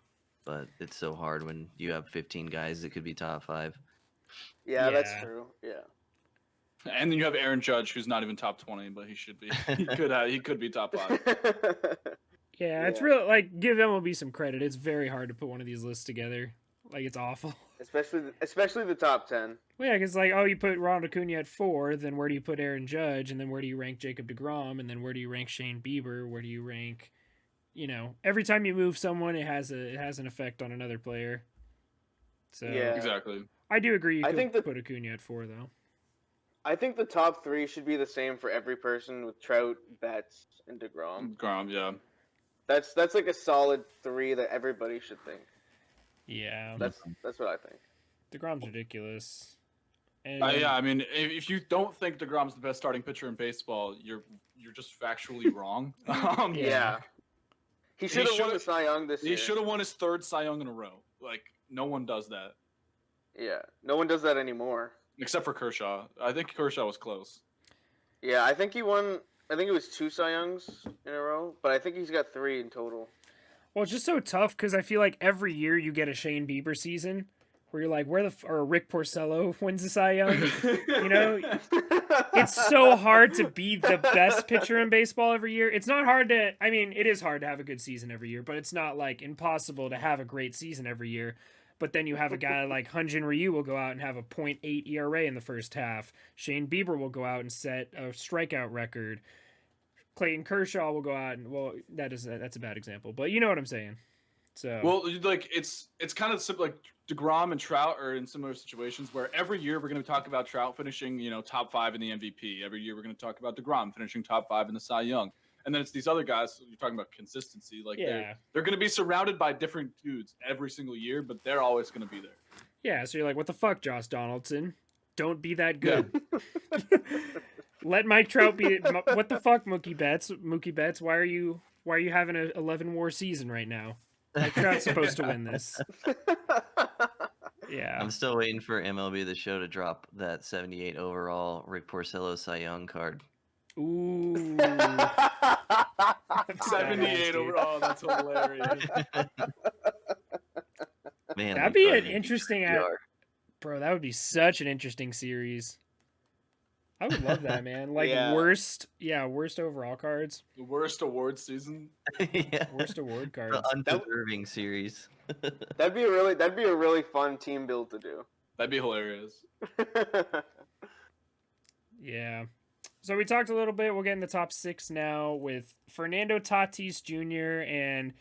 Speaker 2: but it's so hard when you have 15 guys that could be top 5.
Speaker 4: Yeah, that's
Speaker 1: Yeah.
Speaker 4: true. Yeah.
Speaker 3: And then you have Aaron Judge, who's not even top 20, but he should be. He could be top 5.
Speaker 1: Yeah, it's
Speaker 4: Yeah.
Speaker 1: real. Like, give MLB some credit. It's very hard to put one of these lists together. Like, it's awful.
Speaker 4: especially the top 10.
Speaker 1: Well, yeah, because like, oh, you put Ronald Acuna at 4, then where do you put Aaron Judge, and then where do you rank Jacob DeGrom, and then where do you rank Shane Bieber? Where do you rank? You know, every time you move someone, it has an effect on another player. So
Speaker 4: Yeah.
Speaker 3: Exactly.
Speaker 1: I do agree. You
Speaker 4: I
Speaker 1: could
Speaker 4: think that-
Speaker 1: put Acuna at 4 though.
Speaker 4: I think the top 3 should be the same for every person with Trout, Betts, and DeGrom.
Speaker 3: Grom, yeah.
Speaker 4: That's like a solid 3 that everybody should think.
Speaker 1: Yeah,
Speaker 4: That's what I think.
Speaker 1: DeGrom's ridiculous. And
Speaker 3: Yeah, I mean, if you don't think DeGrom's the best starting pitcher in baseball, you're just factually wrong.
Speaker 4: Yeah. He should have won
Speaker 3: shoulda-
Speaker 4: the Cy Young this year.
Speaker 3: He should have won his 3rd Cy Young in a row. Like, no one does that.
Speaker 4: Yeah. No one does that anymore.
Speaker 3: Except for Kershaw. I think Kershaw was close.
Speaker 4: Yeah, I think he won. I think it was 2 Cy Youngs in a row, but I think he's got 3 in total.
Speaker 1: well, it's just so tough because I feel like every year you get a Shane Bieber season where you're like, or Rick Porcello wins the Cy Young. You know, it's so hard to be the best pitcher in baseball every year. It's not hard to, I mean, it is hard to have a good season every year, but it's not like impossible to have a great season every year. But then you have a guy like Hyun-Jin Ryu will go out and have a .8 ERA in the first half. Shane Bieber will go out and set a strikeout record. Clayton Kershaw will go out and, well, that's a bad example, but you know what I'm saying. So
Speaker 3: Well, like it's kind of simple. Like DeGrom and Trout are in similar situations where every year we're going to talk about Trout finishing, top 5 in the MVP. Every year we're going to talk about DeGrom finishing top 5 in the Cy Young. And then it's these other guys. You're talking about consistency. Like they're going to be surrounded by different dudes every single year, but they're always going to be there.
Speaker 1: yeah, so you're like, what the fuck, Josh Donaldson? Don't be that good. Let Mike Trout be. What the fuck, Mookie Betts? Mookie Betts, why are you having an 11 WAR season right now? Mike Trout's supposed to win this. Yeah.
Speaker 2: I'm still waiting for MLB The Show to drop that 78 overall Rick Porcello Cy Young card.
Speaker 1: Ooh.
Speaker 3: 78
Speaker 1: dude.
Speaker 3: overall. That's hilarious.
Speaker 2: Man,
Speaker 1: That'd
Speaker 2: that
Speaker 1: be
Speaker 2: card
Speaker 1: an
Speaker 2: would
Speaker 1: interesting,
Speaker 2: PPR.
Speaker 1: bro. That would be such an interesting series. I would love that, man. Like
Speaker 4: Yeah.
Speaker 1: worst overall cards,
Speaker 3: The worst award season.
Speaker 2: Yeah.
Speaker 1: worst award cards.
Speaker 2: The undeserving series.
Speaker 4: that'd be a really fun team build to do.
Speaker 3: That'd be hilarious.
Speaker 1: Yeah. So we talked a little bit. We'll get in the top 6 now with Fernando Tatis Jr. And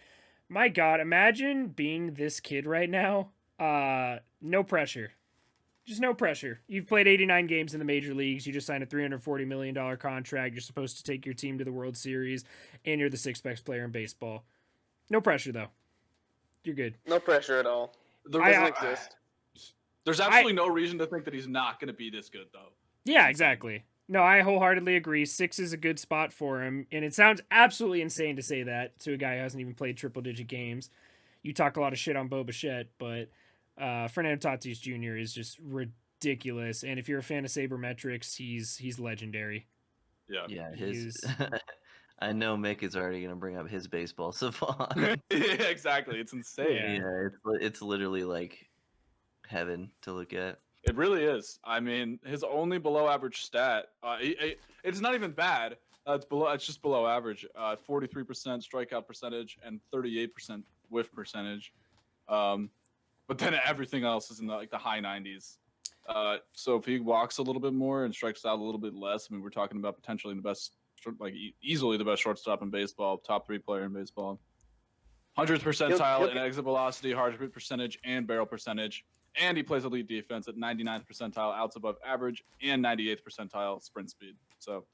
Speaker 1: my God, imagine being this kid right now. No pressure. Just no pressure. You've played 89 games in the major leagues. You just signed a $340 million contract. You're supposed to take your team to the World Series, and you're the 6th best player in baseball. No pressure, though. You're good.
Speaker 4: No pressure at all.
Speaker 3: There-
Speaker 4: Doesn't exist.
Speaker 3: There's absolutely no reason to think that he's not going to be this good, though.
Speaker 1: Yeah, exactly. No, I wholeheartedly agree. 6 is a good spot for him, and it sounds absolutely insane to say that to a guy who hasn't even played triple-digit games. You talk a lot of shit on Bo Bichette, but Fernando Tatis Jr. is just ridiculous. And if you're a fan of sabermetrics, he's legendary.
Speaker 3: Yeah.
Speaker 2: Yeah,
Speaker 1: He's-
Speaker 2: his. I know Mick is already going to bring up his baseball savant.
Speaker 3: Yeah, exactly. It's insane.
Speaker 1: Yeah.
Speaker 2: It's literally like heaven to look at.
Speaker 3: It really is. I mean, his only below average stat, it's not even bad. It's just below average. 43% strikeout percentage and 38% whiff percentage. But then everything else is in the high 90s. So if he walks a little bit more and strikes out a little bit less, I mean, we're talking about potentially the best, easily the best shortstop in baseball, top 3 player in baseball. 100th percentile in exit velocity, hard hit percentage, and barrel percentage. And he plays elite defense at 99th percentile, outs above average, and 98th percentile sprint speed. So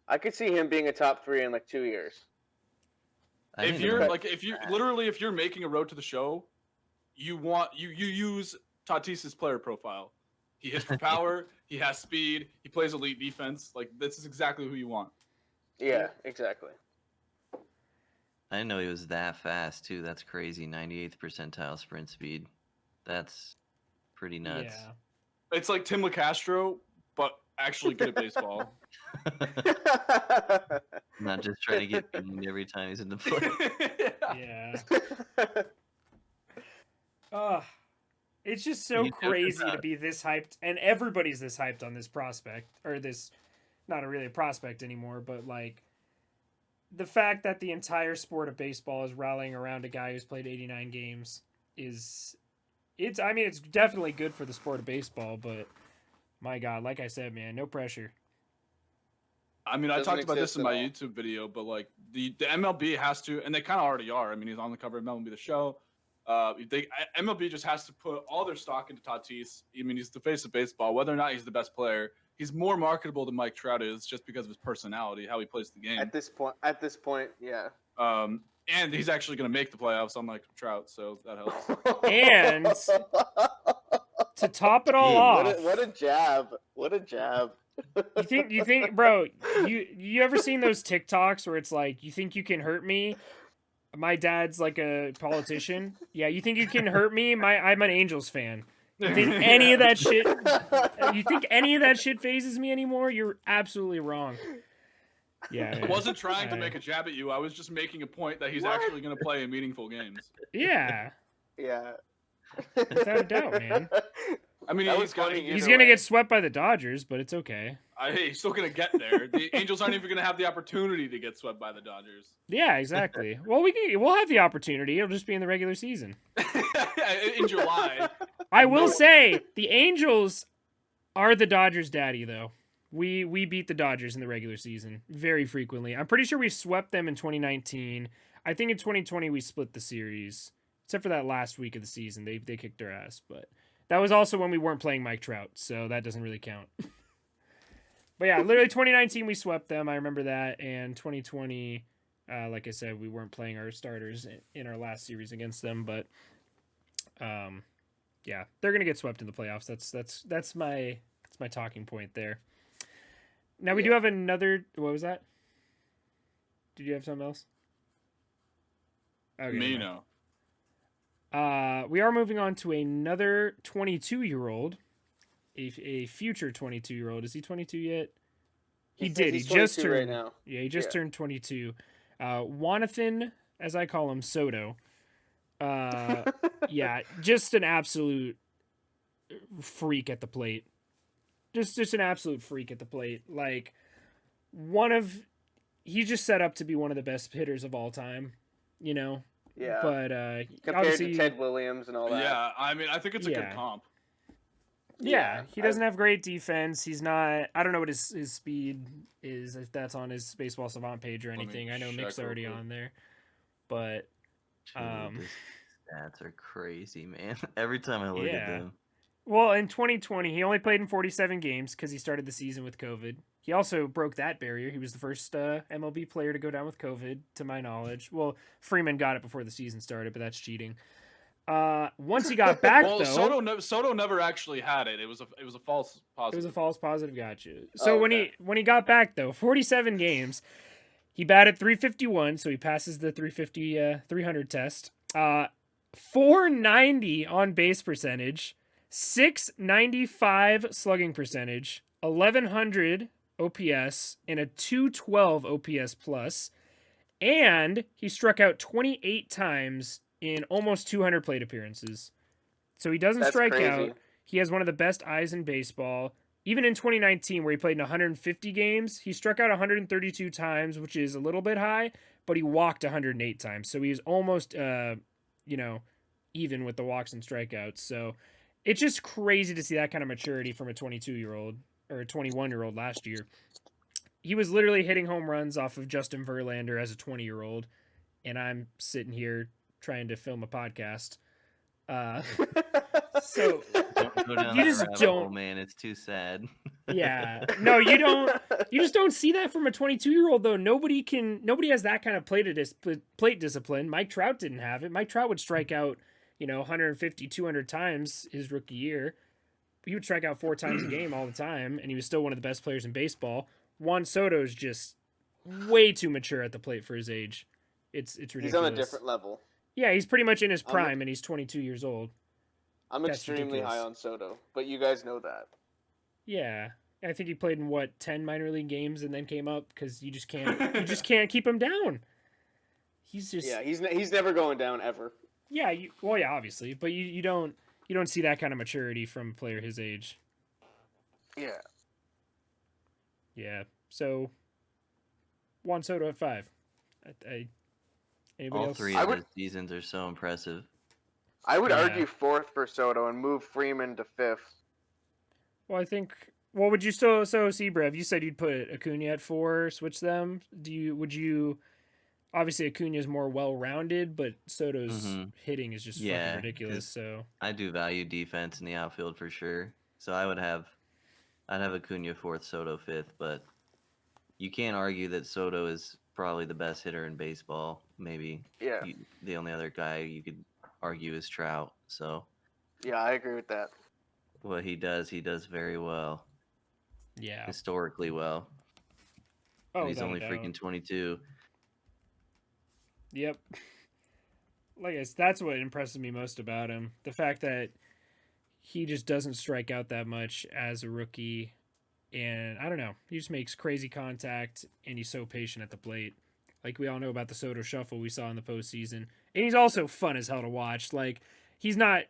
Speaker 4: I could see him being a top 3 in like 2 years.
Speaker 3: if you're making a road to the show, you use Tatis's player profile. He hits for power, he has speed, he plays elite defense. Like, this is exactly who you want.
Speaker 4: Yeah, exactly.
Speaker 2: I didn't know he was that fast too. That's crazy. 98th percentile sprint speed. That's pretty nuts.
Speaker 1: Yeah.
Speaker 3: It's like Tim LeCastro, but actually good at baseball.
Speaker 2: Not just trying to get beaten every time he's in the play.
Speaker 1: Yeah. It's just so
Speaker 2: You joke
Speaker 1: crazy
Speaker 2: about
Speaker 1: to
Speaker 2: it.
Speaker 1: be this hyped, and everybody's this hyped on this prospect, or this, not really a prospect anymore, but like the fact that the entire sport of baseball is rallying around a guy who's played 89 games I mean, it's definitely good for the sport of baseball, but my God, like I said, man, no pressure.
Speaker 3: I mean, I
Speaker 4: Doesn't
Speaker 3: talked about this
Speaker 4: exist
Speaker 3: in
Speaker 4: at
Speaker 3: my
Speaker 4: all.
Speaker 3: YouTube video, but like the MLB has to, and they kind of already are. I mean, he's on the cover of MLB The Show. MLB just has to put all their stock into Tatis. I mean, he's the face of baseball. Whether or not he's the best player, he's more marketable than Mike Trout is, just because of his personality, how he plays the game.
Speaker 4: At this point, yeah.
Speaker 3: And he's actually going to make the playoffs, unlike Trout, so that helps.
Speaker 1: And to top it all off,
Speaker 4: what a jab! What a jab!
Speaker 1: you think, bro, you ever seen those TikToks where it's like, you think you can hurt me? My dad's like a politician. Yeah, you think you can hurt me? I'm an Angels fan. You think any of that shit? You think any of that shit phases me anymore? You're absolutely wrong. Yeah,
Speaker 3: I wasn't trying to make a jab at you. I was just making a point that he's actually going to play in meaningful games.
Speaker 1: Yeah.
Speaker 4: Yeah.
Speaker 1: Without a doubt, man.
Speaker 3: I mean,
Speaker 4: That
Speaker 3: he's
Speaker 1: gonna get swept by the Dodgers, but it's okay.
Speaker 3: He's still going to get there. The Angels aren't even going to have the opportunity to get swept by the Dodgers.
Speaker 1: Yeah, exactly. Well, we'll have the opportunity. It'll just be in the regular season.
Speaker 3: In July.
Speaker 1: I will say the Angels are the Dodgers' daddy, though. We beat the Dodgers in the regular season very frequently. I'm pretty sure we swept them in 2019. I think in 2020 we split the series, except for that last week of the season. They kicked their ass, but that was also when we weren't playing Mike Trout, so that doesn't really count. But yeah, literally 2019 we swept them. I remember that, and 2020, like I said, we weren't playing our starters in our last series against them, but yeah, they're gonna get swept in the playoffs. That's my talking point there. Now we do have another. What was that? Did you have something else? Okay.
Speaker 3: Me, no.
Speaker 1: We are moving on to another 22-year-old, a future 22-year-old. Is he 22 yet? He did. He just turned.
Speaker 4: right now.
Speaker 1: Yeah, he just turned 22. Jonathan, as I call him, Soto. Yeah, just an absolute freak at the plate. Just an absolute freak at the plate. Like, he's just set up to be one of the best hitters of all time, you know?
Speaker 4: Yeah.
Speaker 1: But
Speaker 4: compared to Ted Williams and all that.
Speaker 3: Yeah, I mean, I think it's a good comp.
Speaker 1: Yeah, he doesn't have great defense. He's not. I don't know what his speed is, if that's on his Baseball Savant page or anything. I know Mick's already on there, but
Speaker 2: Dude, the stats are crazy, man. Every time I look at them.
Speaker 1: Well, in 2020, he only played in 47 games because he started the season with COVID. He also broke that barrier. He was the first MLB player to go down with COVID, to my knowledge. Well, Freeman got it before the season started, but that's cheating. Once he got back,
Speaker 3: well,
Speaker 1: though,
Speaker 3: Soto never actually had it. It was a false positive.
Speaker 1: It was a false positive. Gotcha. So when he got back, though, 47 games, he batted .351, so he passes the 300 test. 490 on base percentage, 695 slugging percentage, 1100 OPS, and a 212 OPS plus. And he struck out 28 times in almost 200 plate appearances. So he doesn't strike out. He has one of the best eyes in baseball. Even in 2019, where he played in 150 games, he struck out 132 times, which is a little bit high, but he walked 108 times. So he's almost, even with the walks and strikeouts. So it's just crazy to see that kind of maturity from a 22-year-old or a 21-year-old last year. He was literally hitting home runs off of Justin Verlander as a 20-year-old, and I'm sitting here trying to film a podcast. So
Speaker 2: don't go down
Speaker 1: you
Speaker 2: that
Speaker 1: just
Speaker 2: rabbit
Speaker 1: don't,
Speaker 2: hole, man. It's too sad.
Speaker 1: Yeah, no, you don't. You just don't see that from a 22-year-old though. Nobody has that kind of plate discipline. Mike Trout didn't have it. Mike Trout would strike out, 150, 200 times his rookie year. He would strike out 4 times a game all the time, and he was still one of the best players in baseball. Juan Soto is just way too mature at the plate for his age. It's ridiculous.
Speaker 4: He's on a different level.
Speaker 1: Yeah, he's pretty much in his prime, and he's 22 years old.
Speaker 4: I'm extremely high on Soto, but you guys know that.
Speaker 1: Yeah. I think he played in 10 minor league games and then came up because you just can't keep him down. He's just
Speaker 4: he's never going down ever.
Speaker 1: yeah. Obviously, but you don't see that kind of maturity from a player his age.
Speaker 4: Yeah.
Speaker 1: Yeah. So Juan Soto at 5. Anybody
Speaker 2: All
Speaker 1: else?
Speaker 2: three of his seasons are so impressive.
Speaker 4: I would
Speaker 1: Yeah.
Speaker 4: argue 4th for Soto and move Freeman to 5th.
Speaker 1: Well, I think. Well, would you still CBrev? You said you'd put Acuna at 4. Switch them. Would you? Obviously, Acuna is more well-rounded, but Soto's hitting is just fucking ridiculous. So
Speaker 2: I do value defense in the outfield for sure. So I'd have Acuna 4th, Soto 5th, but you can't argue that Soto is probably the best hitter in baseball. Maybe the only other guy you could argue is Trout. So
Speaker 4: yeah, I agree with that.
Speaker 2: What he does very well.
Speaker 1: Yeah,
Speaker 2: historically well.
Speaker 1: Oh,
Speaker 2: he's only freaking 22.
Speaker 1: Yep. That's what impresses me most about him. The fact that he just doesn't strike out that much as a rookie. And I don't know. He just makes crazy contact, and he's so patient at the plate. Like, we all know about the Soto shuffle we saw in the postseason. And he's also fun as hell to watch. Like, he's not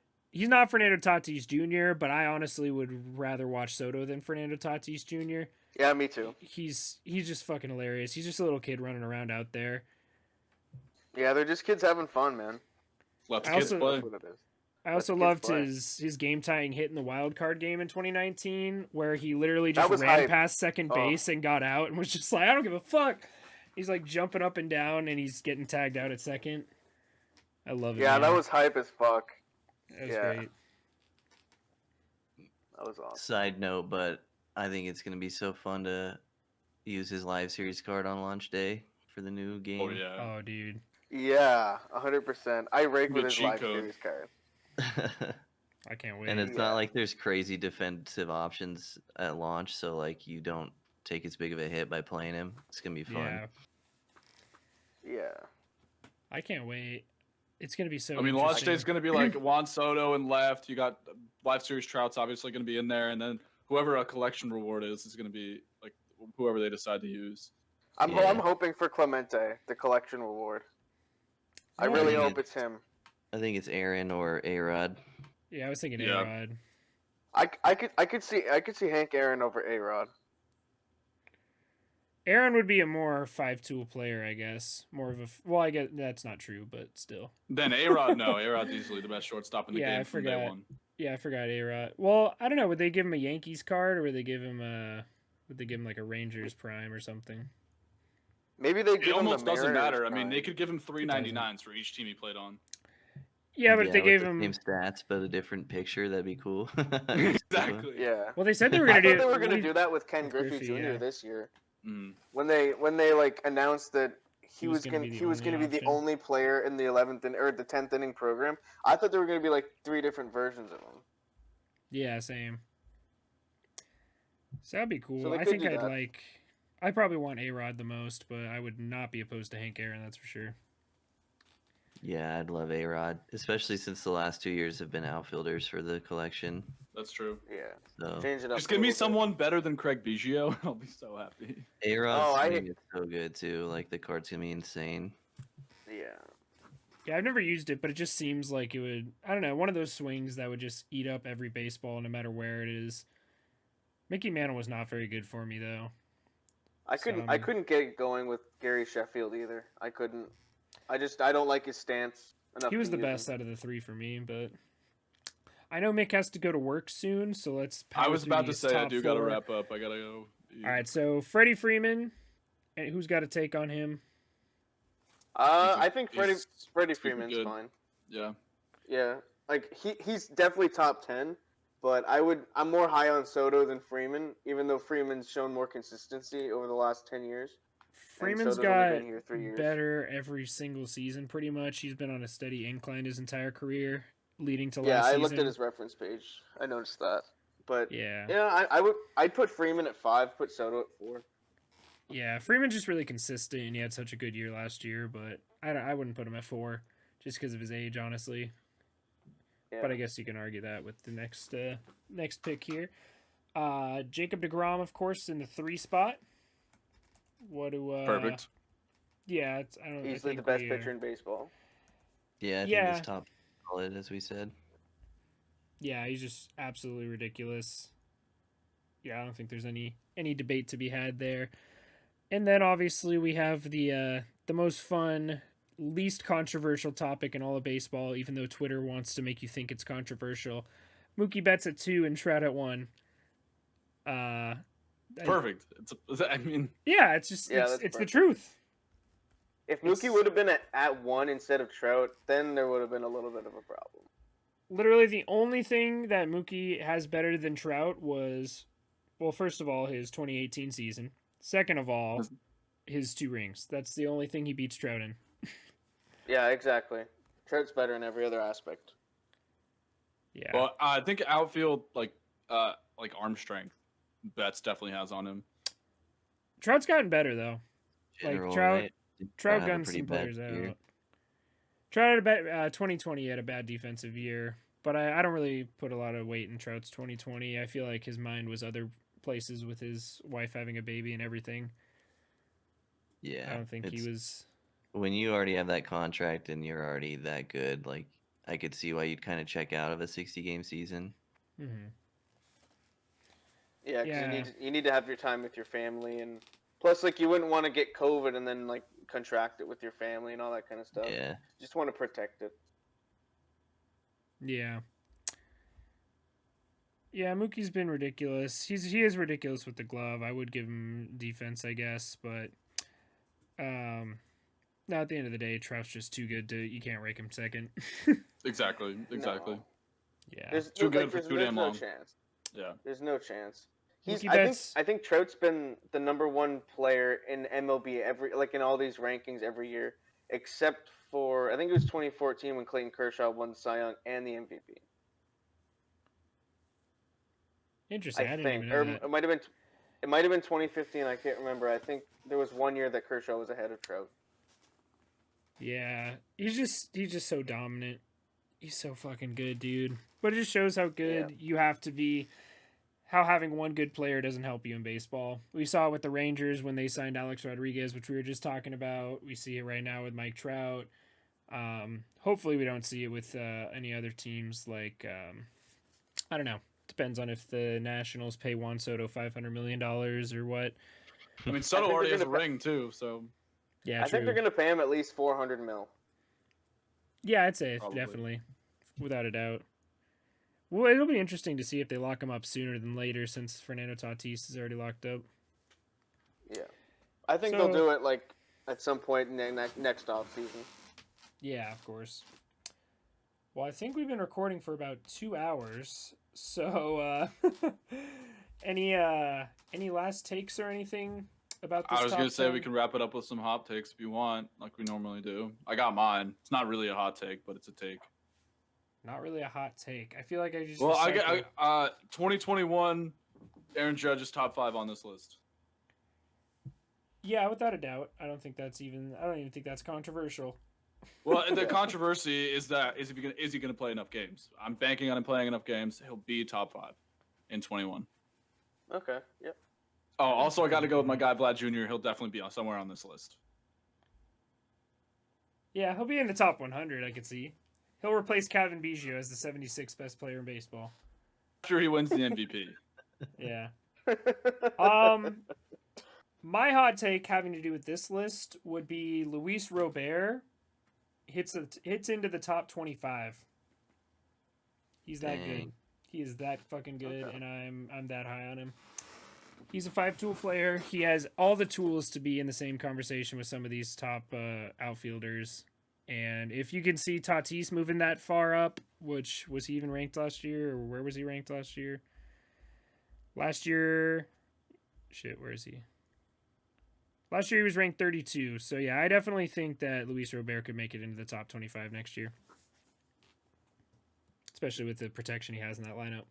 Speaker 1: Fernando Tatis Jr., but I honestly would rather watch Soto than Fernando Tatis Jr.
Speaker 4: Yeah, me too.
Speaker 1: He's just fucking hilarious. He's just a little kid running around out there.
Speaker 4: Yeah, they're just kids having fun, man.
Speaker 3: Let the kids play.
Speaker 1: I also loved his game-tying hit in the wild card game in 2019, where he literally just ran past second base and got out and was just like, I don't give a fuck. He's like jumping up and down, and he's getting tagged out at second. I love it.
Speaker 4: Yeah,
Speaker 1: man.
Speaker 4: that was hype as fuck.
Speaker 1: That was great.
Speaker 4: That was awesome.
Speaker 2: Side note, but I think it's going to be so fun to use his live series card on launch day for the new game.
Speaker 3: Oh, yeah.
Speaker 1: Oh, dude.
Speaker 4: Yeah, 100%. I rake with his live series card.
Speaker 1: I can't wait.
Speaker 2: And it's not like there's crazy defensive options at launch, so like you don't take as big of a hit by playing him. It's gonna be fun.
Speaker 4: Yeah.
Speaker 1: I can't wait. It's gonna be so.
Speaker 3: I mean, launch day is gonna be like Juan Soto and left. You got live series Trout's obviously gonna be in there, and then whoever a collection reward is gonna be like whoever they decide to use.
Speaker 4: I'm hoping for Clemente, the collection reward. I really hope it's him.
Speaker 2: I think it's Aaron or A-Rod.
Speaker 1: Yeah, I was thinking A-Rod.
Speaker 4: I could see Hank Aaron over A-Rod.
Speaker 1: Aaron would be a more 5-tool player, I guess. More of a I guess that's not true, but still.
Speaker 3: Then A-Rod, no, A-Rod's easily the best shortstop in the game from day one.
Speaker 1: Yeah, I forgot A-Rod. Well, I don't know. Would they give him a Yankees card, or would they give him like a Rangers prime or something?
Speaker 4: Maybe they give him
Speaker 3: almost
Speaker 4: the
Speaker 3: doesn't matter.
Speaker 4: Prime.
Speaker 3: I mean, they could give him 399s for each team he played on.
Speaker 1: Yeah, but if they gave him
Speaker 2: same stats but a different picture, that'd be cool.
Speaker 3: Exactly.
Speaker 4: Yeah.
Speaker 1: Well, they said they were gonna
Speaker 4: do. They were gonna do that with Ken Griffey Jr. this year.
Speaker 3: Mm.
Speaker 4: When they like announced that he was gonna be the only player in the 11th or the 10th inning program, I thought there were gonna be like 3 different versions of him.
Speaker 1: Yeah, same. So that'd be cool.
Speaker 4: So
Speaker 1: I think I probably want A-Rod the most, but I would not be opposed to Hank Aaron, that's for sure.
Speaker 2: Yeah, I'd love A-Rod, especially since the last 2 years have been outfielders for the collection.
Speaker 3: That's true.
Speaker 4: Yeah.
Speaker 2: So
Speaker 4: Change it up.
Speaker 3: Just give me someone better than Craig Biggio. I'll be so happy.
Speaker 2: A-Rod's swing is so good too. Like the card's gonna be insane.
Speaker 4: Yeah.
Speaker 1: Yeah, I've never used it, but it just seems like it would. I don't know, one of those swings that would just eat up every baseball, no matter where it is. Mickey Mantle was not very good for me though.
Speaker 4: I couldn't get it going with Gary Sheffield either. I couldn't. I don't like his stance enough.
Speaker 1: He was the best out of the 3 for me, but I know Mick has to go to work soon, so let's.
Speaker 3: I was about to say I do got to wrap up. I gotta go.
Speaker 1: All right, so Freddie Freeman, and who's got a take on him?
Speaker 4: I think Freddie Freeman's fine.
Speaker 3: Yeah.
Speaker 4: Yeah, like he's definitely top 10, but I'm more high on Soto than Freeman, even though Freeman's shown more consistency over the last 10 years.
Speaker 1: Freeman's got better every single season, pretty much. He's been on a steady incline his entire career, leading to last season.
Speaker 4: Yeah, I looked at his reference page. I noticed that. But
Speaker 1: yeah,
Speaker 4: I'd put Freeman at 5, put Soto at 4.
Speaker 1: Yeah, Freeman's just really consistent, and he had such a good year last year, but I wouldn't put him at 4 just because of his age, honestly. Yeah. But I guess you can argue that with the next pick here. Jacob DeGrom, of course, in the 3 spot. What do
Speaker 3: Perfect.
Speaker 1: Yeah, I don't. I
Speaker 4: Easily the
Speaker 1: think
Speaker 4: best
Speaker 1: we,
Speaker 4: pitcher in baseball.
Speaker 2: Yeah, I think
Speaker 1: Yeah.
Speaker 2: this top solid, as we said.
Speaker 1: Yeah, he's just absolutely ridiculous. Yeah, I don't think there's any debate to be had there. And then obviously we have the most fun, least controversial topic in all of baseball, even though Twitter wants to make you think it's controversial. Mookie Betts at 2 and Trout at 1.
Speaker 3: Perfect. I mean,
Speaker 1: Yeah, it's just
Speaker 4: Yeah,
Speaker 1: it's
Speaker 4: that's
Speaker 1: the
Speaker 4: perfect.
Speaker 1: truth.
Speaker 4: If
Speaker 1: It's-
Speaker 4: Mookie would have been at 1 instead of Trout, then there would have been a little bit of a problem.
Speaker 1: Literally the only thing that Mookie has better than Trout was, well, first of all, his 2018 season. Second of all, his 2 rings. That's the only thing he beats Trout in.
Speaker 4: Yeah, exactly. Trout's better in every other aspect.
Speaker 1: Yeah.
Speaker 3: well, I think outfield like arm strength, Betts definitely has on him.
Speaker 1: Trout's gotten better though.
Speaker 2: General,
Speaker 1: Trout-
Speaker 2: right?
Speaker 1: Trout
Speaker 2: Had a
Speaker 1: guns
Speaker 2: pretty
Speaker 1: some
Speaker 2: bad
Speaker 1: players
Speaker 2: year.
Speaker 1: out. Trout had a bad 2020 had a bad defensive year, but I don't really put a lot of weight in Trout's 2020. I feel like his mind was other places with his wife having a baby and everything.
Speaker 2: Yeah,
Speaker 1: I don't think he
Speaker 2: it's-
Speaker 1: was.
Speaker 2: When you already have that contract and you're already that good, like I could see why you'd kind of check out of a 60-game season.
Speaker 1: Mm-hmm.
Speaker 4: Yeah, because
Speaker 1: Yeah.
Speaker 4: you need to have your time with your family, and plus, like, you wouldn't want to get COVID and then like contract it with your family and all that kind of stuff.
Speaker 2: Yeah,
Speaker 4: Just want to protect it.
Speaker 1: Yeah. Yeah, Mookie's been ridiculous. He is ridiculous with the glove. I would give him defense, I guess, but no, at the end of the day, Trout's just too good to you can't rank him second.
Speaker 3: Exactly.
Speaker 4: No.
Speaker 1: Yeah.
Speaker 4: There's
Speaker 3: Too good
Speaker 4: like,
Speaker 3: for
Speaker 4: there's,
Speaker 3: too
Speaker 4: there's
Speaker 3: damn
Speaker 4: no
Speaker 3: long.
Speaker 4: chance.
Speaker 3: Yeah.
Speaker 4: There's no chance.
Speaker 1: Mookie
Speaker 4: I think
Speaker 1: Betts-
Speaker 4: I think Trout's been the #1 player in MLB in all these rankings every year, except for I think it was 2014 when Clayton Kershaw won the Cy Young and the MVP.
Speaker 1: Interesting. I,
Speaker 4: I
Speaker 1: didn't
Speaker 4: think,
Speaker 1: even
Speaker 4: or
Speaker 1: know that.
Speaker 4: it might have been 2015. I can't remember. I think there was one year that Kershaw was ahead of Trout.
Speaker 1: Yeah, he's just so dominant. He's so fucking good, dude. But it just shows how good you have to be. How having one good player doesn't help you in baseball. We saw it with the Rangers when they signed Alex Rodriguez, which we were just talking about. We see it right now with Mike Trout. Hopefully, we don't see it with any other teams. Like I don't know. Depends on if the Nationals pay Juan Soto $500 million or what.
Speaker 3: I mean, Soto
Speaker 4: think
Speaker 3: already
Speaker 4: they're
Speaker 3: has a
Speaker 4: gonna
Speaker 3: ring too, so
Speaker 1: Yeah,
Speaker 4: I
Speaker 1: true.
Speaker 4: think they're gonna pay him at least 400 mil.
Speaker 1: Yeah, I'd say
Speaker 3: Probably.
Speaker 1: definitely, without a doubt. Well, it'll be interesting to see if they lock him up sooner than later, since Fernando Tatis is already locked up.
Speaker 4: Yeah, I think
Speaker 1: So-
Speaker 4: they'll do it like at some point in the next off season.
Speaker 1: Yeah, of course. Well, I think we've been recording for about 2 hours. So, any last takes or anything about this?
Speaker 3: I was
Speaker 1: top
Speaker 3: gonna say
Speaker 1: 10?
Speaker 3: we can wrap it up with some hot takes if you want, like we normally do. I got mine. It's not really a hot take, but it's a take.
Speaker 1: Not really a hot take. I feel like I just.
Speaker 3: Well, I
Speaker 1: recycle-
Speaker 3: got 2021. Aaron Judge is top 5 on this list.
Speaker 1: Yeah, without a doubt. I don't even think that's controversial.
Speaker 3: Well, the controversy is he gonna play enough games? I'm banking on him playing enough games. He'll be top 5 in 21.
Speaker 4: Okay. Yep.
Speaker 3: Oh, also I got to go with my guy Vlad Jr. He'll definitely be somewhere on this list.
Speaker 1: Yeah, he'll be in the top 100. I could see. He'll replace Kevin Biggio as the 76th best player in baseball.
Speaker 3: After he wins the MVP.
Speaker 1: Yeah. My hot take having to do with this list would be Luis Robert hits into the top 25. He's that good.
Speaker 2: Dang.
Speaker 1: He is that fucking good,
Speaker 4: Okay.
Speaker 1: and I'm that high on him. He's a 5-tool player. He has all the tools to be in the same conversation with some of these top outfielders. And if you can see Tatis moving that far up, which was he even ranked last year, or where was he ranked last year? Last year, where is he? Last year he was ranked 32. So yeah, I definitely think that Luis Robert could make it into the top 25 next year. Especially with the protection he has in that lineup.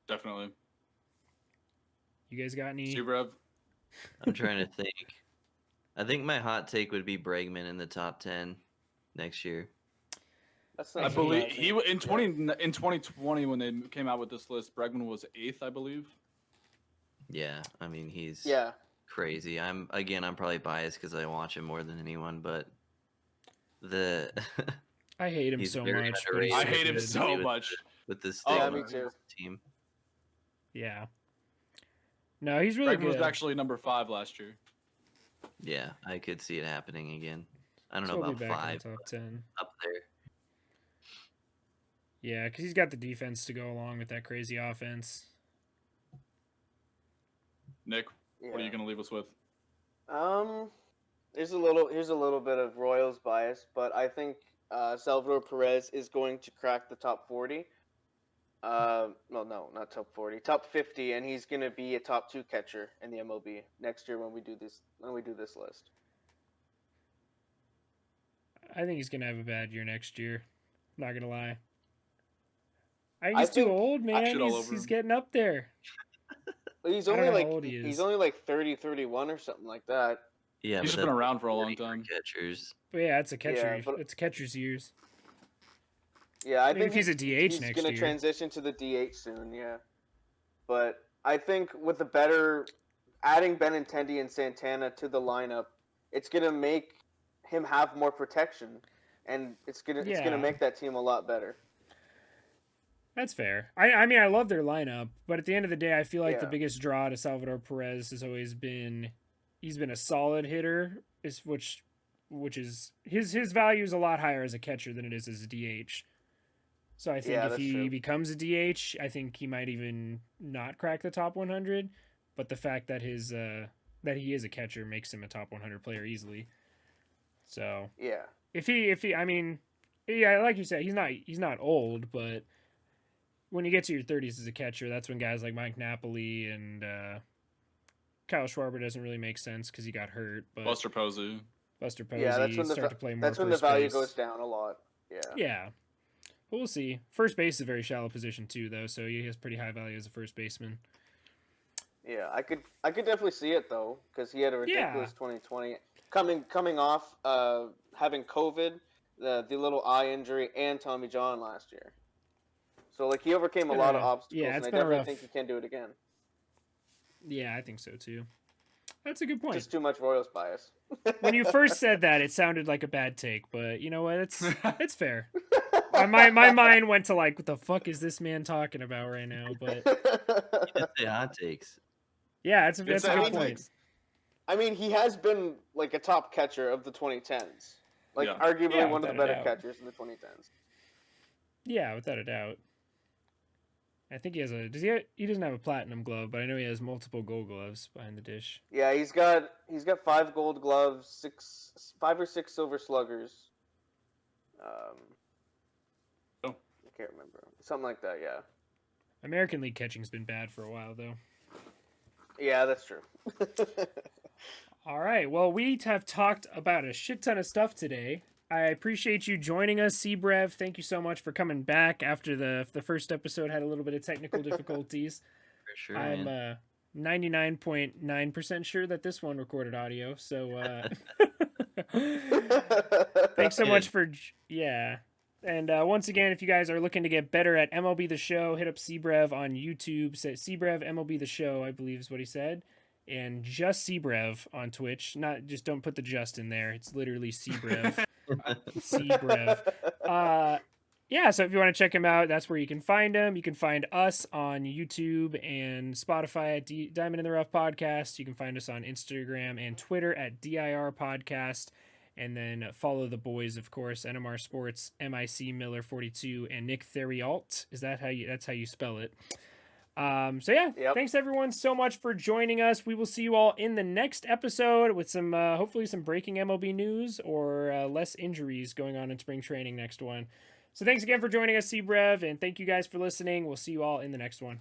Speaker 3: Definitely.
Speaker 1: You guys got any?
Speaker 3: CBrev.
Speaker 2: I'm trying to think. I think my hot take would be Bregman in the top 10 next year.
Speaker 4: That's
Speaker 1: I
Speaker 3: I
Speaker 4: not
Speaker 3: believe
Speaker 4: surprising.
Speaker 3: in 2020 when they came out with this list, Bregman was 8th, I believe.
Speaker 2: Yeah, I mean he's
Speaker 4: Yeah.
Speaker 2: crazy. I'm probably biased because I watch him more than anyone, but the
Speaker 1: I hate him
Speaker 2: he's
Speaker 1: so
Speaker 2: very
Speaker 1: much, but
Speaker 2: underrated.
Speaker 1: he's
Speaker 3: I
Speaker 1: so
Speaker 3: hate him
Speaker 1: good.
Speaker 3: so
Speaker 2: with
Speaker 3: much.
Speaker 2: with the
Speaker 3: Oh,
Speaker 2: state
Speaker 4: Yeah, me too.
Speaker 2: team.
Speaker 1: Yeah. No, he's really
Speaker 3: Bregman
Speaker 1: good.
Speaker 3: was actually number 5 last year.
Speaker 2: Yeah, I could see it happening again. I don't
Speaker 1: So
Speaker 2: know
Speaker 1: he'll be
Speaker 2: about
Speaker 1: back in
Speaker 2: 5,
Speaker 1: the top 10.
Speaker 2: but up there.
Speaker 1: Yeah, because he's got the defense to go along with that crazy offense.
Speaker 3: Nick,
Speaker 4: Yeah.
Speaker 3: what are you going to leave us with?
Speaker 4: Here's a little bit of Royals bias, but I think Salvador Perez is going to crack the top 40. No, not top 40, top 50, and he's going to be a top 2 catcher in the MLB next year when we do this list.
Speaker 1: I think he's gonna have a bad year next year. Not gonna lie. I think
Speaker 4: I
Speaker 1: he's too
Speaker 4: think
Speaker 1: old, man.
Speaker 3: shit all over
Speaker 1: He's
Speaker 3: him.
Speaker 1: getting up there.
Speaker 4: He's
Speaker 1: I don't
Speaker 4: only
Speaker 1: know how
Speaker 4: like
Speaker 1: old he is.
Speaker 4: he's only like 30, 31 or something like that.
Speaker 2: Yeah,
Speaker 3: He's
Speaker 2: but
Speaker 3: just been
Speaker 2: that's
Speaker 3: around for a
Speaker 2: 40
Speaker 3: long time.
Speaker 2: catchers.
Speaker 1: But yeah, it's a catcher.
Speaker 4: Yeah, but-
Speaker 1: It's catcher's years.
Speaker 4: Yeah, I
Speaker 1: Maybe
Speaker 4: think
Speaker 1: if he's a DH
Speaker 4: he's
Speaker 1: next
Speaker 4: going to
Speaker 1: year.
Speaker 4: transition to the DH soon. Yeah, but I think with the better adding Benintendi and Santana to the lineup, it's going to make him have more protection, and it's gonna
Speaker 1: Yeah.
Speaker 4: make that team a lot better.
Speaker 1: That's fair. I mean, I love their lineup, but at the end of the day, I feel like the
Speaker 4: Yeah.
Speaker 1: biggest draw to Salvador Perez has always been he's been a solid hitter, which is his value is a lot higher as a catcher than it is as a DH. So I think
Speaker 4: Yeah,
Speaker 1: if
Speaker 4: that's
Speaker 1: he
Speaker 4: true.
Speaker 1: becomes a DH, I think he might even not crack the top 100. But the fact that that he is a catcher makes him a top 100 player easily. So
Speaker 4: Yeah,
Speaker 1: if he, I mean, yeah, like you said, he's not old, but when you get to your 30s as a catcher, that's when guys like Mike Napoli and Kyle Schwarber doesn't really make sense because he got hurt. But
Speaker 3: Buster Posey.
Speaker 1: Buster Posey
Speaker 4: yeah, that's when
Speaker 1: start to play more.
Speaker 4: that's when the
Speaker 1: first
Speaker 4: value
Speaker 1: base.
Speaker 4: goes down a lot. Yeah.
Speaker 1: Yeah, but we'll see. First base is a very shallow position too, though, so he has pretty high value as a first baseman.
Speaker 4: Yeah, I could definitely see it though, because he had a ridiculous 2020 coming off having COVID, the little eye injury, and Tommy John last year. So like he overcame a lot of obstacles,
Speaker 1: yeah,
Speaker 4: and I
Speaker 1: been a
Speaker 4: definitely
Speaker 1: rough-
Speaker 4: think he can do it again.
Speaker 1: Yeah, I think so too. That's a good point.
Speaker 4: Just too much Royals bias.
Speaker 1: When you first said that, it sounded like a bad take, but you know what? It's fair. My mind went to like, what the fuck is this man talking about right now? But
Speaker 2: You did say hot takes.
Speaker 1: yeah, that's a
Speaker 3: It's
Speaker 1: good
Speaker 3: hot
Speaker 1: point.
Speaker 3: takes.
Speaker 4: I mean, he has been like a top catcher of the 2010s, like
Speaker 3: Yeah.
Speaker 4: arguably
Speaker 1: Yeah,
Speaker 4: one of the
Speaker 1: without a
Speaker 4: better
Speaker 1: doubt.
Speaker 4: catchers in the 2010s.
Speaker 1: Yeah, without a doubt. I think he has a. He doesn't have a platinum glove, but I know he has multiple gold gloves behind the dish.
Speaker 4: Yeah, he's got 5 Gold Gloves, 5 or 6 Silver Sluggers.
Speaker 3: Oh.
Speaker 4: I can't remember, something like that. Yeah.
Speaker 1: American League catching's been bad for a while, though.
Speaker 4: Yeah, that's true.
Speaker 1: All right. Well, we have talked about a shit ton of stuff today. I appreciate you joining us, CBrev. Thank you so much for coming back after the first episode had a little bit of technical difficulties.
Speaker 2: For sure,
Speaker 1: I'm
Speaker 2: man.
Speaker 1: 99.9% sure that this one recorded audio. So thanks so much for yeah. And once again, if you guys are looking to get better at MLB The Show, hit up CBrev on YouTube. Say CBrev MLB The Show, I believe is what he said. And just CBrev on Twitch. Just don't put the just in there. It's literally CBrev. CBrev. Yeah, so if you want to check him out, that's where you can find him. You can find us on YouTube and Spotify at Diamond in the Rough Podcast. You can find us on Instagram and Twitter at DIR Podcast. And then follow the boys, of course, NMR Sports, MIC Miller 42, and Nick Theriault. That's how you spell it. So yeah,
Speaker 4: Yep.
Speaker 1: Thanks everyone so much for joining us. We will see you all in the next episode with some, hopefully some breaking MLB news or less injuries going on in spring training next one. So thanks again for joining us, CBrev, and thank you guys for listening. We'll see you all in the next one.